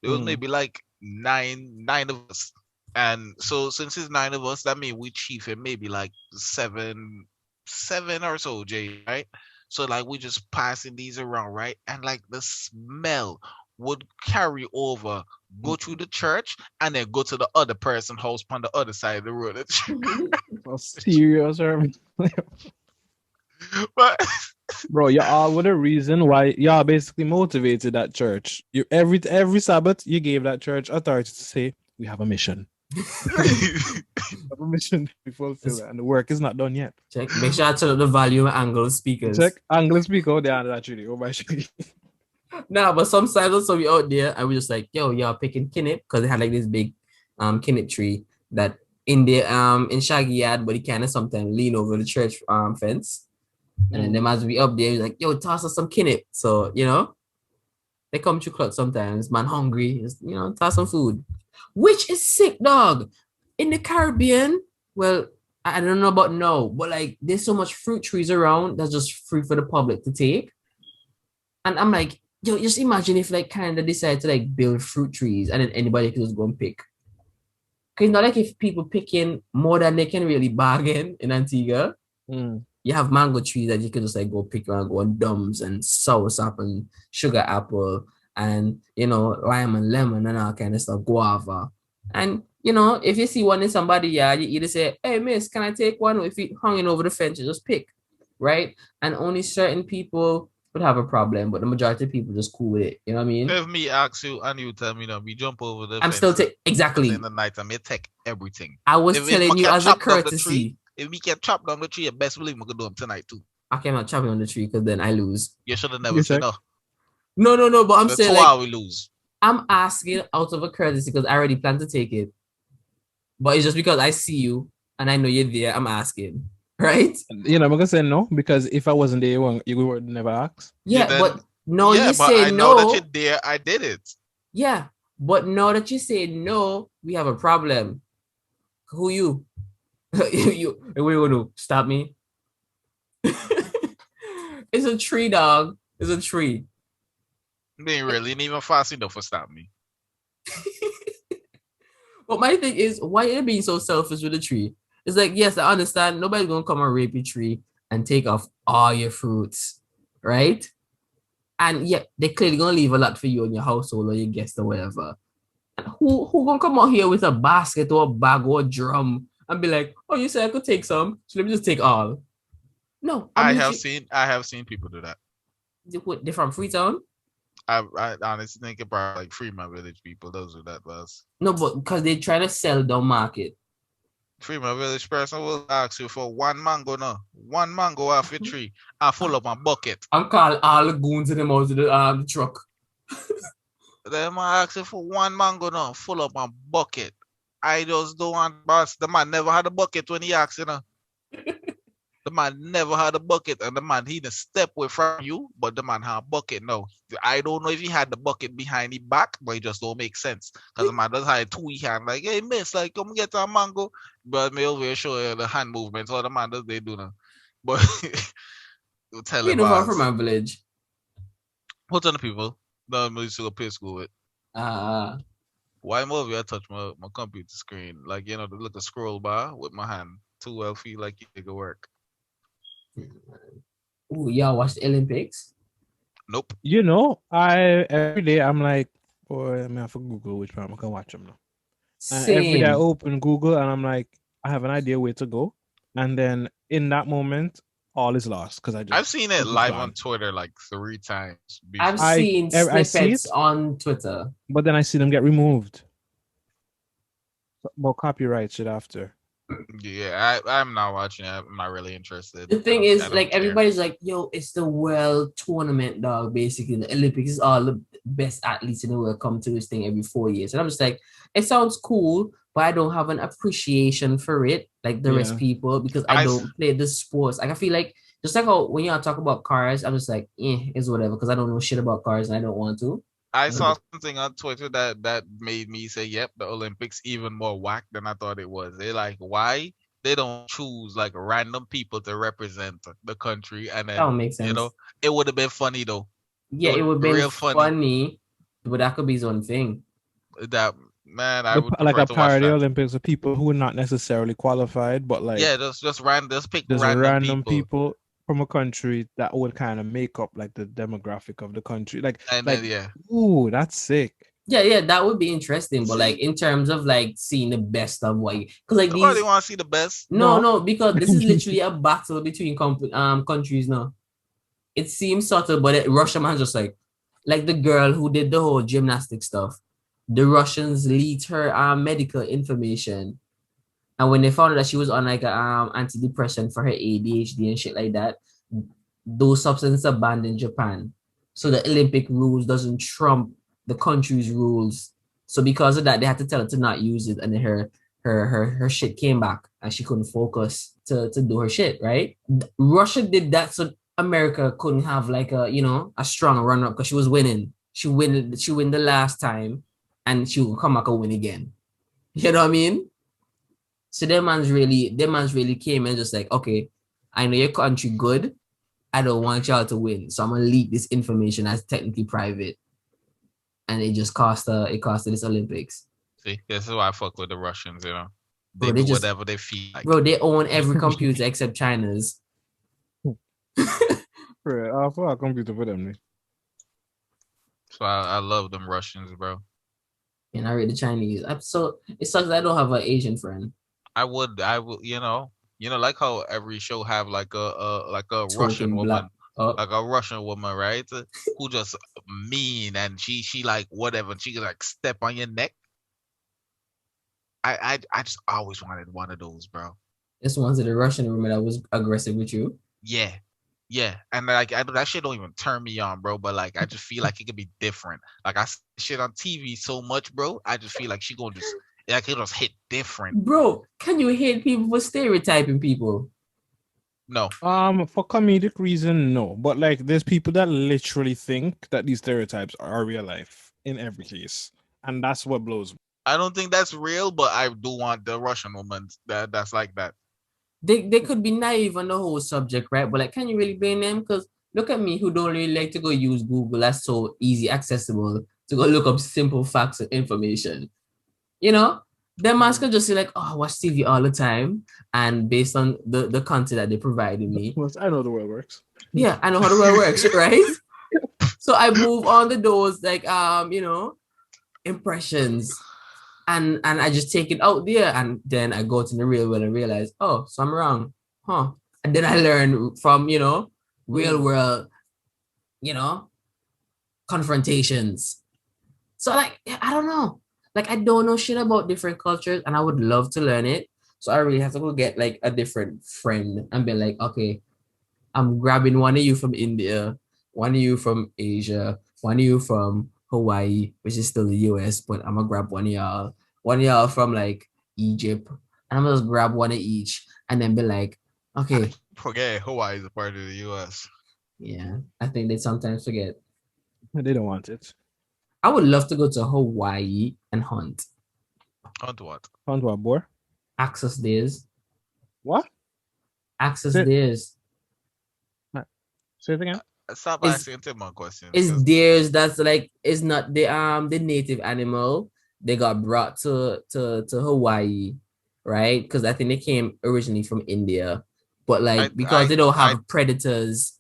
There was maybe like nine of us. And so since it's 9 of us, that means we chief and maybe like 7 7 or so, Jay, right? So like we just passing these around, right? And like the smell would carry over, go through the church, and then go to the other person's house on the other side of the road. Oh, serious, But bro. You're all with a reason why y'all basically motivated that church. You every Sabbath you gave that church authority to say we have a mission. Have a mission to fulfill it, and the work is not done yet. Check. Make sure I turn up the volume and angle of speakers. Check English speaker out there actually. Oh my shit. Nah, but some silence, so we out there and we just like, yo, y'all picking kinnip because they had like this big kinnip tree that in the in Shaggy yard, but he kind of sometimes lean over the church fence. And then them as we up there, he's like, yo, toss us some kinnip. So, you know, they come to clutch sometimes, man hungry, just, you know, toss some food. Which is sick, dog. In the Caribbean, well, I don't know about now, but like there's so much fruit trees around that's just free for the public to take. And I'm like, yo, just imagine if like Canada decided to like build fruit trees and then anybody could just go and pick. Because it's not like if people picking more than they can really bargain in Antigua. You have mango trees that you can just like go pick around, go on dums and soursop and sugar apple and, you know, lime and lemon and all kind of stuff, guava. And, you know, if you see one in somebody's yard, you either say, hey, miss, can I take one? Or if you hanging over the fence, you just pick, right? And only certain people would have a problem, but the majority of people just cool with it. You know what I mean? if me ask you and you tell me, no, we jump over the I'm fence still exactly. in the night and me take everything. I was If telling I you can as a chop down the courtesy. tree, if we can chop down the tree, best believe we could do them tonight too. I cannot chop it on the tree because then I lose. You should have never said no. No, but I'm The saying 2 like, hour we lose. I'm asking out of a courtesy because I already plan to take it. But it's just because I see you and I know you're there, I'm asking. Right? You know, I'm gonna say no because if I wasn't there, you would never ask. Yeah, then, but no, yeah, you but say I no. know that you're there. I did it. Yeah, but now that you say no, we have a problem. Who you? you? What are you gonna do? Stop me? It's a tree, dog. It's a tree. They ain't really ain't even fast enough for stop me. But my thing is, why are you being so selfish with the tree? It's like, yes, I understand. Nobody's gonna come and rape your tree and take off all your fruits, right? And yeah, they're clearly gonna leave a lot for you in your household or your guests or whatever. And who gonna come out here with a basket or a bag or a drum and be like, oh, you said I could take some, so let me just take all. No, I have seen people do that. They're from Freetown. I honestly think it probably like Fremont Village people. Those are that was. No, but because they're trying to sell down market. Fremont Village person will ask you for one mango now. One mango off your tree. I full up my bucket. I'm calling all the goons in them out of the truck. Then I ask you for one mango now. Full up my bucket. I just don't want boss. The man never had a bucket when he asked, you know. The man never had a bucket, and the man he didn't step away from you, but the man had a bucket now. I don't know if he had the bucket behind his back, but it just don't make sense. Because the man does have two hand, like, hey miss, like come get a mango. But me over here show you the hand movements, all the man does they do now. But we'll tell You him know, from my village. what other people that I used to go play school with? Why am I over here touch my computer screen? Like, you know, the little scroll bar with my hand. Too well feel like you go work. Oh, y'all watch the Olympics? Nope. You know, every day I'm like, boy, I have to Google which one I can watch them now. And every day I open Google and I'm like, I have an idea where to go, and then in that moment, all is lost because I've seen it live on Twitter like 3 times. I've seen snippets on Twitter, but then I see them get removed. More copyright shit after. Yeah, I'm not watching it. I'm not really interested. The thing is, like, everybody's like, yo, it's the world tournament, dog. Basically, the Olympics is all the best athletes in the world come to this thing every 4 years. And I'm just like, it sounds cool, but I don't have an appreciation for it, like the rest people, because I don't play the sports. Like, I feel like, just like how when y'all talk about cars, I'm just like, it's whatever, because I don't know shit about cars and I don't want to. I saw something on Twitter that made me say, yep, the Olympics even more whack than I thought it was. They're like, why they don't choose like random people to represent the country? And then, that would make sense. You know, it would have been funny though. Yeah, it would have been funny, but that could be his own thing. That Man, I would like prefer a to watch parody that. Olympics of people who are not necessarily qualified, but like Yeah, just pick there's random random people, people from a country that would kind of make up like the demographic of the country. and Like, then yeah, ooh, that's sick. Yeah, that would be interesting. But like see, in terms of like seeing the best of what, because like nobody these, want to see the best. no, No. no, because this is literally a battle between countries now. It seems subtle, but Russia man just like the girl who did the whole gymnastic stuff. The Russians leaked her medical information, and when they found out that she was on like a antidepressant for her ADHD and shit like that, those substances are banned in Japan. So the Olympic rules doesn't trump the country's rules. So because of that, they had to tell her to not use it, and then her shit came back, and she couldn't focus to do her shit. Right? Russia did that so America couldn't have like a strong run up because she was winning. She win the last time, and she will come back and win again. You know what I mean? So them man's really came and just like, okay, I know your country good. I don't want y'all to win. So I'm gonna leak this information as technically private. And it just costed this Olympics. See, this is why I fuck with the Russians. You know, Bro, they do whatever they feel like. Bro, they own every computer except China's. Right, I'll for a computer for them. So I love them Russians, bro. And I read the Chinese. So it sucks that I don't have an Asian friend. I would, you know, like how every show have like a Token Russian woman, black. like a Russian woman, right? Who just mean and she like whatever, she could like step on your neck. I just always wanted one of those, bro. This one's the Russian woman that was aggressive with you. Yeah. Yeah, and like that shit don't even turn me on, bro. But like, I just feel like it could be different. Like I see shit on TV so much, bro. I just feel like she gonna just like it'll just hit different. Bro, can you hate people for stereotyping people? No. For comedic reason, no. But like, there's people that literally think that these stereotypes are real life in every case, and that's what blows me. I don't think that's real, but I do want the Russian woman that's like that. They could be naive on the whole subject, right? But like, can you really blame them? Because look at me, who don't really like to go use Google. That's so easy, accessible to go look up simple facts and information. You know, them man can just say like, oh, I watch TV all the time, and based on the content that they provided me, I know the way it works. yeah, I know how the world works, right? So I move on to those like impressions. And I just take it out there, and then I go to the real world and realize, oh, so I'm wrong, huh? And then I learn from real world, confrontations. So like, I don't know, like I don't know shit about different cultures, and I would love to learn it. So I really have to go get like a different friend and be like, okay, I'm grabbing one of you from India, one of you from Asia, one of you from Hawaii, which is still the US, but I'm gonna grab one of y'all from like Egypt, and I'm gonna just grab one of each and then be like, okay. Forget Hawaii is a part of the US. Yeah, I think they sometimes forget. They don't want it. I would love to go to Hawaii and hunt. Hunt what? Hunt what, boy? Access days. What? Access days. Say it again. Stop asking Tim on questions. It's deers that's like it's not the native animal. They got brought to Hawaii, right? Because I think they came originally from India, but like because they don't have predators,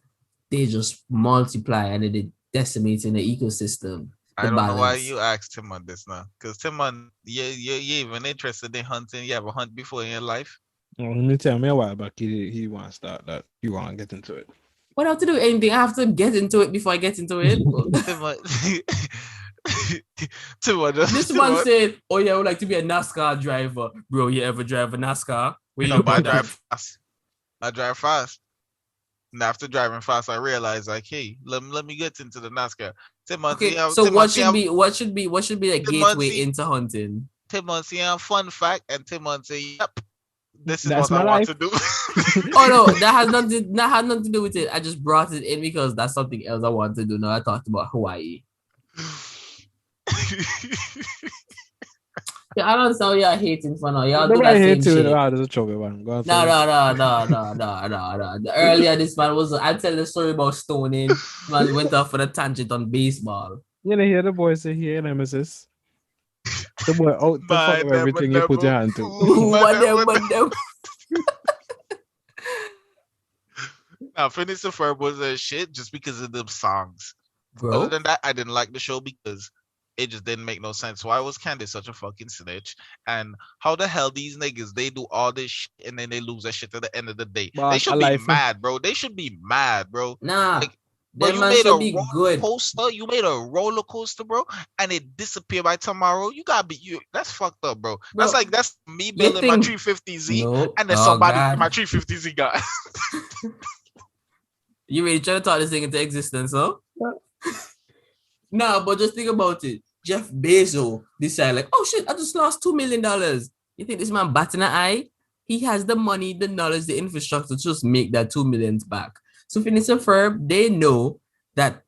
they just multiply and they decimate in the ecosystem. I don't know why you asked Tim on this now, because Tim on you even interested in hunting? You ever hunt before in your life? Well, let me tell me a while back he wants to start that. He want to get into it. What I have to do anything? I have to get into it before I get into it. This one said, "Oh yeah, I would like to be a NASCAR driver, bro. You ever drive a NASCAR? I drive fast. I drive fast. And after driving fast, I realized like, hey, let me get into the NASCAR. What should be a gateway into hunting? Timon, fun fact, and Timon say, yep. This is that's what I want to do. Oh no, that had nothing to do with it. I just brought it in because that's something else I want to do. Now I talked about Hawaii. Yeah, I don't know y'all hating for now. Y'all do that same shit. There's a trouble, man. No. Earlier this man was I'll tell the story about stoning. Man went off for a tangent on baseball. You know, hear the boys say here, Nemesis. The boy out the fuck of everything you put your hand to. Whatever. Now, Phineas and Ferb was a shit just because of them songs. Other Bro, than that, I didn't like the show because it just didn't make no sense. Why was Candace such a fucking snitch? And how the hell these niggas, they do all this shit and then they lose that shit at the end of the day? But They should I be like mad, bro. They should be mad, bro. nah. Like, bro, That you man made a should be roller good. coaster. You made a roller coaster, bro, and it disappeared by tomorrow. You gotta be you. That's fucked up, bro. Bro, That's me building my think- 350Z, No. and then Oh, somebody God. my 350Z got. You really trying to talk this thing into existence, huh? Nah, but just think about it. Jeff Bezos decided, like, oh shit, I just lost $2 million. You think this man batting an eye? He has the money, the knowledge, the infrastructure to just make that 2 million back. So Phineas and Ferb, they know that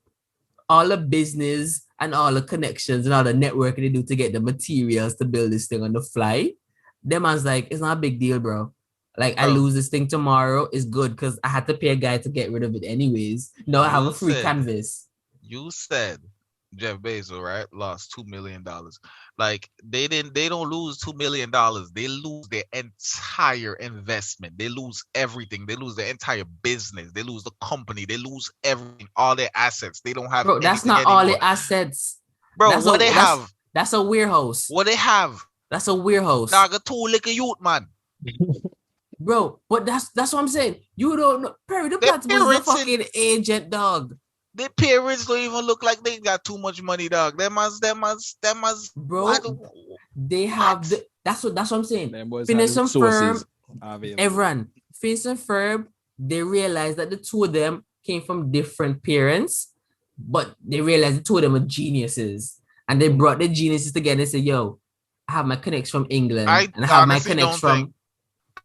all the business and all the connections and all the networking they do to get the materials to build this thing on the fly. Them man's like, it's not a big deal, bro. Like, I Bro. lose this thing tomorrow, it's good because I had to pay a guy to get rid of it anyways. No, I have a free said- canvas. You said Jeff Bezos, right? Lost $2 million. Like they don't lose $2 million. They lose their entire investment. They lose everything. They lose their entire business. They lose the company. They lose everything, all their assets. They don't have Bro, that's anything not all anymore. the assets. Bro, That's what they have? That's a warehouse. What they have? That's a warehouse. Dog, a 2 liquor youth, man. Bro, but that's what I'm saying. You don't know. Perry the Their Platypus is a parents in- fucking agent, dog. Their parents don't even look like they got too much money, dog. Them must. Bro, what? they have the that's what I'm saying. Them boys Phineas have and resources Ferb, available. everyone, Phineas and Ferb, they realized that the two of them came from different parents, but they realized the two of them are geniuses. And they brought the geniuses together and said, yo, I have my connects from England I and I have my honestly connects don't from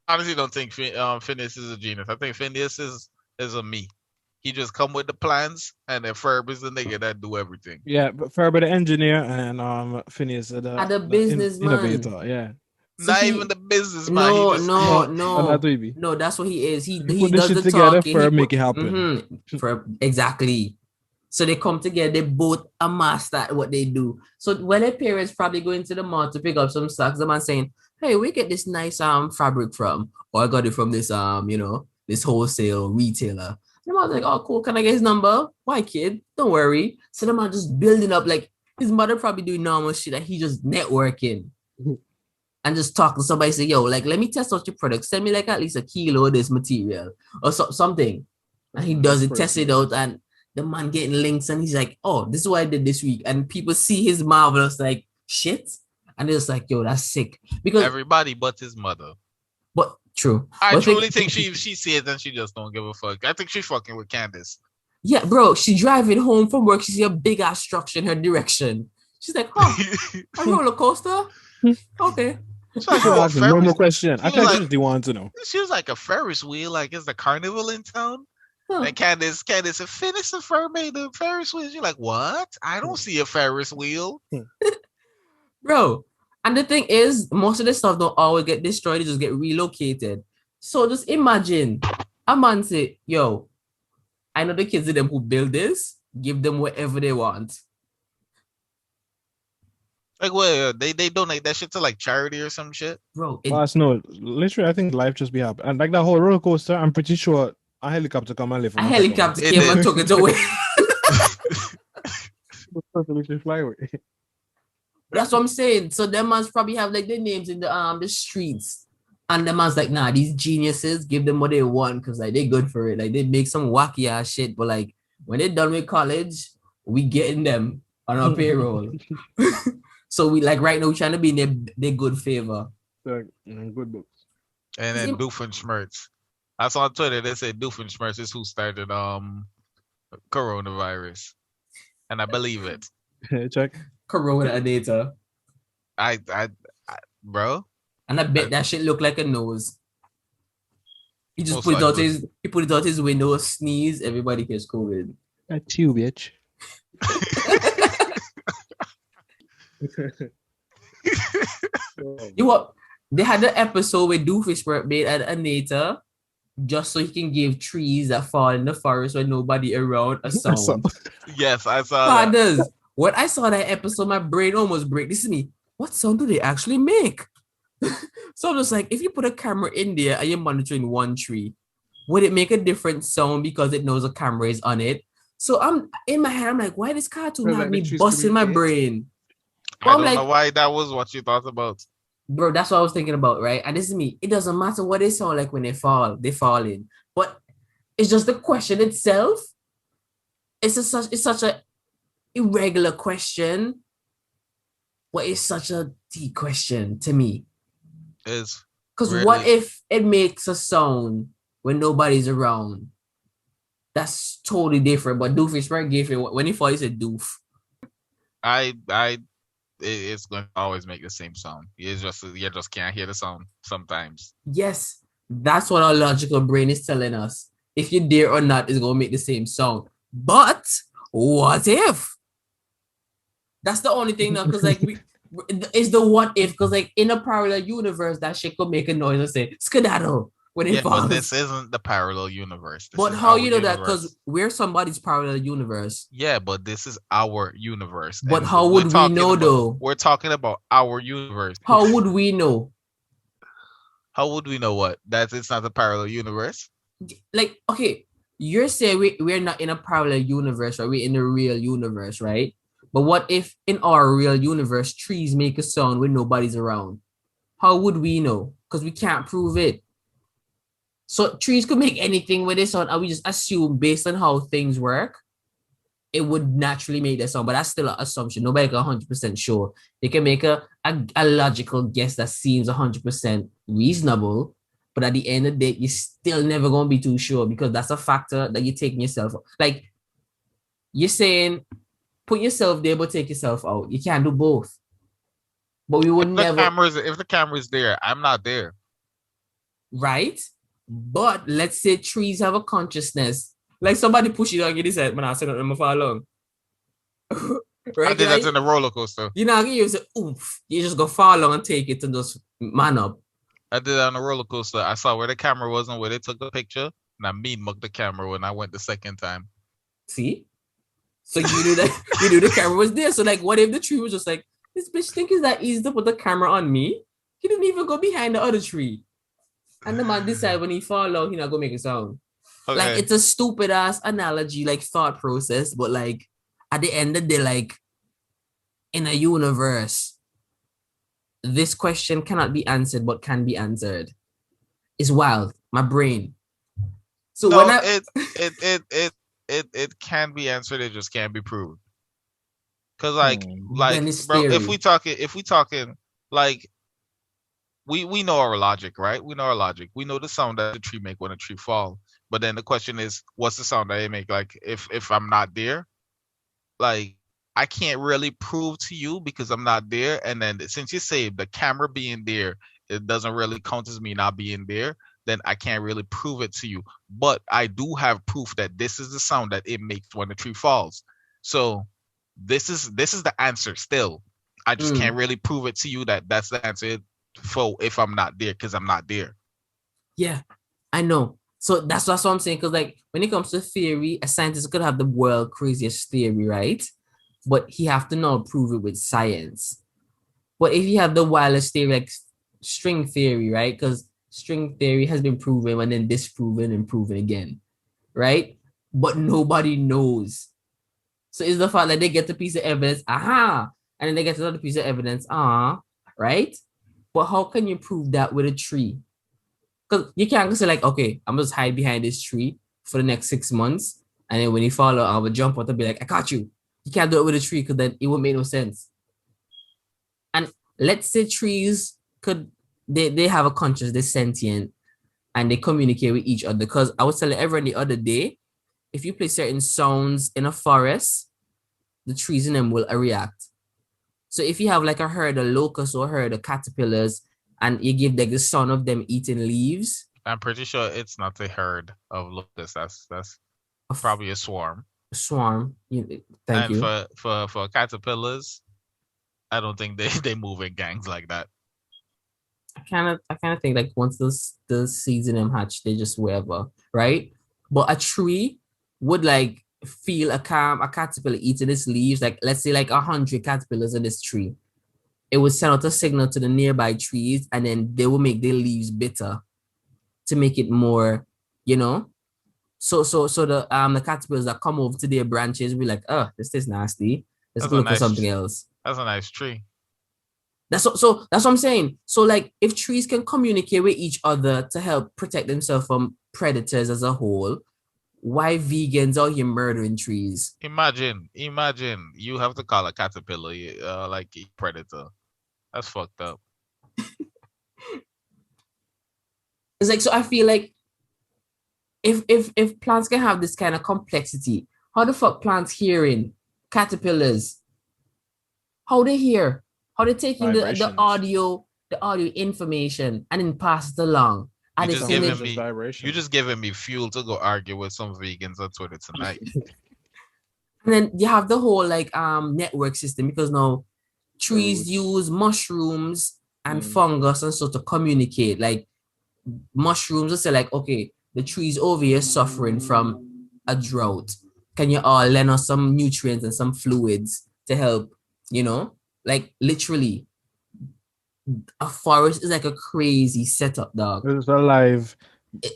honestly don't think Phineas is a genius. I think Phineas is a me. He just come with the plans, and then Ferb is the nigga that do everything. Yeah, but Ferber the engineer and Phineas the businessman. innovator. Yeah. So Not he- even the businessman. No, he just, no, that's what he is. He put does this the shit together talking. for make it happen. Exactly. So they come together. They both are master at what they do. So when their parents probably go into the mall to pick up some socks, the man saying, "Hey, we get this nice fabric from, or I got it from this this wholesale retailer." The man's like, "Oh, cool. Can I get his number? Why, kid? Don't worry." So the man just building up like his mother probably doing normal shit, like he just networking. And just talk to somebody, say, yo, like, let me test out your product. Send me like at least a kilo of this material or something. And he does it, test it out, and the man getting links, and he's like, oh, this is what I did this week. And people see his marvelous like shit, and it's like, yo, that's sick. Because everybody but his mother. but true. I But truly think she sees it and she just don't give a fuck. I think she's fucking with Candace. yeah, bro, she driving home from work, she see a big ass structure in her direction. She's like, huh, a roller coaster? Okay. It's like, Sure, oh, that's a normal Ferris- question. I She was actually want to know. She was like a Ferris wheel. Like, is the carnival in town? Huh. And Candace said, Phineas and Ferb made the Ferris wheel. You're like, what? I don't see a Ferris wheel. Bro, and the thing is, most of the stuff don't always get destroyed, they just get relocated. So just imagine a man say, yo, I know the kids of them who build this, give them whatever they want. Like, what? They donate that shit to like charity or some shit. Bro, Boss, no, literally, I think life just be happy. And like that whole roller coaster, I'm pretty sure a helicopter come and live. a helicopter It came did. and took it away. Fly away. That's what I'm saying. So them mans probably have like their names in the streets. And the man's like, nah, these geniuses, give them what they want because like they good for it. Like they make some wacky ass shit, but like when they're done with college, we getting them on our payroll. So we like right now we're trying to be in their good favor. Good books. And then Doofenshmirtz. I saw on Twitter they said Doofenshmirtz is who started coronavirus. And I believe it. Check. Corona data. I bro. And I bet that shit look like a nose. He just Most put it out likely. he put it out his window, sneeze, everybody gets COVID. That's you, bitch. You what? They had the episode where Doofenshmirtz made an Anita just so he can give trees that fall in the forest when nobody around a sound. Yes, I saw that. Fathers, when I saw that episode, my brain almost break. This is me. what sound do they actually make? So I'm just like, if you put a camera in there and you're monitoring one tree, would it make a different sound because it knows a camera is on it? So I'm in my head, I'm like, why this cartoon Well, have like the me trees busting my communicate. brain? I But I'm don't know like, why that was what you thought about. bro, that's what I was thinking about, right? And this is me. It doesn't matter what they sound like when they fall in. But it's just the question itself. It's such a irregular question, but it's such a deep question to me. Is Because what really if it makes a sound when nobody's around? That's totally different. But Doofenshmirtz gave it when he thought he said doof. it's going to always make the same sound. You just can't hear the sound sometimes. Yes, that's what our logical brain is telling us. If you dare or not, it's gonna make the same sound. But what if? That's the only thing now, because like it's the what if, because like in a parallel universe, that shit could make a noise and say skedaddle when it Yeah, but this falls. isn't the parallel universe. This But is how our you know that? Because universe. we're somebody's parallel universe. Yeah, but this is our universe, But and how would we know though? we're talking about our universe. How would we know? How would we know what that it's not a parallel universe? Like, okay, you're saying we're not in a parallel universe, or we're in a real universe, right? But what if in our real universe trees make a sound when nobody's around? How would we know? Because we can't prove it. So trees could make anything with this sound, and we just assume based on how things work, it would naturally make that sound. But that's still an assumption. Nobody can 100% sure. They can make a logical guess that seems 100% reasonable, but at the end of the day, you're still never gonna be too sure, because that's a factor that you're taking yourself. Like, you're saying, put yourself there, but take yourself out. You can't do both. But we would never, If the camera's there, I'm not there. right? But let's say trees have a consciousness. Like somebody push it on you, this head, man, I said, I'm gonna fall along. I Right? did that Like, in the roller coaster. you know, you say, oof, you just go fall along and take it and just man up. I did that on the roller coaster. I saw where the camera was and where they took the picture, and I mean mugged the camera when I went the second time. See? So you knew that you knew the camera was there. So like, what if the tree was just like, this bitch think it's that easy to put the camera on me? He didn't even go behind the other tree. And the man decide when he fall out, he not gonna make a sound. Okay. Like, it's a stupid ass analogy, like thought process, but like at the end of the day, like in a universe, this question cannot be answered but can be answered. It's wild. My brain. So no, when I it can be answered. It just can't be proved. Cause like then it's bro, theory. if we talking like we know our logic, right? We know our logic. We know the sound that the tree make when a tree fall. But then the question is, what's the sound that it make? Like if I'm not there, like I can't really prove to you because I'm not there. And then since you say the camera being there, it doesn't really count as me not being there, then I can't really prove it to you. But I do have proof that this is the sound that it makes when the tree falls. So this is the answer still. I just can't really prove it to you that that's the answer for if I'm not there, because I'm not there. Yeah, I know. So that's what I'm saying. Because like when it comes to theory, a scientist could have the world craziest theory, right? But he have to now prove it with science. But if you have the wildest theory, like string theory, right? Because string theory has been proven and then disproven and proven again, right? But nobody knows. So it's the fact that they get a piece of evidence, aha, and then they get another piece of evidence, right? But how can you prove that with a tree? Because you can't just say like, okay, I'm just hide behind this tree for the next 6 months, and then when you fall out, I will jump out and be like, I caught you. You can't do it with a tree because then it won't make no sense. And let's say trees could they have a conscious, they're sentient, and they communicate with each other. Because I was telling everyone the other day, if you play certain sounds in a forest, the trees in them will react. So if you have like a herd of locusts or a herd of caterpillars, and you give like the sound of them eating leaves, I'm pretty sure it's not a herd of locusts. That's probably a swarm. Swarm. Thank And you. for caterpillars, I don't think they move in gangs like that. I kind of think like once the seeds in them hatch, they just wherever, right? But a tree would like feel a caterpillar eating its leaves. Like let's say like 100 caterpillars in this tree. it would send out a signal to the nearby trees, and then they will make their leaves bitter to make it more, you know. So the caterpillars that come over to their branches will be like, oh, this is nasty. Let's That's go a look for nice. something else. That's a nice tree. That's what I'm saying. So like if trees can communicate with each other to help protect themselves from predators as a whole, why vegans are here murdering trees? Imagine you have to call a caterpillar like a predator. That's fucked up. It's like, so I feel like if plants can have this kind of complexity, how the fuck plants hearing caterpillars? How they hear? How they taking the audio information and then pass it along? You just giving me fuel to go argue with some vegans on Twitter tonight. And then you have the whole like network system, because now trees use mushrooms and fungus and so to communicate. Like mushrooms will say like, okay, the trees over here suffering from a drought. Can you all lend us some nutrients and some fluids to help, you know? Like literally, a forest is like a crazy setup, dog. It's a live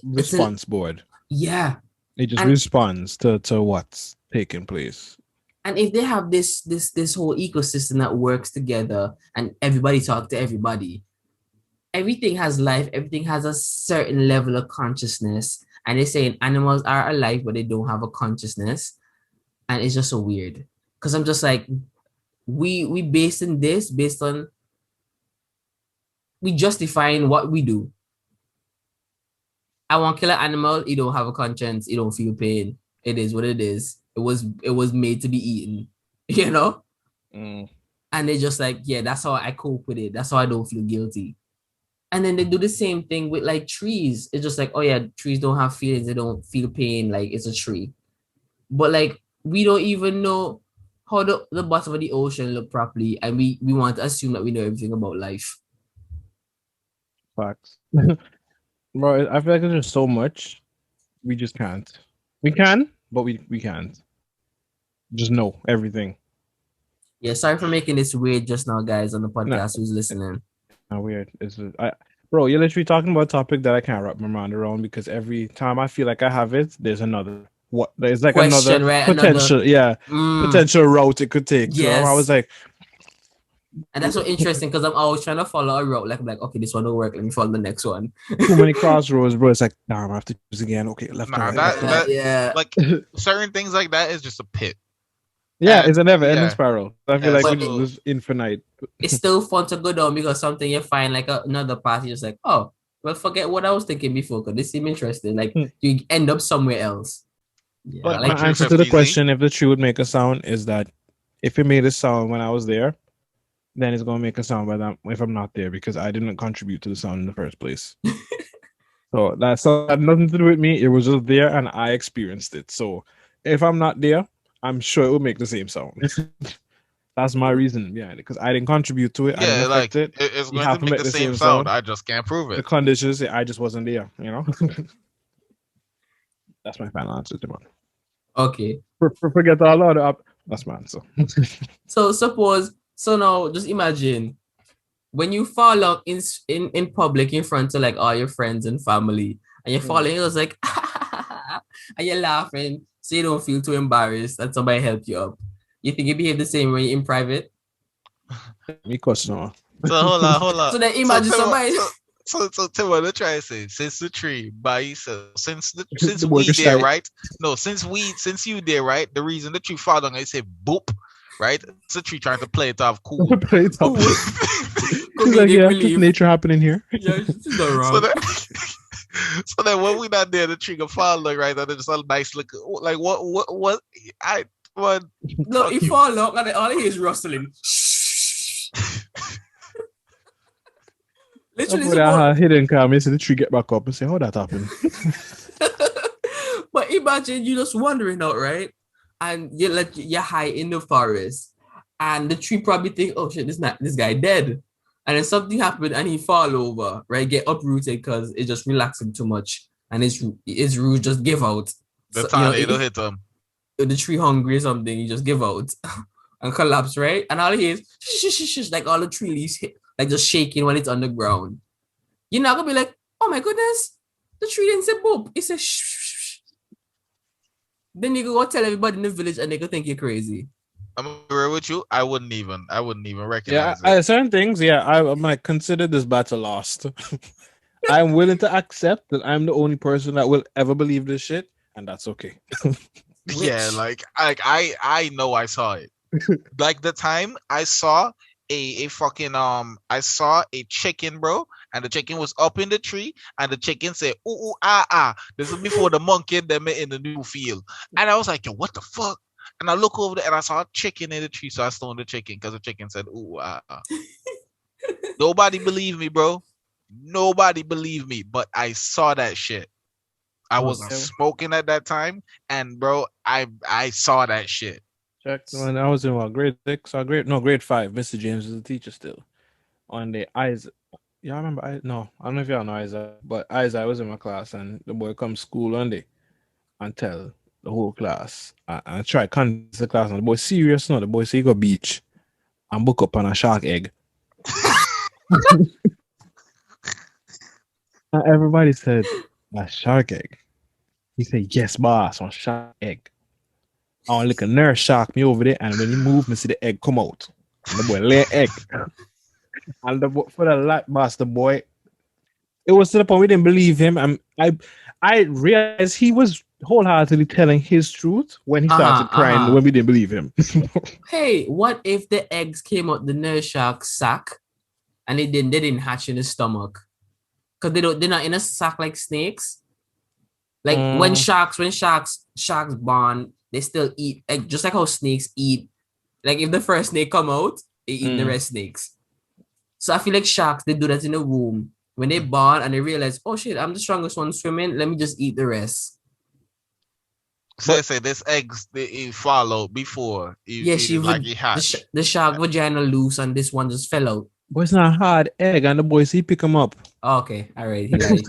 response board. Yeah. It just responds to what's taking place. And if they have this whole ecosystem that works together and everybody talk to everybody, everything has life, everything has a certain level of consciousness. And they're saying animals are alive, but they don't have a consciousness. And it's just so weird. Because I'm just like, we based on we justifying what we do. I want to kill an animal, it don't have a conscience, it don't feel pain. It is what it is. It was made to be eaten, you know? And they're just like, yeah, that's how I cope with it. That's how I don't feel guilty. And then they do the same thing with like trees. It's just like, oh yeah, trees don't have feelings, they don't feel pain, like it's a tree. But like we don't even know how the bottom of the ocean look properly, and we want to assume that we know everything about life. Facts. Bro, I feel like there's just so much we just can't. We can, but we can't. Just know everything. Yeah, sorry for making this weird just now, guys, on the podcast who's listening. Not weird. Bro, you're literally talking about a topic that I can't wrap my mind around, because every time I feel like I have it, there's another. What? There's like question, another right? potential, potential route it could take. Yes. So I was like, and that's so interesting, because I'm always trying to follow a route. Like I'm like, okay, this one don't work. Let me follow the next one. Too many crossroads, bro. It's like, damn, I have to choose again. Okay, left. Nah, right, yeah. Like certain things like that is just a pit. Yeah, it's a never-ending spiral. I feel like so it was infinite. It's still fun to go down, because something you find like another path, you're just like, oh, well, forget what I was thinking before, because this seemed interesting. Like you end up somewhere else. Yeah, But like my answer to the question, if the tree would make a sound, is that if it made a sound when I was there, then it's gonna make a sound if I'm not there, because I didn't contribute to the sound in the first place. So that had nothing to do with me. It was just there, and I experienced it. So if I'm not there, I'm sure it will make the same sound. That's my reason behind it, because I didn't contribute to it. I didn't affect it. It's going to make the same sound. I just can't prove it. The conditions, I just wasn't there. You know. That's my final answer, Timon. Okay. Forget all the other. That's my answer. So now just imagine when you fall out in public in front of like all your friends and family, and you're falling, it was like, and you're laughing, so you don't feel too embarrassed that somebody helped you up. You think you behave the same when you're in private? Me question. So hold on. So then imagine somebody. So Tim, what I'm trying to say, since the tree by yourself, since we there, right? No, since you there, right? The reason the tree fall down, I say boop, right? It's the tree trying to play it off cool. Play it off. Like, yeah, just nature happening here. Yeah, it's not wrong. So then when we not there, the tree can fall like right, and it's a nice look. Like what? No, he fall out and all he is rustling. Literally, hidden camera, so the tree get back up and say, "How that happened?" But imagine you just wandering out, right? And you're high in the forest, and the tree probably think, "Oh shit, this guy dead." And then something happened, and he fall over, right? Get uprooted because it's just relaxing too much, and his roots just give out. The tornado hit him. The tree hungry or something, you just give out. and collapse, right? And all he is like all the tree leaves like just shaking when it's on the ground. You're not gonna be like, oh my goodness, the tree didn't say boop. It says shh, shh, shh. Then you go tell everybody in the village and they go think you're crazy. I'm agree with you. I wouldn't even Yeah, recognize it. certain things. Yeah, I might consider this battle lost. I'm willing to accept that I'm the only person that will ever believe this shit, and that's okay. Yeah, Which like I know I saw it. Like the time I saw a fucking I saw a chicken, bro, and the chicken was up in the tree, and the chicken said ooh, ooh ah ah. This is before the monkey them in the new field, and I was like, yo, what the fuck? And I look over there and I saw a chicken in the tree, so I stoned the chicken because the chicken said ooh ah ah. Nobody believed me, bro. Nobody believed me, but I saw that shit. I wasn't Yeah, smoking at that time, and bro, I saw that shit. check when I was in what, grade 6 or grade 5. Mr. James is a teacher still. On the eyes, yeah, I remember. I don't know if y'all know Isaac, but Isaac was in my class, and the boy come school one day and tell the whole class, and try convince the class. And the boy serious now. The boy say he go beach and book up on a shark egg. And everybody said, a shark egg. He said, yes, boss, on shark egg. I want like a nurse shark me over there, and when he move, me see the egg come out. And the boy lay egg. And for the light boss, the boy, it was to the point we didn't believe him. And I realized he was wholeheartedly telling his truth when he started crying when we didn't believe him. hey, what if the eggs came out the nurse shark sack and they didn't hatch in the stomach? Because they're not in a sack like snakes. Like when sharks born, they still eat, like just like how snakes eat. Like if the first snake come out, they eat the rest snakes. So I feel like sharks, they do that in the womb. When they born and they realize, oh shit, I'm the strongest one swimming, let me just eat the rest. So say this eggs it followed before he hatched. The shark vagina loose and this one just fell out. But it's not a hard egg, and the boy he pick him up. Oh, okay, all right, he lied.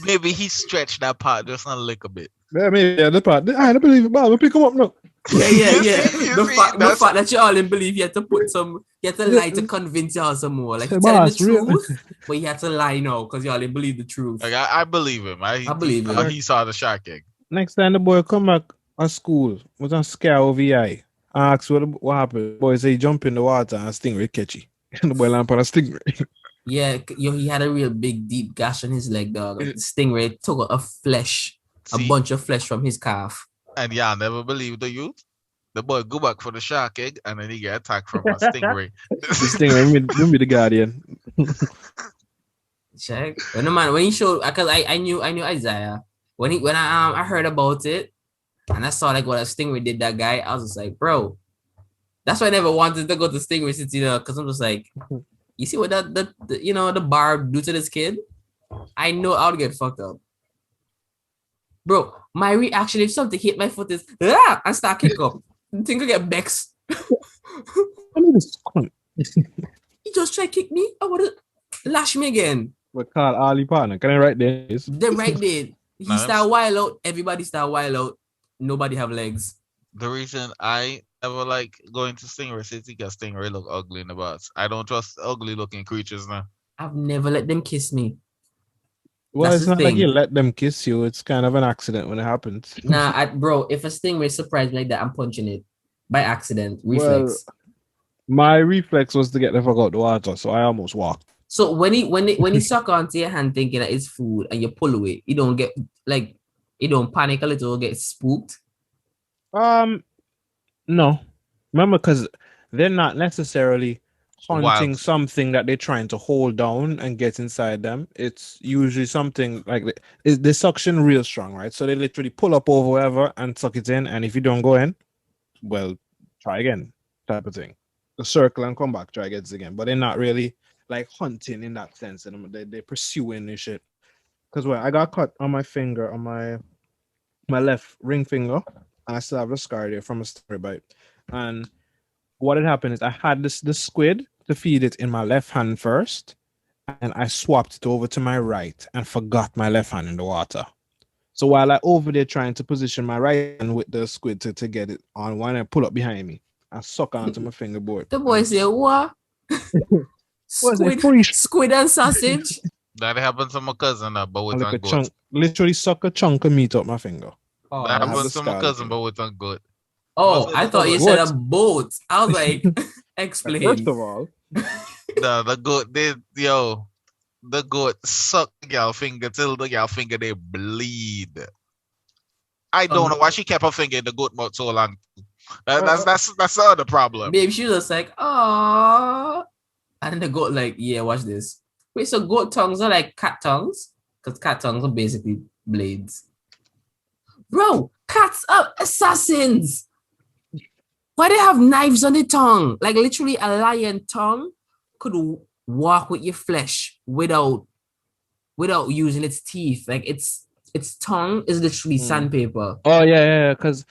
Maybe he stretched that part just a little bit. Yeah, maybe the part. I don't believe it, but we'll pick him up now. Yeah. The fact that you all didn't believe, you had to lie to convince y'all some more. Like you're telling the truth, but you had to lie now because y'all didn't believe the truth. Like I believe him. I believe him. He saw the shark egg. Next time the boy come back at school, was on scare OVI. I asked what happened. The boy say he jump in the water and stingray catch you. And the boy lamp on a stingray. Yeah, he had a real big deep gash on his leg, dog. The stingray took a bunch of flesh from his calf. And y'all never believed the youth. The boy go back for the shark egg and then he get attacked from a stingray. The stingray, be the guardian. Check. When he showed, because I knew Isaiah. When I heard about it and I saw like what a stingray did that guy, I was just like, bro. That's why I never wanted to go to Stingray City, because I'm just like, you see what the barb do to this kid? I know I'll get fucked up. Bro, my reaction if something hit my foot is and start kick up. You think I get vexed? He just tried to kick me. I would lash me again. What call Ali partner? Can I write this? Them right there. He start wild out. Everybody start wild out. Nobody have legs. The reason I never like going to Stingray City because Stingray look ugly in the butts. I don't trust ugly looking creatures now. I've never let them kiss me. Well, that's it's not like you let them kiss you. It's kind of an accident when it happens. Nah, bro, if a stingray surprised me like that, I'm punching it by accident. Reflex. Well, my reflex was to get the fuck out the water, so I almost walked. So when he suck onto your hand thinking that it's food and you pull away, you don't get like you don't panic a little or get spooked. No. Remember, because they're not necessarily hunting something that they're trying to hold down and get inside them. It's usually something like the suction real strong, right? So they literally pull up over wherever and suck it in, and if you don't go in, well, try again, type of thing. The circle and come back, try again. But they're not really like hunting in that sense, and they're pursuing this shit. Because I got cut on my finger, on my left ring finger, and I still have a scar there from a stingray bite. And what had happened is I had this squid to feed it in my left hand first, and I swapped it over to my right and forgot my left hand in the water. So while I over there trying to position my right hand with the squid to get it on one and pull up behind me, and suck onto my fingerboard. The boy say, what? Was it Squid and sausage? That happened to my cousin, but with like a a goat. chunk, literally suck a chunk of meat up my finger. Oh, That I have happened the to my scar cousin, looking. but with a goat. Oh, I thought you said a boat. I was like, First explain. of all, The goat did, the goat suck the girl finger till the girl finger they bleed. I don't know why she kept her finger in the goat mouth so long. That's the other problem. Babe, she was just like, oh. And then the goat like, yeah, watch this. Wait, so goat tongues are like cat tongues? Because cat tongues are basically blades. Bro, cats are assassins. Why they have knives on the tongue? Like literally a lion tongue could walk with your flesh without using its teeth. Like its tongue is literally sandpaper. Oh yeah, because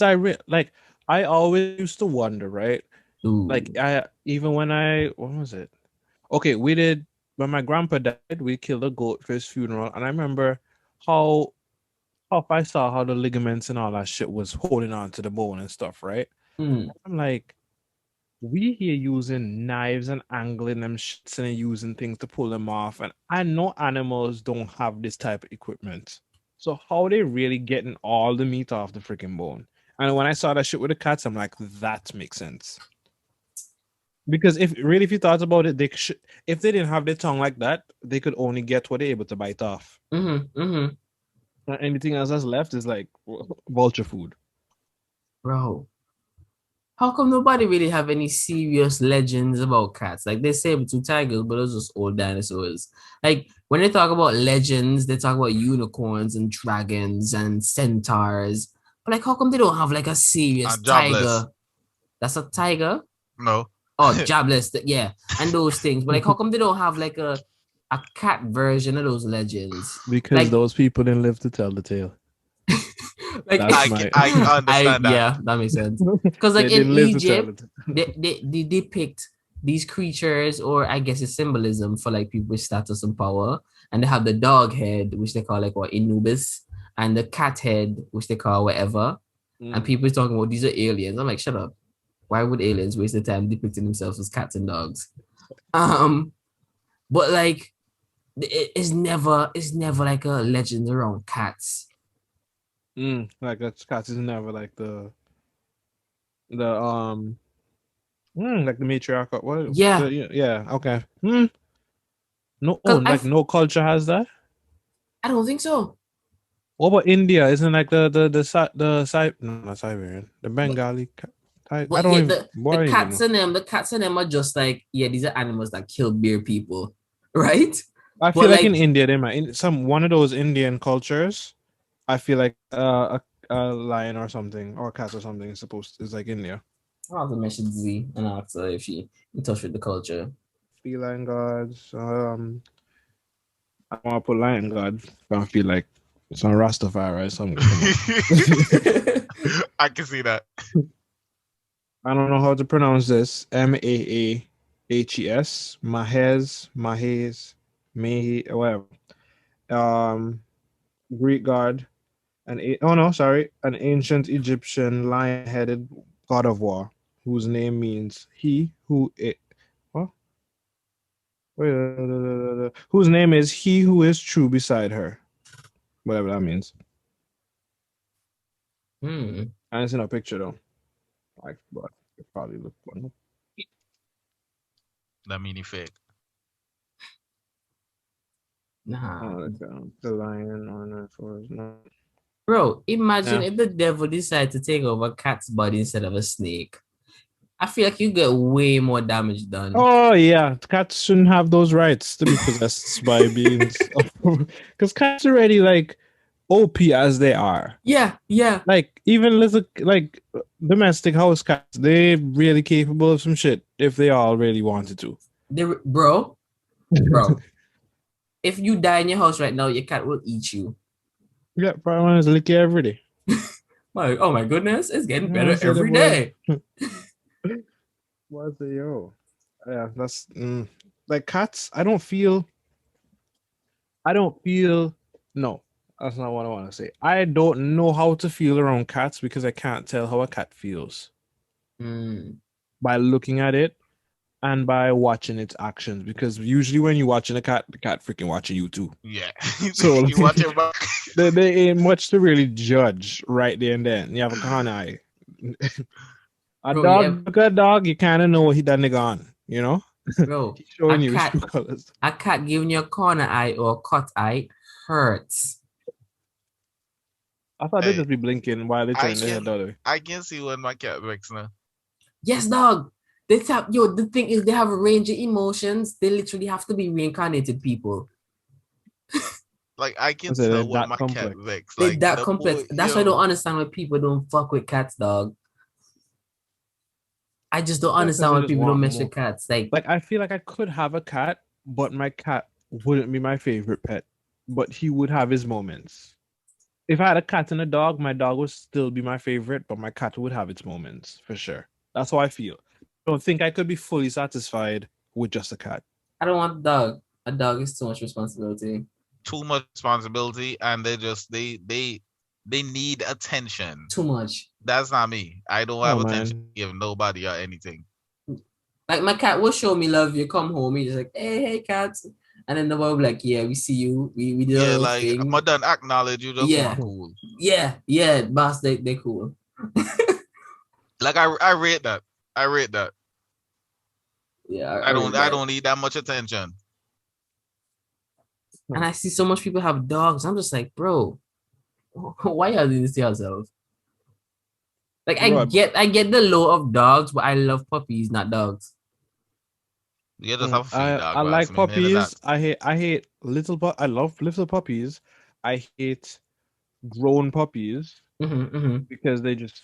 I always used to wonder, right? Ooh. Like when was it? Okay, when my grandpa died, we killed a goat for his funeral, and I remember how I saw how the ligaments and all that shit was holding on to the bone and stuff, right? I'm like, we here using knives and angling them shits and using things to pull them off, and I know animals don't have this type of equipment. So how are they really getting all the meat off the freaking bone? And when I saw that shit with the cats, I'm like, that makes sense. Because if you thought about it, if they didn't have their tongue like that, they could only get what they're able to bite off. Anything else that's left is like vulture food. Bro, how come nobody really have any serious legends about cats? Like they say two tigers, but those are just old dinosaurs. Like when they talk about legends, they talk about unicorns and dragons and centaurs. But like, how come they don't have like a serious tiger? That's a tiger? No. Oh, jobless. Yeah, and those things. But like, how come they don't have like a cat version of those legends? Because like, those people didn't live to tell the tale. Like I understand that. Yeah, that makes sense. Because like in Egypt, they depict these creatures, or I guess it's symbolism for like people with status and power. And they have the dog head, which they call like what, Anubis, and the cat head, which they call whatever. And people are talking about these are aliens. I'm like, shut up. Why would aliens waste their time depicting themselves as cats and dogs? But like it's never like a legend around cats. Like that cats is never like the like the matriarch. What? Yeah. Yeah. Okay. No, like no culture has that. I don't think so. What about India? Isn't like the Siberian, the Bengali cat? I don't even. The cats and them are just like, yeah, these are animals that kill bear people, right? I feel like in India, they might in one of those Indian cultures. I feel like a lion or something, or a cat or something is like India. I'll have to message Z and ask her if she in touch with the culture. Feline gods. I want to put lion god. I feel like it's on Rastafari or something. I can see that. I don't know how to pronounce this. Maahes, Mahes, whatever. Greek god, an ancient Egyptian lion-headed god of war, whose name means he who whose name is he who is true beside her, whatever that means. And it's in a picture though. But it probably look funny. That mean fake. Nah. The lion on the forest. No. Bro, imagine if the devil decided to take over a cat's body instead of a snake. I feel like you get way more damage done. Oh yeah, cats shouldn't have those rights to be possessed by beings, because cats are already like OP as they are. Yeah. Like even little like domestic house cats, they're really capable of some shit if they all really wanted to. Bro, if you die in your house right now, your cat will eat you. Yeah, probably want to lick you every day. Oh my goodness, it's getting better every day. What's the yo? Yeah, that's like cats. I don't feel. No, that's not what I want to say. I don't know how to feel around cats because I can't tell how a cat feels. by looking at it and by watching its actions. Because usually when you're watching a cat, the cat freaking watching you too. Yeah. So You watch your back. there ain't much to really judge right there and then. You have a con eye. A Bro, dog, look at a dog, you kind of know what that nigga on, you know? bro, He's showing a you his cat, true colors. a cat giving you a corner eye or a cut eye hurts. I thought they'd Hey, just be blinking while they I turn their head the can other way. I can see when my cat wakes now. Yes, dog. They tap yo. The thing is, they have a range of emotions. They literally have to be reincarnated people. Like I I can said they're tell when that my cat complex. wakes. They Like that the complex. boy, That's why I don't yo. understand why people don't fuck with cats, dog. I just don't Yeah, because understand they why just people don't want mess more. with cats. Like, Like, I feel like I could have a cat, but my cat wouldn't be my favorite pet. But he would have his moments. If I had a cat and a dog, my dog would still be my favorite, but my cat would have its moments for sure. That's how I feel. I don't think I could be fully satisfied with just a cat. I don't want a dog. A dog is too much responsibility. Too much responsibility, and they need attention. Too much. That's not me. I don't have Oh attention to man, give nobody or anything. Like my cat will show me love. You come home, he's just like, hey, cat. And then the boy will be like, yeah, we see you. We did a Yeah, little like thing. I done acknowledge you just Yeah. want cool. Yeah, boss, they cool. Like I rate that. I rate that. Yeah, I read I that. don't need that much attention. And I see so much people have dogs. I'm just like, bro, why y'all doing this to yourselves? Like bro. I get the love of dogs, but I love puppies, not dogs. You just have a feed I dog, boss. like I mean, it is that. puppies. I hate I love little puppies. I hate grown puppies Mm-hmm. because they just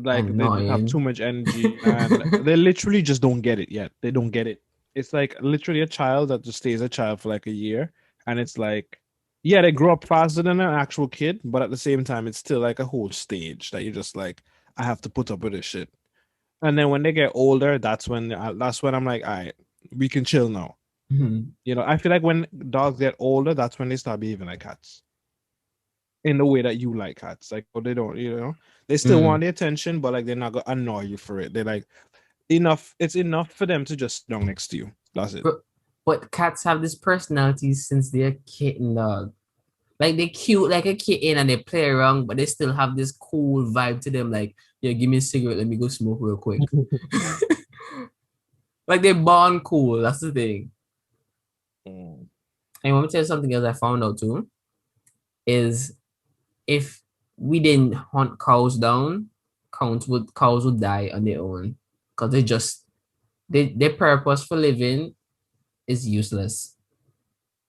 have too Annoying. much energy and they literally just don't get it yet. They don't get it. It's like literally a child that just stays a child for like a year, and it's like, yeah, they grow up faster than an actual kid, but at the same time, it's still like a whole stage that you're just like, I have to put up with this shit. And then when they get older, that's when I'm like, all right, we can chill now. Mhm. You know, I feel like when dogs get older, that's when they start behaving like cats in the way that you like cats. Like, oh, they don't, they still Mm. want the attention, but like they're not gonna annoy you for it. They're like, enough. It's enough for them to just sit down next to you. That's it. But cats have this personality since they're kitten, dog. Like they cute like a kitten and they play around, but they still have this cool vibe to them. Like, yeah, give me a cigarette, let me go smoke real quick. Like they're born cool. That's the thing. Mm. And let me tell you something else I found out too is if we didn't hunt cows down, cows would die on their own because their purpose for living is useless.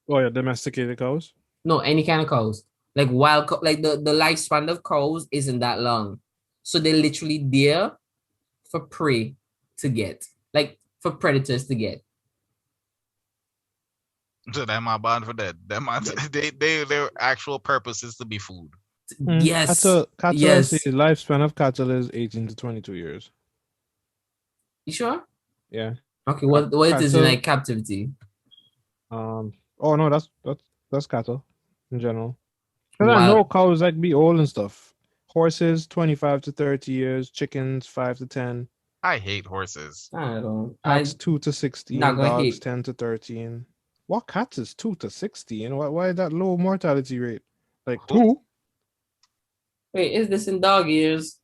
Oh yeah, domesticated cows. No, any kind of cows. Like like the lifespan of cows isn't that long. So they're literally there for prey to get, like for predators to get. So that my bond for that. That my their actual purpose is to be food. Yes, Cattle, I see yes. the lifespan of cattle is 18 to 22 years. You sure? Yeah. Okay, what it is in Cattle. like captivity? Oh no, that's cattle in general. Because I know While cows like be old and stuff. Horses 25 to 30 years, chickens 5 to 10, I hate horses. I don't cats I 2 to not 16, gonna dogs hate. 10 to 13. What cats is 2 to 16? Why that low mortality rate? Like Who? 2? Wait, is this in dog years?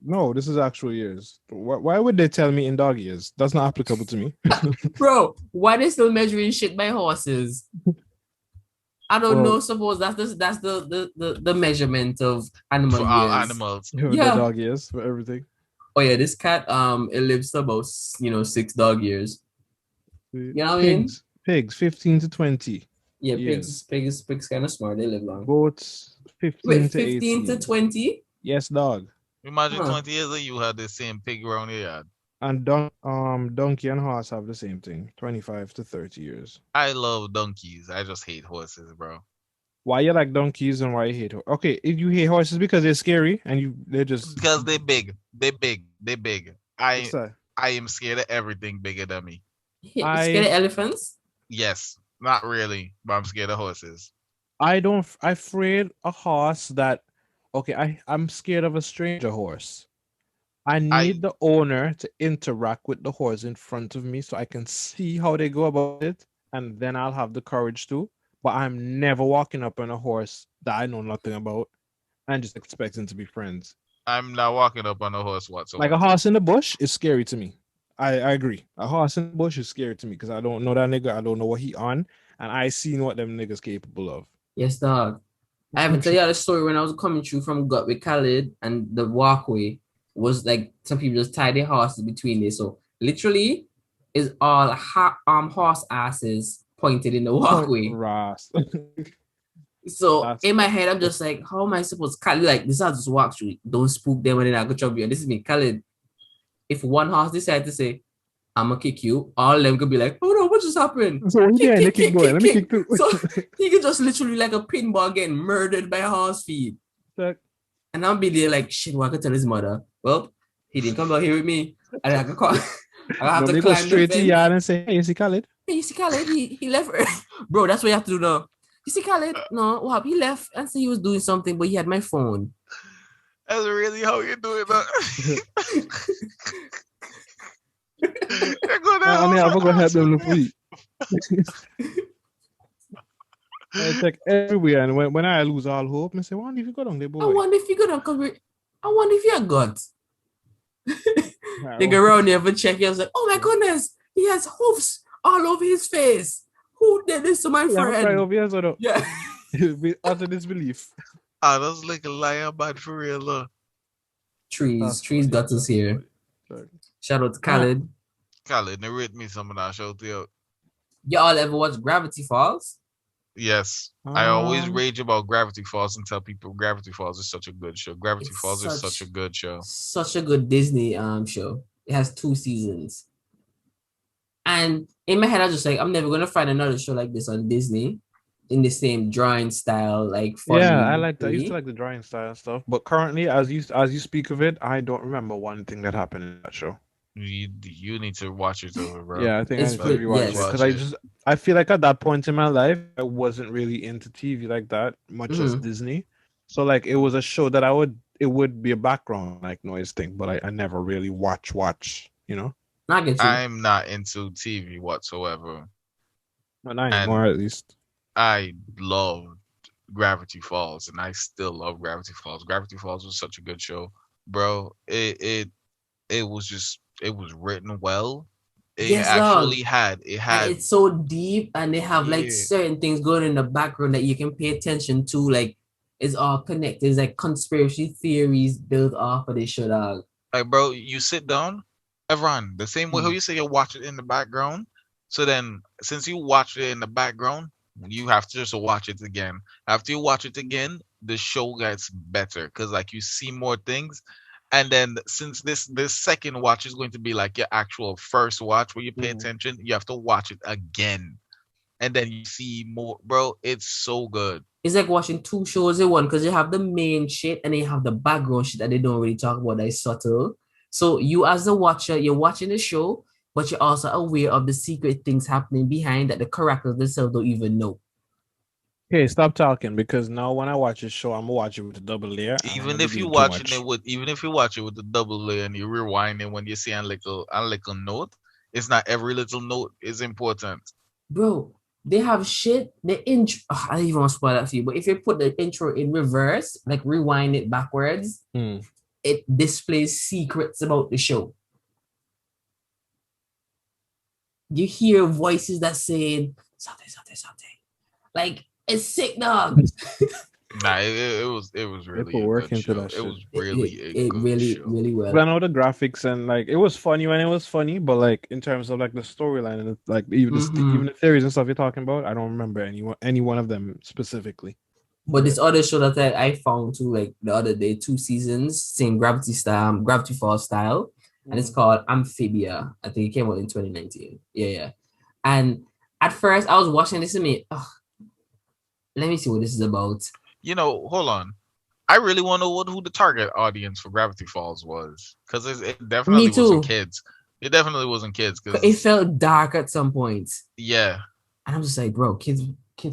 No, this is actual years. Why would they tell me in dog years? That's not applicable to me. Bro, why they still measuring shit by horses? I don't Well, know. Suppose that's the measurement of animal For all years. animals. the Yeah. dog years for everything. Oh yeah, this cat it lives to about 6 dog years. You know what I mean? Pigs 15 to 20 Yeah, years. pigs kind of smart. They live long. Goats 15 Wait, to 15 to 18. 20? Yes, dog. Imagine Huh. 20 years ago you had the same pig around your yard. And donkey and horse have the same thing, 25 to 30 years. I love donkeys. I just hate horses, bro. Why you like donkeys and why you hate horses? Okay, if you hate horses because they're scary and they're just Because they big. They big. They big. what's that? I am scared of everything bigger than me. You scared of elephants? Yes. Not really, but I'm scared of horses. I'm afraid a horse that okay, I'm scared of a stranger horse. I need the owner to interact with the horse in front of me so I can see how they go about it, and then I'll have the courage to. But I'm never walking up on a horse that I know nothing about and just expecting to be friends. I'm not walking up on a horse Like a whatsoever. horse in the bush is scary to me. I agree. A horse in the bush is scary to me because I don't know that nigga. I don't know what he on, and I seen what them niggas capable of. Yes, dog. I haven't tell you the story when I was coming through from gut with Khalid and the walkway was like some people just tie their horses between there. So literally is all horse asses pointed in the walkway. Ross. So That's in my head, I'm just like, how am I supposed to Khalid like this? I'll just walk through. Don't spook them when they're not gonna trouble you. And this is me, Khalid. If one horse decide to say, I'm gonna kick you, all of them could be like, oh no, what just happened? So what you kick, boy? Let me kick too. So he could just literally like a pinball getting murdered by a horse feed. Like, And I'll be there like, shit, what I could tell his mother? Well, he didn't come out here with me. And I could call, I have to go climb straight the to fence. yard and say, hey, you see Khalid? Hey, you see Khalid? He left. Bro, that's what you have to do now. You see Khalid? No, what? He left and said he was doing something, but he had my phone. That's really how you do it. I mean, I'm gonna help them look for you. I check everywhere, and when I lose all hope, I say, "Wonder if you go down there, boy." I wonder if you go down. I wonder if you got. They go around there for check. I was like, "Oh my goodness, he has hoofs all over his face. Who did this to my friend?" Right over here, so no. Yeah. Utter disbelief. Ah, that's like a liar bad for real. Look. Trees got us here. Sorry. Shout out to Khalid. Khalid, narrate me some of that show to you. Y'all ever watch Gravity Falls? Yes. I always rage about Gravity Falls and tell people Gravity Falls is such a good show. Gravity Falls is such a good show. Such a good Disney show. It has 2 seasons. And in my head, I was just like, I'm never gonna find another show like this on Disney in the same drawing style. Like I like that. I used to like the drawing style and stuff. But currently, as you speak of it, I don't remember one thing that happened in that show. You need to watch it over, bro. Yeah, I think I need to rewatch it because I feel like at that point in my life I wasn't really into TV like that much as Disney. So like it was a show that it would be a background like noise thing, but I never really watch, you know. I'm not into TV whatsoever. Not anymore, at least. I loved Gravity Falls, and I still love Gravity Falls. Gravity Falls was such a good show, bro. It was written well. It had it's so deep, and they have like certain things going in the background that you can pay attention to. Like it's all connected. It's like conspiracy theories built off of this show, dog. Like, bro, you sit down, everyone, the same way how you say you watch it in the background. So then, since you watch it in the background, you have to just watch it again. After you watch it again, the show gets better because like you see more things. And then since this second watch is going to be like your actual first watch where you pay attention, you have to watch it again. And then you see more, bro. It's so good. It's like watching 2 shows in one because you have the main shit and then you have the background shit that they don't really talk about that is subtle. So you as the watcher, you're watching the show, but you're also aware of the secret things happening behind that the characters themselves don't even know. Okay, stop talking because now when I watch this show, I'm gonna watch it with a double layer. Even if you watch it with the double layer and you rewind it when you see a little note, it's not every little note is important. Bro, they have shit. The intro. I don't even want to spoil that for you, but if you put the intro in reverse, like rewind it backwards, it displays secrets about the show. You hear voices that saying something. Like it's sick, dog. Nah, it was really a good show. It was really really well. But I know the graphics and like it was funny when it was funny, but like in terms of like the storyline and like even the theories and stuff you're talking about, I don't remember any one of them specifically. But this other show that I found too, like the other day, 2 seasons, same Gravity Falls style, and it's called Amphibia. I think it came out in 2019. Yeah. And at first, I was watching this and let me see what this is about. You know, hold on. I really want to know who the target audience for Gravity Falls was, because it definitely wasn't kids. It definitely wasn't kids. Cause it felt dark at some points. Yeah. And I'm just like, bro, kids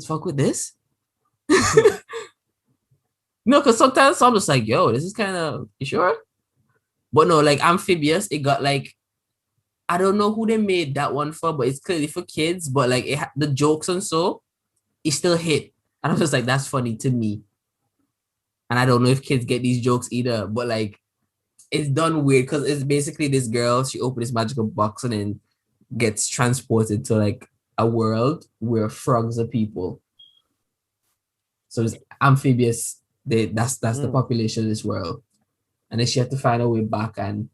fuck with this? No, because sometimes I'm just like, yo, this is kind of, you sure? But no, like Amphibious, it got like I don't know who they made that one for, but it's clearly for kids. But like the jokes and so, it still hit. And I was just like, that's funny to me. And I don't know if kids get these jokes either, but like it's done weird because it's basically this girl, she opened this magical box and then gets transported to like a world where frogs are people. So it's amphibious. That's the population of this world. And then she had to find her way back, and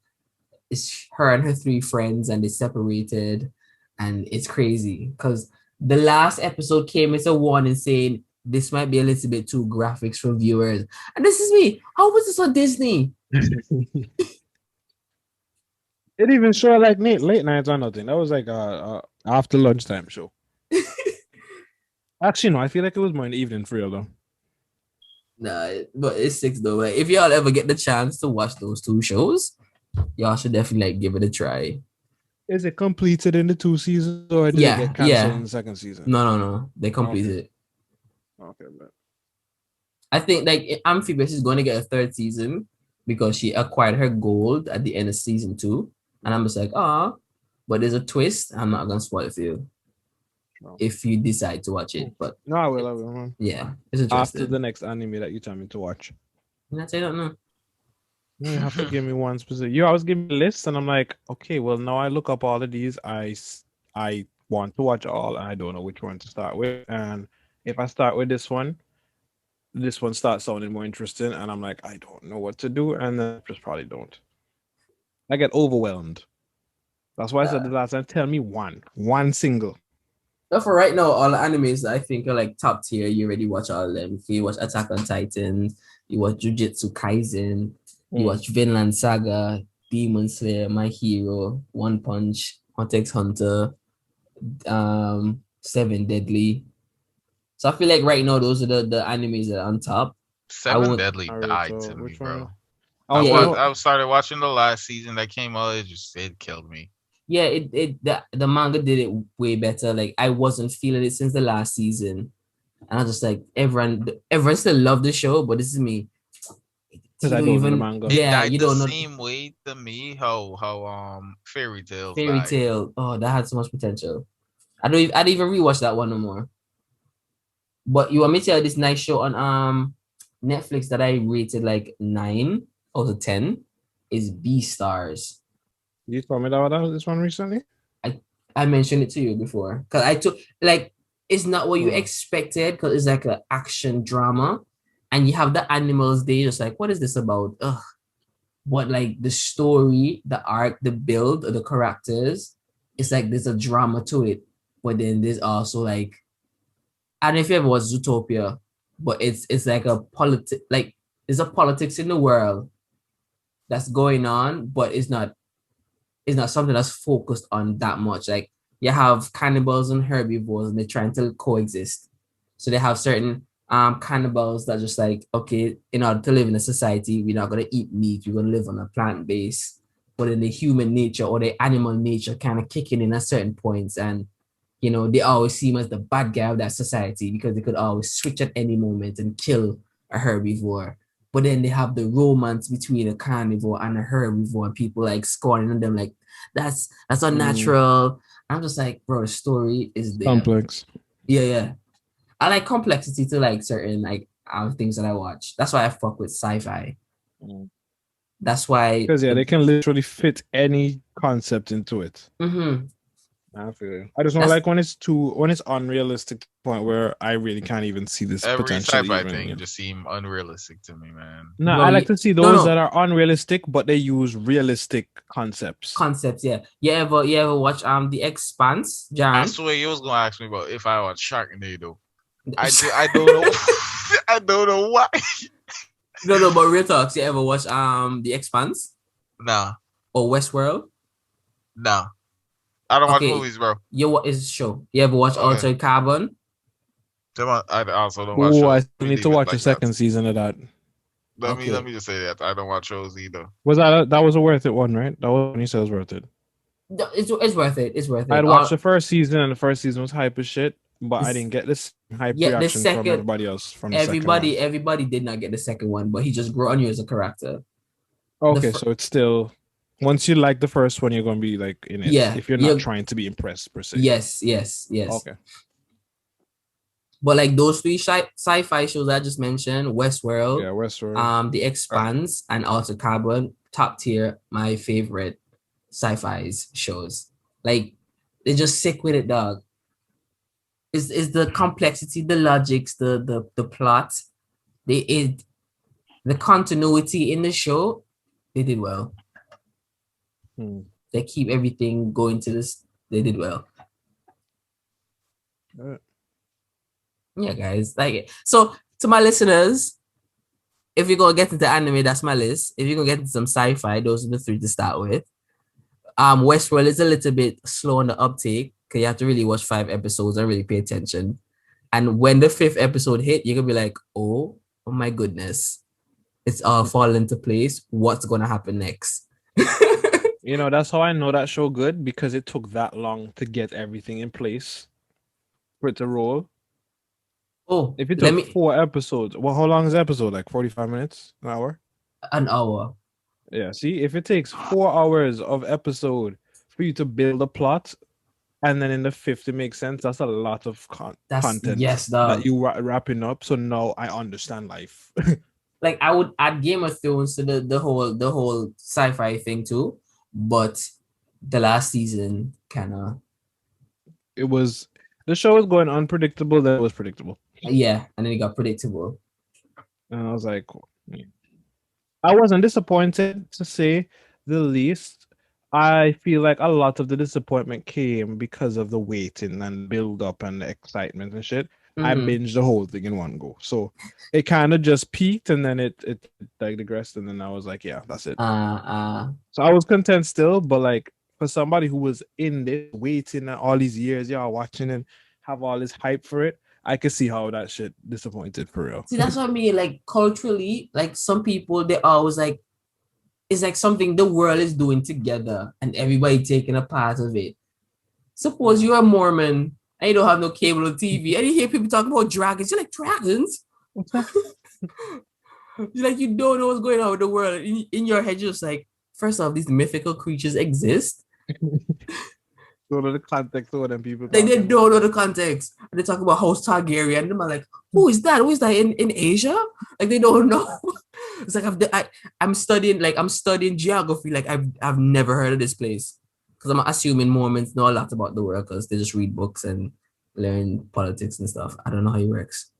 it's her and her three friends, and they separated, and it's crazy because the last episode came as a warning saying this might be a little bit too graphics for viewers. And this is me. How was this on Disney? It even showed like late nights or nothing. That was like after lunchtime show. Actually, no, I feel like it was more in the evening for real though. Nah, but it's 6 though. Like, if y'all ever get the chance to watch those two shows, y'all should definitely like give it a try. Is it completed in the 2 seasons or did it get canceled in the second season? No. They completed it. Okay, but I think like Amphibious is going to get a 3rd season because she acquired her gold at the end of season 2. And I'm just like, but there's a twist. I'm not gonna spoil it for you if you decide to watch it. But no, I will. Yeah, it's interesting. After the next anime that you tell me to watch. I don't know. You have to give me one specific. You always give me a list, and I'm like, okay, well now I look up all of these. I want to watch all, and I don't know which one to start with. And if I start with this one starts sounding more interesting, and I'm like, I don't know what to do, and then I just probably don't. I get overwhelmed. That's why I said the last time. Tell me one single. So for right now, all the animes that I think are like top tier, you already watch all of them. If you watch Attack on Titan, you watch Jujutsu Kaisen, you watch Vinland Saga, Demon Slayer, My Hero, One Punch, Hunter x Hunter, Seven Deadly. So I feel like right now those are the animes that are on top. Seven Deadly died to me, bro. I started watching the last season that came out. It killed me. Yeah, the manga did it way better. Like I wasn't feeling it since the last season, and I was just like everyone still loved the show, but this is me. Because I don't even know the manga. You don't know the same way to me how Fairy Tail. Oh, that had so much potential. I don't even rewatch that one no more. But you want me to tell you this nice show on Netflix that I rated like 9 out of 10 is Beastars. You told me about this one recently? I mentioned it to you before. Because I took like it's not what you expected, because it's like an action drama. And you have the animals, they just like, what is this about? Ugh. But like the story, the arc, the build of the characters, it's like there's a drama to it. But then there's also like, I don't know if you ever watched Zootopia, but it's like a there's a politics in the world that's going on, but it's not something that's focused on that much. Like you have cannibals and herbivores, and they're trying to coexist. So they have certain cannibals that just like, okay, in order to live in a society, we're not gonna eat meat, we're gonna live on a plant base. But in the human nature or the animal nature kind of kicking in at certain points, and you know, they always seem as the bad guy of that society because they could always switch at any moment and kill a herbivore. But then they have the romance between a carnivore and a herbivore, and people like scoring on them like that's unnatural. I'm just like, bro, the story is there. Complex. Yeah. I like complexity to like certain like things that I watch. That's why I fuck with sci-fi. That's why, because they can literally fit any concept into it. Mm-hmm. I feel you. I just don't like when it's unrealistic to the point where I really can't even see this potential. Every sci-fi thing just seem unrealistic to me, man. No, I like to see those that are unrealistic, but they use realistic concepts. Yeah. You ever watch The Expanse, John? I swear you was gonna ask me about if I watch Sharknado. I don't know. I don't know why. No, but real talks. You ever watch The Expanse? Nah. Or Westworld? Nah. I don't watch movies, bro. What is the show? You ever watch Altered Carbon? I also don't watch shows. I need to watch the second season of that. Let me just say that I don't watch shows either. Was that was a worth it one, right? That was when you said it was worth it. It's worth it. It's worth it. I'd watched the first season, and the first season was hype as shit, but I didn't get this hype reaction from everybody else. Everybody did not get the second one, but he just grew on you as a character. Okay, so it's still once you like the first one, you're gonna be like in it. Yeah, If you're not trying to be impressed per se. yes. Okay. But like those three sci-fi shows I just mentioned, Westworld, Yeah, Westworld. The Expanse, and Altered Carbon, top tier, my favorite sci-fi shows. Like they just sick with it, dog. Is the complexity, the logics, the plot, the continuity in the show, they did well. They keep everything going to this. They did well. Yeah, guys. Like so to my listeners, if you're gonna get into anime, that's my list. If you're gonna get into some sci-fi, those are the three to start with. Westworld is a little bit slow on the uptake because you have to really watch 5 episodes and really pay attention. And when the 5th episode hit, you're gonna be like, oh my goodness, it's all falling into place. What's gonna happen next? That's how I know that show good, because it took that long to get everything in place for it to roll. Oh, if it took 4 episodes, well, how long is the episode? Like 45 minutes, an hour? An hour. Yeah. See, if it takes 4 hours of episode for you to build a plot, and then in the 5th it makes sense, that's a lot of content that you wrapping up. So now I understand life. Like I would add Game of Thrones to the whole sci-fi thing too, but the last season kind of the show was going unpredictable, then it was predictable. Yeah, and then it got predictable. And I was like, I wasn't disappointed, to say the least. I feel like a lot of the disappointment came because of the waiting and build up and the excitement and shit. I binged the whole thing in one go. So it kind of just peaked, and then it like digressed, and then I was like, yeah, that's it. So I was content still, but like for somebody who was in there waiting all these years, y'all watching and have all this hype for it, I could see how that shit disappointed for real. See, that's what I mean. Like culturally, like some people, they always like, it's like something the world is doing together and everybody taking a part of it. Suppose you're a Mormon and you don't have no cable or TV and you hear people talking about dragons. You're like, dragons? You're like, you don't know what's going on with the world. In your head, you're just like, first off, these mythical creatures exist. Don't know the context of them people. Like, they don't know the context. And they talk about House Targaryen. And they're like, who is that? Who is that in Asia? Like, they don't know. It's like I'm studying geography. Like I've never heard of this place. Because I'm assuming Mormons know a lot about the world because they just read books and learn politics and stuff. I don't know how it works.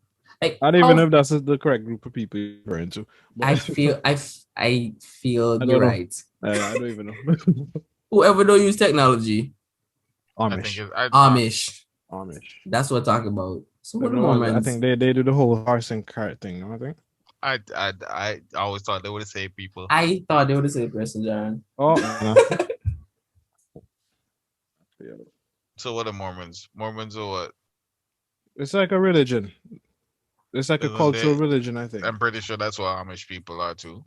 Like I don't even know if that's the correct group of people you're referring to. I feel you're right. I don't even know. Whoever don't use technology. Amish. That's what I'm talking about. So what I think they do the whole horse and cart thing. I think. I always thought they were the same people. I thought they were the same person, John. Oh. So what are Mormons? Mormons or what? It's like a religion. It's like a cultural religion, I think. I'm pretty sure that's what Amish people are too.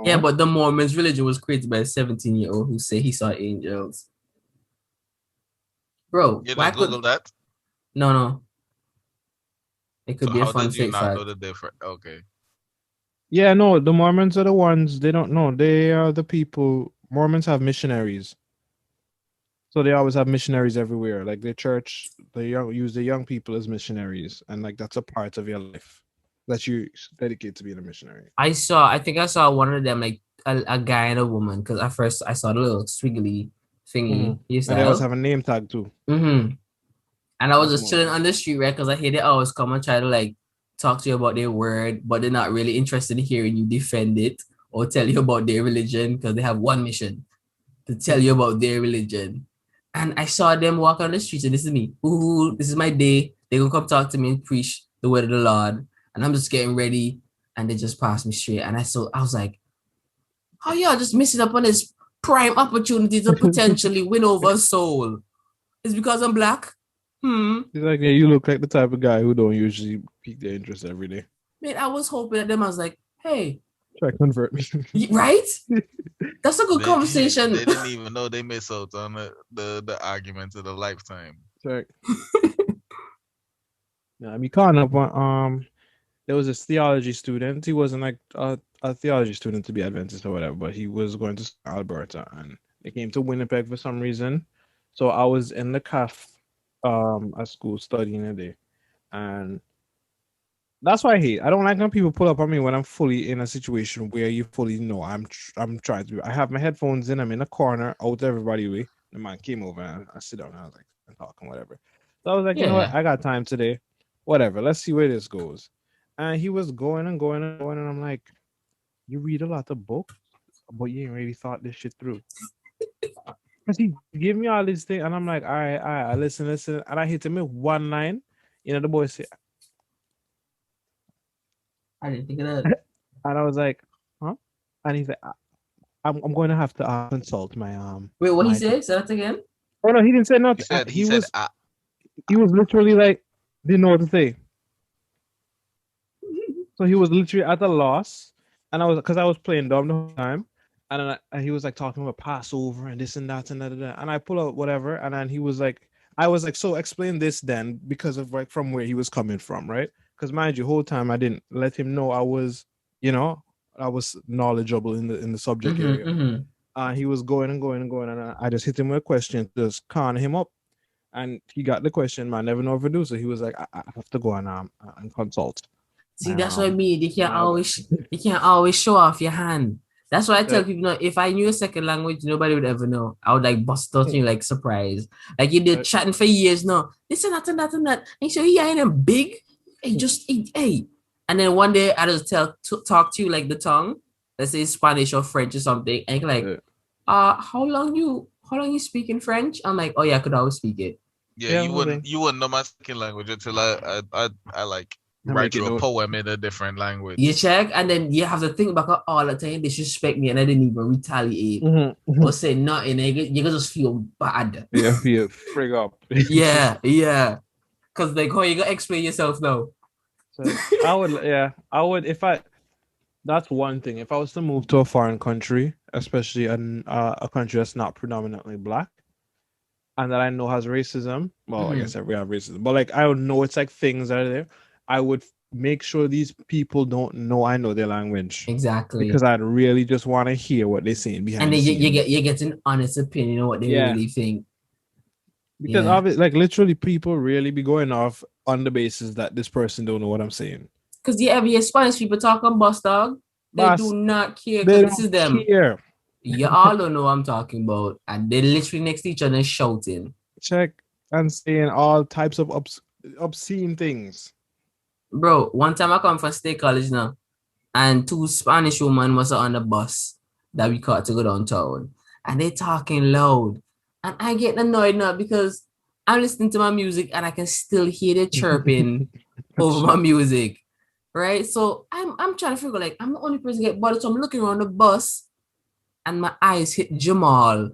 Yeah, but the Mormons religion was created by a 17-year-old who said he saw angels. Bro, you didn't Google that? No. It could be a fun fake fact. Know the difference? Okay. Yeah, no, the Mormons are the ones, they don't know. They are the people. Mormons have missionaries. So they always have missionaries everywhere. Like their church, they use the young people as missionaries. And like that's a part of your life that you dedicate to being a missionary. I think I saw one of them, like a guy and a woman, because at first I saw the little squiggly thingy. And they always have a name tag too. And I was just chilling on the street, right? Because I hear they always come and try to like talk to you about their word, but they're not really interested in hearing you defend it or tell you about their religion, because they have one mission: to tell you about their religion. And I saw them walk on the streets, and this is me. Ooh, this is my day. They're gonna come talk to me and preach the word of the Lord. And I'm just getting ready, and they just passed me straight. And I was like, how y'all just missing up on this prime opportunity to potentially win over a soul? It's because I'm black? He's like, yeah, you look like the type of guy who don't usually pique their interest every day. Man, I was hoping at them. I was like, hey, try to convert me. Right? That's a good conversation. They didn't even know they missed out on the argument of the lifetime. Right. Yeah, I mean, caught up on there was this theology student. He wasn't like a theology student to be Adventist or whatever, but he was going to Alberta, and they came to Winnipeg for some reason. So I was in the CAF at school studying a day, and that's why I hate. I don't like when people pull up on me when I'm fully in a situation where you fully know I'm trying to. I have my headphones in. I'm in a corner out everybody way. The man came over and I sit down. And I was like, I'm talking whatever. So I was like, you know what? Yeah. I got time today. Whatever. Let's see where this goes. And he was going and going and going, and I'm like, you read a lot of books, but you ain't really thought this shit through. Cause he gave me all these things, and I'm like, all right, I listen, and I hit him with one line. You know, the boy said, I didn't think of that. and I was like, huh? And he's like, I'm going to have to consult my Wait, what he my. said? Say that again. Oh no, he didn't say nothing. He said, He was literally like didn't know what to say. So he was literally at a loss, and I was playing dumb the whole time, and then and he was like talking about Passover and this and that and that, and I pull out whatever, and then he was like, I was like, so explain this then, because of like from where he was coming from, right? Because mind you, whole time I didn't let him know I was, you know, I was knowledgeable in the subject area. He was going and going and going, and I just hit him with a question, just con him up, and he got the question. Man, never know if I do. So he was like, I have to go and consult. See, that's what I mean. Wow. You can't always show off your hand. That's why I tell Right. people, no, if I knew a second language, nobody would ever know. I would like bust out you like surprise. Like you did Right. chatting for years, no. This and that and that and that. And so yeah, and them big. Hey, just hey. And then one day I just talk to you like the tongue, let's say Spanish or French or something, and you're like, Yeah. how long you speaking French? I'm like, oh yeah, I could always speak it. yeah, Yeah, you wouldn't know my second language until I like I write make it you a known. poem in a different language. You check, and then you have to think back all the time. Disrespect me, and I didn't even retaliate Mm-hmm. or say nothing. You can just feel bad. Yeah, feel frig up. Yeah. Cause like, how you gonna explain yourself now? So I would if I. That's one thing. If I was to move to a foreign country, especially a country that's not predominantly black, and that I know has racism, well, I guess we have racism, but like I don't know, it's like things that are there. I would make sure these people don't know I know their language, Exactly. because I'd really just want to hear what they're saying behind And the then scenes. you get an honest opinion of what they really think. Because Yeah. obviously, like literally, people really be going off on the basis that this person don't know what I'm saying. Because you ever hear Spanish people talk on bus dog, they Boss, do not care they because this is don't them. care. You all don't know what I'm talking about. And they're literally next to each other shouting. Check and saying all types of obscene things. Bro, one time I come from State College now, and two Spanish women was on the bus that we caught to go downtown. And they talking loud. And I get annoyed now because I'm listening to my music and I can still hear the chirping over my music. Right? So I'm trying to figure like I'm the only person get bothered. So I'm looking around the bus and my eyes hit Jamal.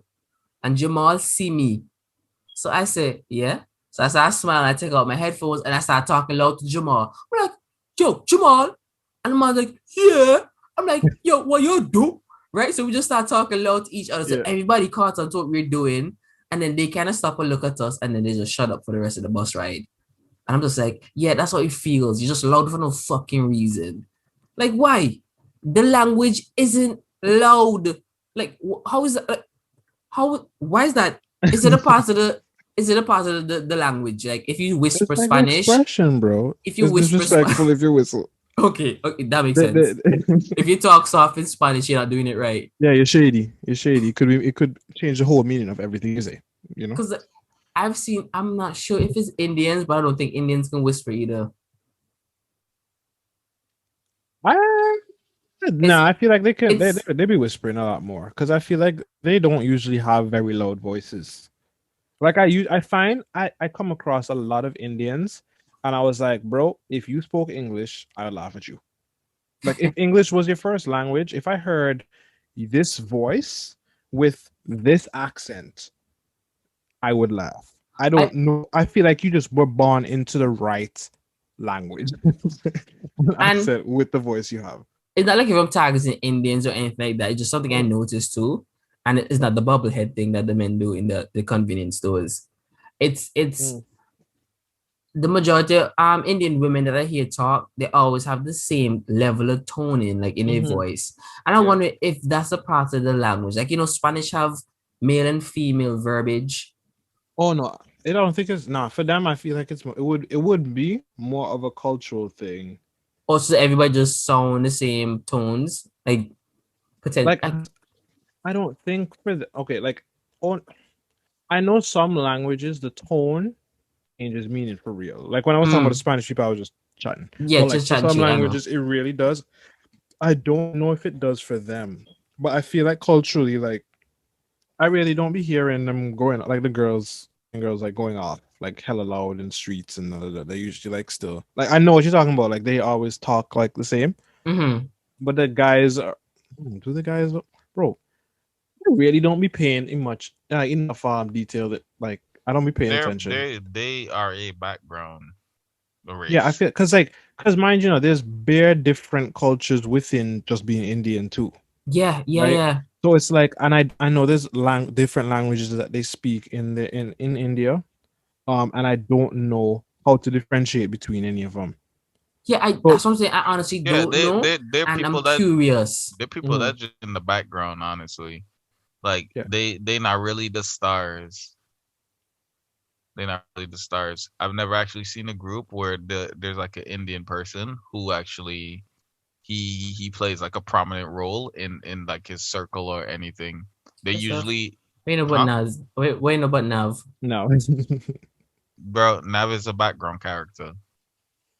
And Jamal see me. So I say, yeah. So I start smiling, I take out my headphones and I start talking loud to Jamal. I'm like, yo, Jamal. And the man's like, yeah. I'm like, yo, what you do? Right? So we just start talking loud to each other. So everybody caught on to what we're doing. And then they kind of stop and look at us and then they just shut up for the rest of the bus ride. And I'm just like, yeah, that's how it feels. You're just loud for no fucking reason. Like, why? The language isn't loud. Like, how is that? Like, why is that? Is it a part of the language? Like if you whisper It's like Spanish, expression, bro. If you it's whisper disrespectful if you whistle. Okay, that makes sense. If you talk soft in Spanish, you're not doing it right. Yeah, you're shady. It could change the whole meaning of everything you say. You know, because I'm not sure if it's Indians, but I don't think Indians can whisper either. I feel like they can. They be whispering a lot more because I feel like they don't usually have very loud voices. Like I find I come across a lot of Indians, and I was like, bro, if you spoke English, I would laugh at you. Like if English was your first language, if I heard this voice with this accent, I would laugh. I don't know. I feel like you just were born into the right language accent with the voice you have. It's not like if I'm targeting Indians or anything like that. It's just something I noticed too. And it's not the bubblehead thing that the men do in the convenience stores. It's the majority of Indian women that I hear talk, they always have the same level of toning, like in their voice. And I Yeah. wonder if that's a part of the language. Like, Spanish have male and female verbiage. Oh no, I don't think it's not for them. I feel like it's more, it would be more of a cultural thing. Also, everybody just sound the same tones. Like pretend. Like I don't think for the okay, like on I know some languages the tone changes meaning for real. Like when I was talking about the Spanish people, I was just chatting. Yeah, But like just for chatting some shit. I know. languages, it really does. I don't know if it does for them, but I feel like culturally, like I really don't be hearing them going like the girls like going off like hella loud in streets and they usually like still like I know what you're talking about. Like they always talk like the same, Mm-hmm. but the guys are do the guys bro? I really don't be paying much enough detail that like I don't be paying attention. They are a background Yeah, I race. feel because mind you, there's bare different cultures within just being Indian too, Yeah, yeah, right? yeah. So it's like, and I know there's different languages that they speak in India, and I don't know how to differentiate between any of them. Yeah, So that's what I'm saying. I honestly Yeah, don't know. they're And I'm people that curious. they're people mhm, that just in the background, honestly. Like yeah, they not really the stars. They're not really the stars. I've never actually seen a group where there's like an Indian person who actually he plays like a prominent role in like his circle or anything. They Yourself. usually, Wait, no, but huh? Naz. Wait, no, but Nav. no, Bro, Nav is a background character.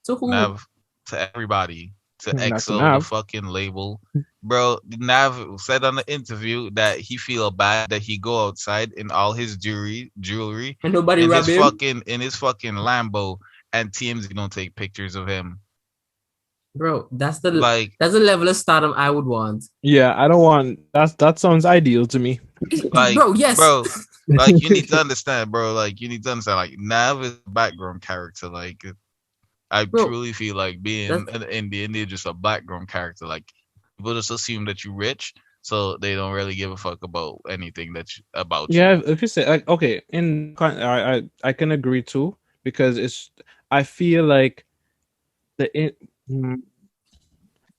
So who? Nav to everybody, to not to EXO, the Nav. fucking label. Bro, Nav said on the interview that he feel bad that he go outside in all his jewelry And nobody rob him? in his fucking Lambo, and TMZ don't take pictures of him. Bro, Like that's the level of stardom I would want. Yeah, I don't want that sounds ideal to me. like Bro, yes. bro, like you need to understand, bro. Like you need to understand, like Nav is a background character. Like I Bro, truly feel like being that's an Indian, they're just a background character. Like people just assume that you're rich, so they don't really give a fuck about anything about you. Yeah, if you say like okay, I can agree too because I feel like the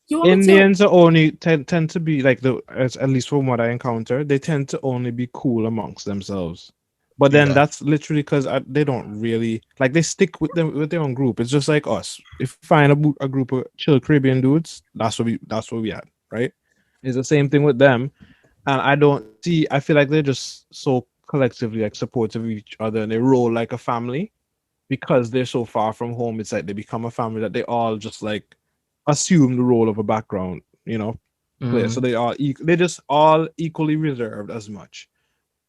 you want me to Indians are only tend to be like at least from what I encounter, they tend to only be cool amongst themselves. But then Yeah, that's literally because they don't really like they stick with them with their own group. It's just like us. If you find a group of chill Caribbean dudes, that's what we at, right? It's the same thing with them, and I don't see. I feel like they're just so collectively like supportive of each other, and they roll like a family because they're so far from home. It's like they become a family that they all just like assume the role of a background, player. So mm, they just all equally reserved as much.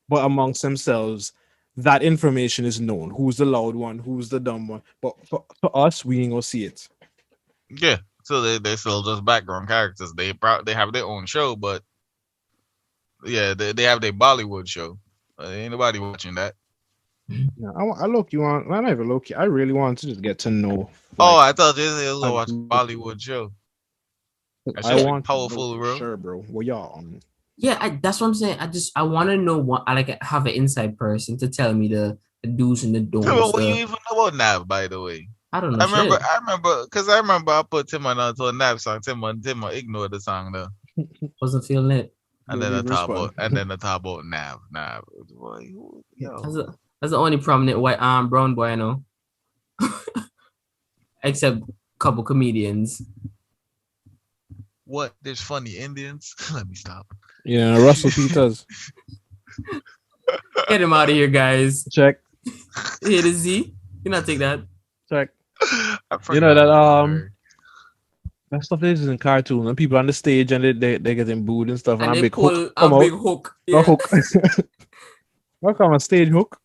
But amongst themselves, that information is known. Who's the loud one? Who's the dumb one? But for us, we ain't gonna see it. yeah. So they're still just background characters. They have their own show, but yeah, they have their Bollywood show. Ain't nobody watching that. Yeah, I look you on. I not even look. I really want to just get to know. Oh, Like I thought you was a gonna watch a group of people. Bollywood show. That I should be want to know powerful, for bro. sure, bro. What y'all on? yeah, that's what I'm saying. I want to know what I like have an inside person to tell me the do's and the don'ts. What you even know about Nav, by the way? I don't know shit. I remember I put Tim onto a Nav song. Tim ignored the song though, Wasn't feeling it. and You then don't the even top respond. about Nav. Boy, That's, yo, that's the only prominent white brown boy I know, except a couple comedians. what? There's funny Indians. Let me stop. Yeah, Russell Peters. Get him out of here, guys. Check. Here to Z. You not take that. Check. I You know forgot that that word. that stuff is in cartoon and people on the stage and they getting booed and stuff and And a they big hook pull a come big out. hook. A Yeah. hook. What come a stage hook?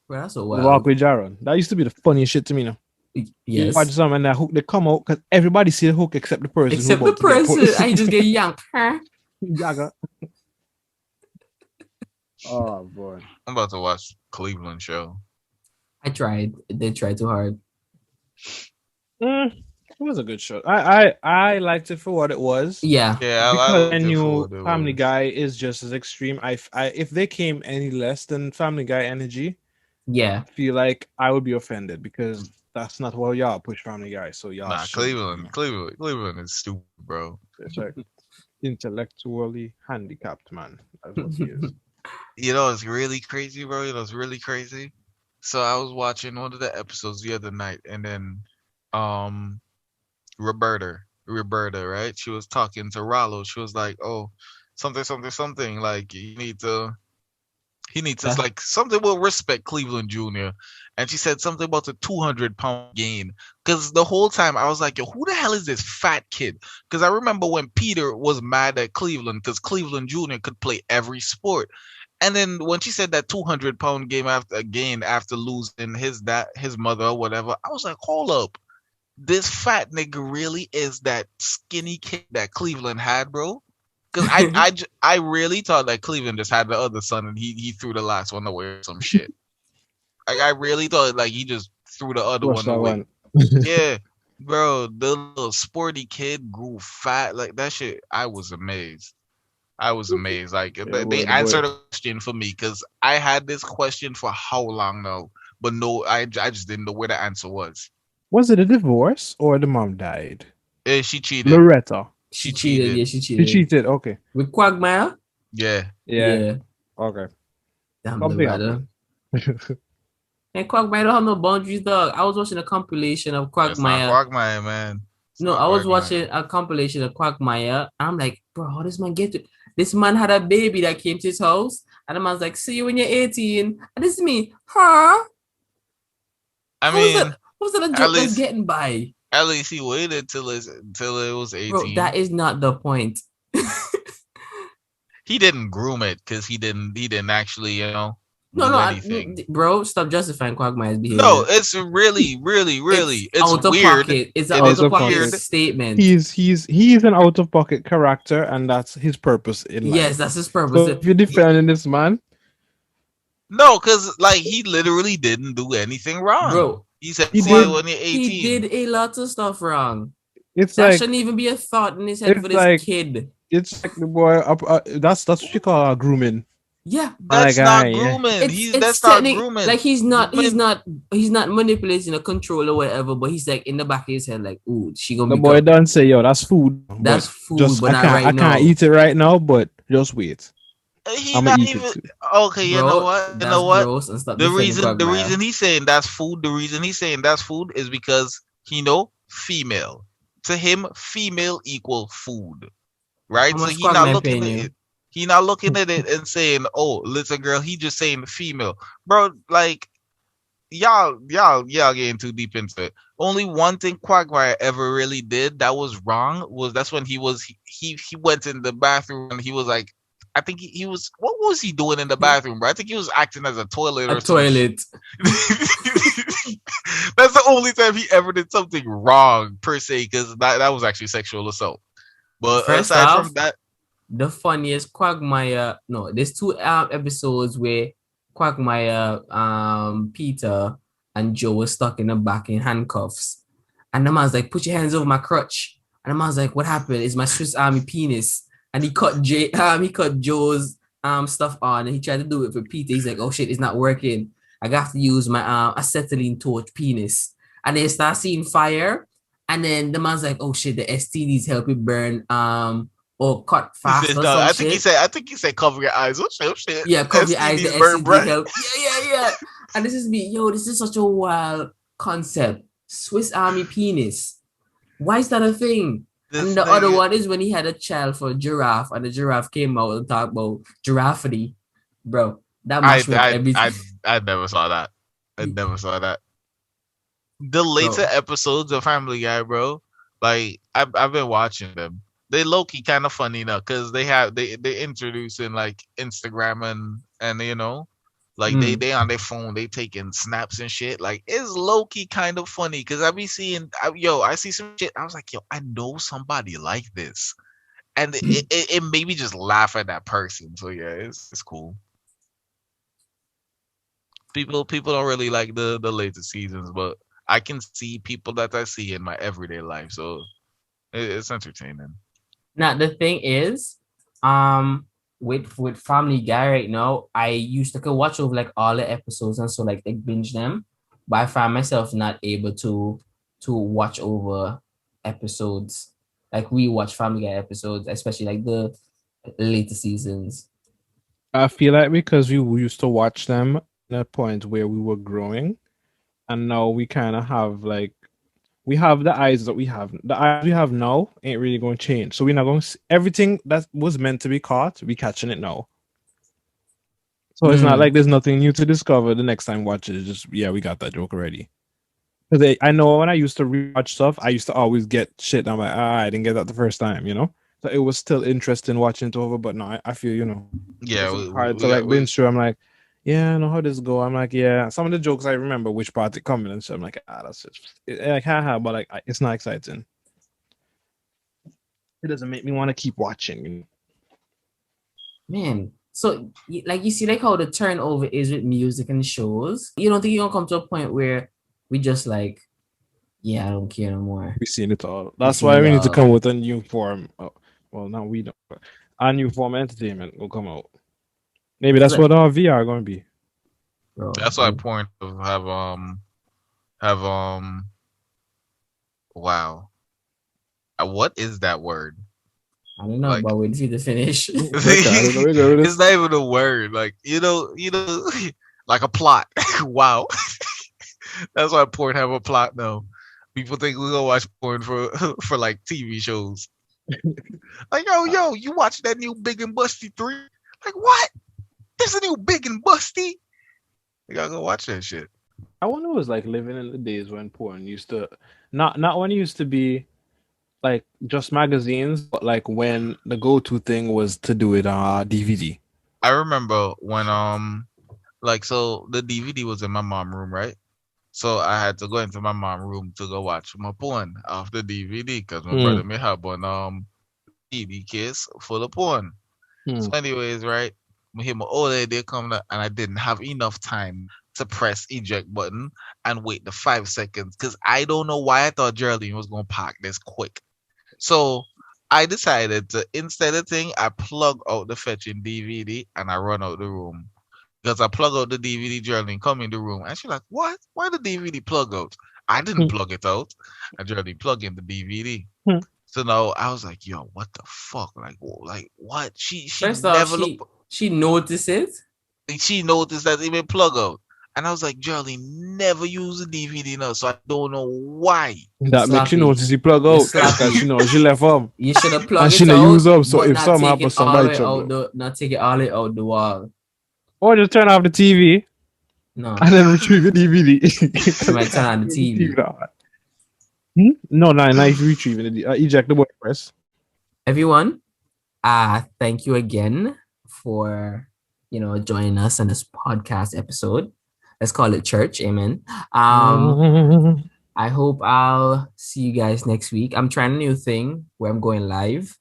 Bro, that's so The walk wild. with Jaron. That used to be the funniest shit to me now. You watch Yes. some and that hook they come out because everybody see the hook except the person who Except the about to get put. person. I just get yanked. Huh? Yaga. Oh boy. I'm about to watch Cleveland show. I tried. They tried too hard. It was a good show. I liked it for what it was. Yeah. Yeah, I Because liked I it for knew what it Family was. Guy is just as extreme. If they came any less than Family Guy energy, Yeah. feel like I would be offended because that's not what y'all push Family Guy. So y'all Nah, should, Cleveland is stupid, bro. it's like intellectually handicapped man. That's what he is. It's really crazy, bro. It's really crazy. So I was watching one of the episodes the other night, and then, um, Roberta, right? She was talking to Rollo. She was like, "Oh, something, something, something. Like he needs to Yeah. like something will respect Cleveland Jr." And she said something about the 200-pound gain. Because the whole time I was like, yo, who the hell is this fat kid? Because I remember when Peter was mad at Cleveland because Cleveland Jr. could play every sport. And then when she said that 200-pound gain after losing his mother or whatever, I was like, hold up. This fat nigga really is that skinny kid that Cleveland had, bro? Because I really thought that Cleveland just had the other son and he threw the last one away or some shit. Like I really thought like he just threw the other What's one that away. one? Yeah, bro, the little sporty kid grew fat like that shit. I was amazed. I was amazed. Like Yeah, they the boy. answered a question for me because I had this question for how long now, but no, I just didn't know where the answer was. Was it a divorce or the mom died? She cheated. Loretta. She She cheated. cheated. Yeah, she She cheated. cheated. Okay. With Quagmire? Yeah. Yeah. Yeah. Okay. Damn, Something Loretta. happened. And Quagmire don't have no boundaries, dog. I was watching a compilation of It's not Quagmire. Quagmire, man. It's No, not I was Quagmire. watching a compilation of Quagmire. I'm like, bro, how does man get to? This man had a baby that came to his house, and the man's like, "See you when you're 18." And this is me, huh? I How is that? mean, How is that a at joke that's least getting by, at least he waited till it was bro? That 18. is not the point. He didn't groom it because he didn't actually No, do no, anything. bro, stop justifying Quagmire's No, behavior. it's really, really, It's really, it's out of weird. pocket. It's an It out is Out of of pocket weird. pocket. statement. He's an out of pocket character, and that's his purpose in Yes, life. that's his purpose. So if you're defending this man, No, because like he literally didn't do anything wrong. Bro, He said, he "See you did. when you're he 18." did a lot of stuff wrong. It's That like shouldn't even be a thought in his head for this kid. it's like the boy. That's what you call grooming. Yeah, I'm like, That's not yeah. grooming. it's That's not technical. grooming. Like he's Grooming. not manipulating a control or whatever. But he's like in the back of his head, like, "Ooh, she gonna The boy become don't say, yo, that's food, but that's food, just but not right I can't now, eat it right now, but just wait. He I'm gonna not eat it even too. okay. You know bro. what? You That's know what? gross." And stop The defending reason the Quagmire. reason he's saying that's food. The reason he's saying that's food is because he know female. To him, female equal food. How Right? So much Quagmire paying you? he not looking at it and saying, "Oh, little girl." He just saying female, bro. Like y'all getting too deep into it. Only one thing Quagmire ever really did that was wrong was that's when he went in the bathroom and he was like, I think he was what was he doing in the bathroom, bro? I think he was acting as a toilet A or some shit. toilet. That's the only time he ever did something wrong per se, because that was actually sexual assault. But First aside off, from that, the funniest Quagmire. No, there's two episodes where Quagmire, Peter, and Joe were stuck in the back in handcuffs, and the man's like, "Put your hands over my crutch," and the man's like, "What happened? It's my Swiss Army penis," and he cut Joe's stuff on, and he tried to do it for Peter. He's like, "Oh shit, it's not working. I got to use my acetylene torch penis," and they start seeing fire, and then the man's like, "Oh shit, the STDs help it burn or cut he fast said, or no, some I think he said cover your eyes. Oh shit. Yeah, cover your eyes, the STDs burn STD bright. help. Yeah. And this is me. Yo, this is such a wild concept. Swiss Army penis. Why is that a thing? This And the other nigga, one is when he had a child for Giraffe, and the giraffe came out and talked about giraffity. Bro, that I mashed me up I everything. I never saw that. I never saw that. The later Bro, episodes of Family Guy, bro, like I've been watching them. They low key kind of funny now because they introducing like Instagram and like they on their phone they taking snaps and shit. Like it's low key kind of funny because I be seeing I see some shit. I was like, yo, I know somebody like this, and it made me just laugh at that person. So yeah, it's cool. People don't really like the later seasons, but I can see people that I see in my everyday life, so it's entertaining. now the thing is, um, with Family Guy right now, I used to could watch over like all the episodes and so like binge them, but I find myself not able to watch over episodes like we watch Family Guy episodes, especially like the later seasons. I feel like because we used to watch them at a point where we were growing, and now we kind of have like we have the eyes that we have. The eyes we have now ain't really going to change. So we're not going to everything that was meant to be caught. We catching it now. So it's not like there's nothing new to discover the next time watch it. It's just we got that joke already. Because I know when I used to rewatch stuff, I used to always get shit. I'm like, I didn't get that the first time, you know. So it was still interesting watching it over. But no, I feel Yeah, it's hard to like binge through. I'm like, yeah, I know how this go. I'm like, yeah. Some of the jokes I remember which part it coming and so I'm like, that's like haha, but like it's not exciting. It doesn't make me want to keep watching. Man, so like you see like how the turnover is with music and shows. You don't think you're gonna come to a point where we just like, yeah, I don't care no more. We've seen it all. That's why we need to come with a new form. Well, now we don't. But a new form of entertainment will come out. Maybe that's what our VR going to be. Bro, that's why point of have wow. What is that word? I don't know, like, but wait for you to finish. It's not even a word. Like you know, like a plot. Wow. That's why porn have a plot now. People think we're gonna watch porn for like TV shows. Like yo, you watch that new Big and Busty 3? Like what? There's a new Big and Busty. You gotta go watch that shit. I wonder what it was like living in the days when porn used to not when it used to be like just magazines, but like when the go-to thing was to do it on DVD. I remember when like so the DVD was in my mom's room, right? So I had to go into my mom's room to go watch my porn off the DVD because my brother may have one DVD case full of porn. So anyways, right? I hear my old lady coming up and I didn't have enough time to press eject button and wait the 5 seconds because I don't know why I thought Geraldine was gonna park this quick. So I decided to instead of thing, I plug out the fetching DVD and I run out the room. Because I plug out the DVD, Geraldine come in the room and she's like, what? Why the DVD plug out? I didn't plug it out. And Geraldine plug in the DVD. So now I was like, yo, what the fuck? Like what? She First off, she noticed it. She noticed that it been plug out. And I was like, Geraldine never use a DVD now, so I don't know why. That makes you notice you plug out because she left up. You should have plugged it out. She didn't use up, so if something happens, somebody not take it all the way out the wall. Or just turn off the TV. No. And then retrieve the DVD. You might turn on the TV. No, if you retrieve it, eject the button press. Everyone, thank you again for joining us on this podcast episode. Let's call it church. Amen. I hope I'll see you guys next week. I'm trying a new thing where I'm going live.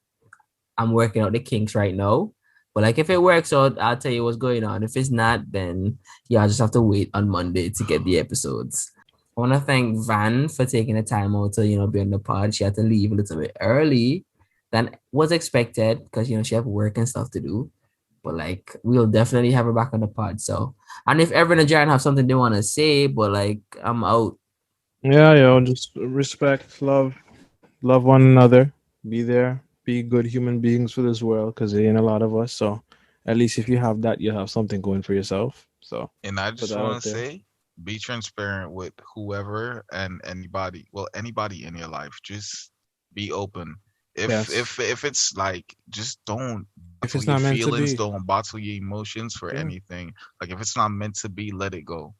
I'm working out the kinks right now. But like if it works out, I'll tell you what's going on. If it's not, then I'll just have to wait on Monday to get the episodes. I want to thank Van for taking the time out to, be on the pod. She had to leave a little bit early than was expected because, she had work and stuff to do. But like, we'll definitely have her back on the pod. So, and if Evan and Jaron have something they want to say, but like, I'm out. Yeah, just respect, love one another. Be there. Be good human beings for this world because there ain't a lot of us. So at least if you have that, you have something going for yourself. So, and I just want to say, be transparent with whoever and anybody. Well, anybody in your life. Just be open. If it's like, just don't. If it's not meant to be, don't bottle your emotions for anything. Like if it's not meant to be, let it go.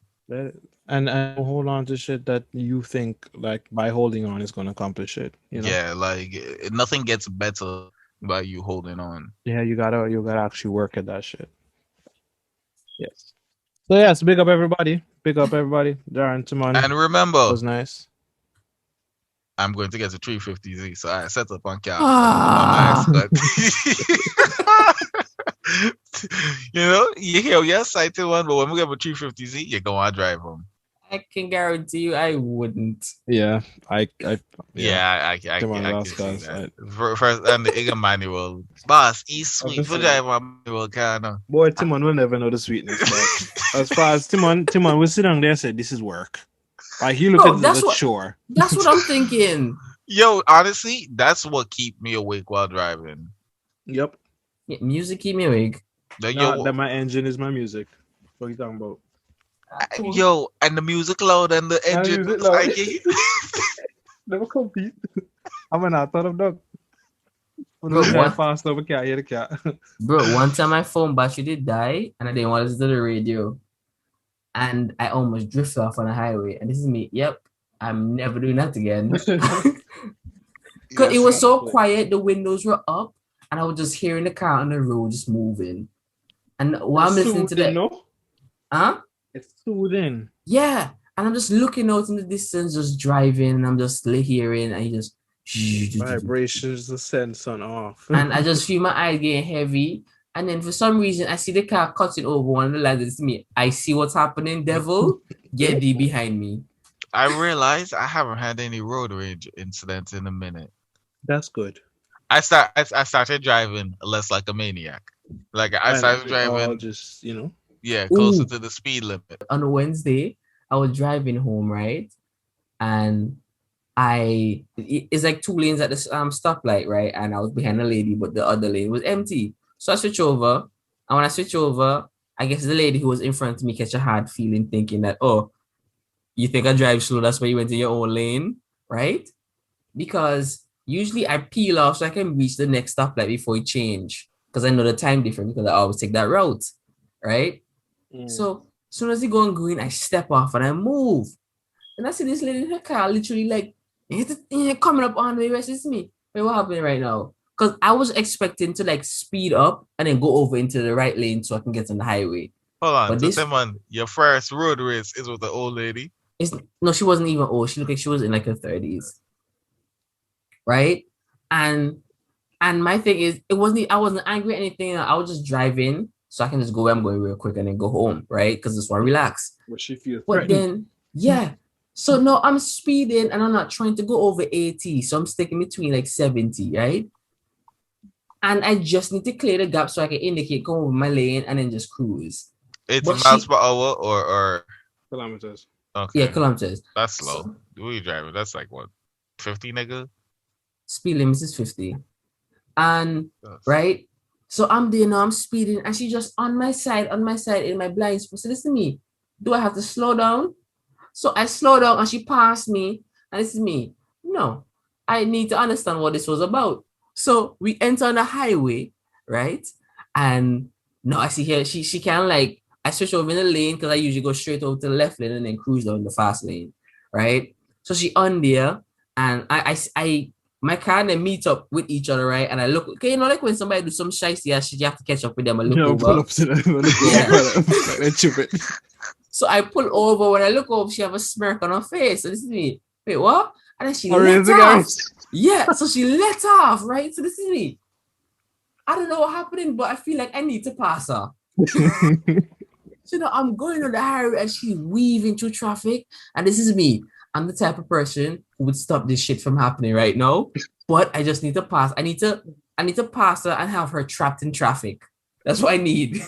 And hold on to shit that you think like by holding on is gonna accomplish it. Yeah, like nothing gets better by you holding on. Yeah, you gotta actually work at that shit. Yes. So yes, big up everybody. Darren, Timon. And remember, it was nice. I'm going to get a 350Z, so I set up on cap. You hear, you're excited one, but when we get a 350Z, you're going to drive them. I can guarantee you I wouldn't. Yeah, I Yeah, Come on, I can last see guys. that. First, and the Igga manual. Boss, he's sweet. Obviously. For drive a manual car now. Boy, Timon will never know the sweetness, but as far as Timon will sit down there and say, "This is work." Like he look Bro, at it that's as a what chore. that's what I'm thinking. Yo, honestly, that's what keep me awake while driving. Yep. Yeah, music keep me awake. Like, Nah, yo, that my engine is my music. What are you talking about? yo, and the music loud and the engine music was loud. like, Never compete. I'm an out of dog. When Bro, we drive one, fast over cat, hear the cat. bro, one time my phone battery did die and I didn't want to listen to the radio. And I almost drifted off on the highway. And this is me. Yep. I'm never doing that again. Because it was so quiet, the windows were up, and I was just hearing the car on the road just moving. And while I'm listening to that, No? huh? It's soothing. Yeah. And I'm just looking out in the distance, just driving, and I'm just hearing, and you just Vibrations, the sense on off. and I just feel my eye getting heavy. And then for some reason, I see the car cutting over one of the lanes. It's me. I see what's happening, devil. Get thee behind me. I realized I haven't had any road rage incidents in a minute. That's good. I started driving less like a maniac. Like I started driving, just yeah, closer Ooh. to the speed limit. On a Wednesday, I was driving home, right? And it's like two lanes at the stoplight, right? And I was behind a lady, but the other lane was empty. So I switch over. And when I switch over, I guess the lady who was in front of me catch a hard feeling thinking that, oh, you think I drive slow, that's why you went in your own lane, right? Because usually I peel off so I can reach the next stoplight before it change. Because I know the time difference because I always take that route, right? So as soon as you go on green, I step off and I move. And I see this lady in her car literally like coming up on me. Where's this me? Wait, what happening right now? Because I was expecting to like speed up and then go over into the right lane so I can get on the highway. Hold on, But so this Simon, your first road race is with the old lady. no, she wasn't even old. She looked like she was in like her 30s. Right? And my thing is I wasn't angry or anything. I was just driving so I can just go where I'm going real quick and then go home, right? Because I just want to relax. What she feels. But then, yeah. So no, I'm speeding and I'm not trying to go over 80. So I'm sticking between like 70, right? And I just need to clear the gap so I can indicate, go over my lane and then just cruise. It's But miles per hour or Kilometers. okay. Yeah, kilometers. That's slow. So, Who you driving? That's like what, 50, nigga? speed limit is 50. And right? So I'm there now, I'm speeding, and she just on my side in my blind spot. So listen to me. Do I have to slow down? So I slow down and she passed me, and this is me. No, I need to understand what this was about. So we enter on the highway, right? And now I see here she kind of like I switch over in the lane because I usually go straight over to the left lane and then cruise down the fast lane, right? So she on there, and I my car and they meet up with each other, right? And I look, okay, you know, like when somebody do some shicey shit, you have to catch up with them and look over. Pull up to them. Yeah. So I pull over. When I look over, she have a smirk on her face. So this is me. Wait, what? And then she let off. Yeah, so she let off, right? So this is me. I don't know what happening, but I feel like I need to pass her. So now I'm going on the highway and she's weaving through traffic. And this is me. I'm the type of person who would stop this shit from happening right now. But I just need to pass. I need to pass her and have her trapped in traffic. That's what I need.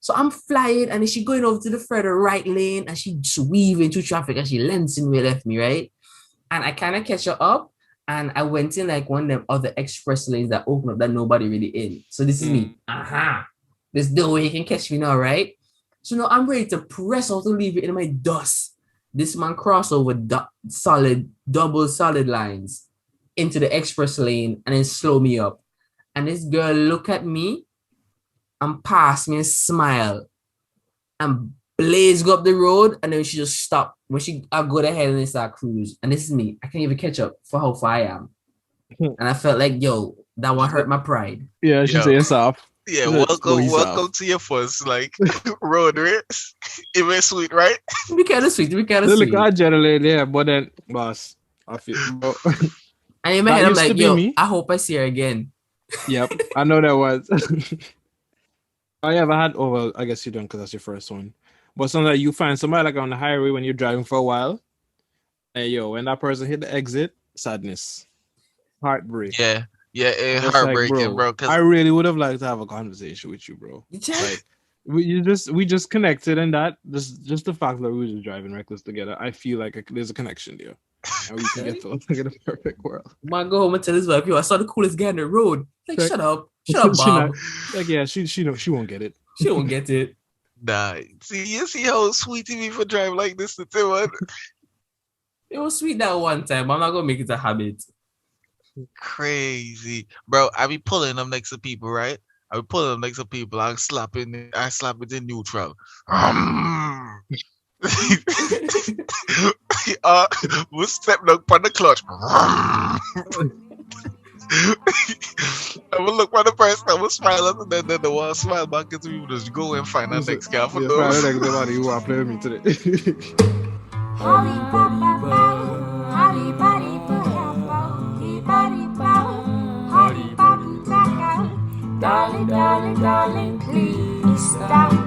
So I'm flying and then she going over to the further right lane and she's weaving through traffic and she lends in where left me, right? And I kind of catch her up and I went in like one of them other express lanes that open up that nobody really in. So this is me. There's no way you can catch me now, right? So now I'm ready to press out to leave it in my dust. This man cross over double solid lines into the express lane and then slow me up. And this girl look at me and pass me and smile and blaze go up the road, and then she just stop. When I go ahead and start cruise. And this is me. I can't even catch up for how far I am. And I felt like, yo, that one hurt my pride. Yeah, she said it's off. Yeah, welcome to your first like road race. It was sweet, right? We kind of sweet. Look, I generally, yeah, but then, boss, I feel. And in my head, I'm like, yo, I hope I see her again. Yep, I know that was. I ever had, I guess you don't because that's your first one. But sometimes you find somebody like on the highway when you're driving for a while. Hey, yo, when that person hit the exit, sadness, heartbreak. Yeah, it's It's like, heartbreaking, bro. I Cause really would have liked to have a conversation with you, bro. Like, we just connected, and that just the fact that we were just driving reckless together. I feel like there's a connection there, and we can get to look at a perfect world. Man, go home and tell his wife, yo, I saw the coolest guy on the road. Like, shut up, Bob. Like, yeah, she won't get it. She won't get it. nah, you see how sweet he be for driving like this to Tim? It was sweet that one time. I'm not gonna make it a habit. Crazy, bro. I be pulling them next to people, right? I be pulling them next to people. I slap it in neutral. We step up on the clutch. I will look for the person. I will smile and then the one smile back at me. Just go and find the next guy for those. Find the next somebody who want to play with me today. Darling, darling, darling, please stop.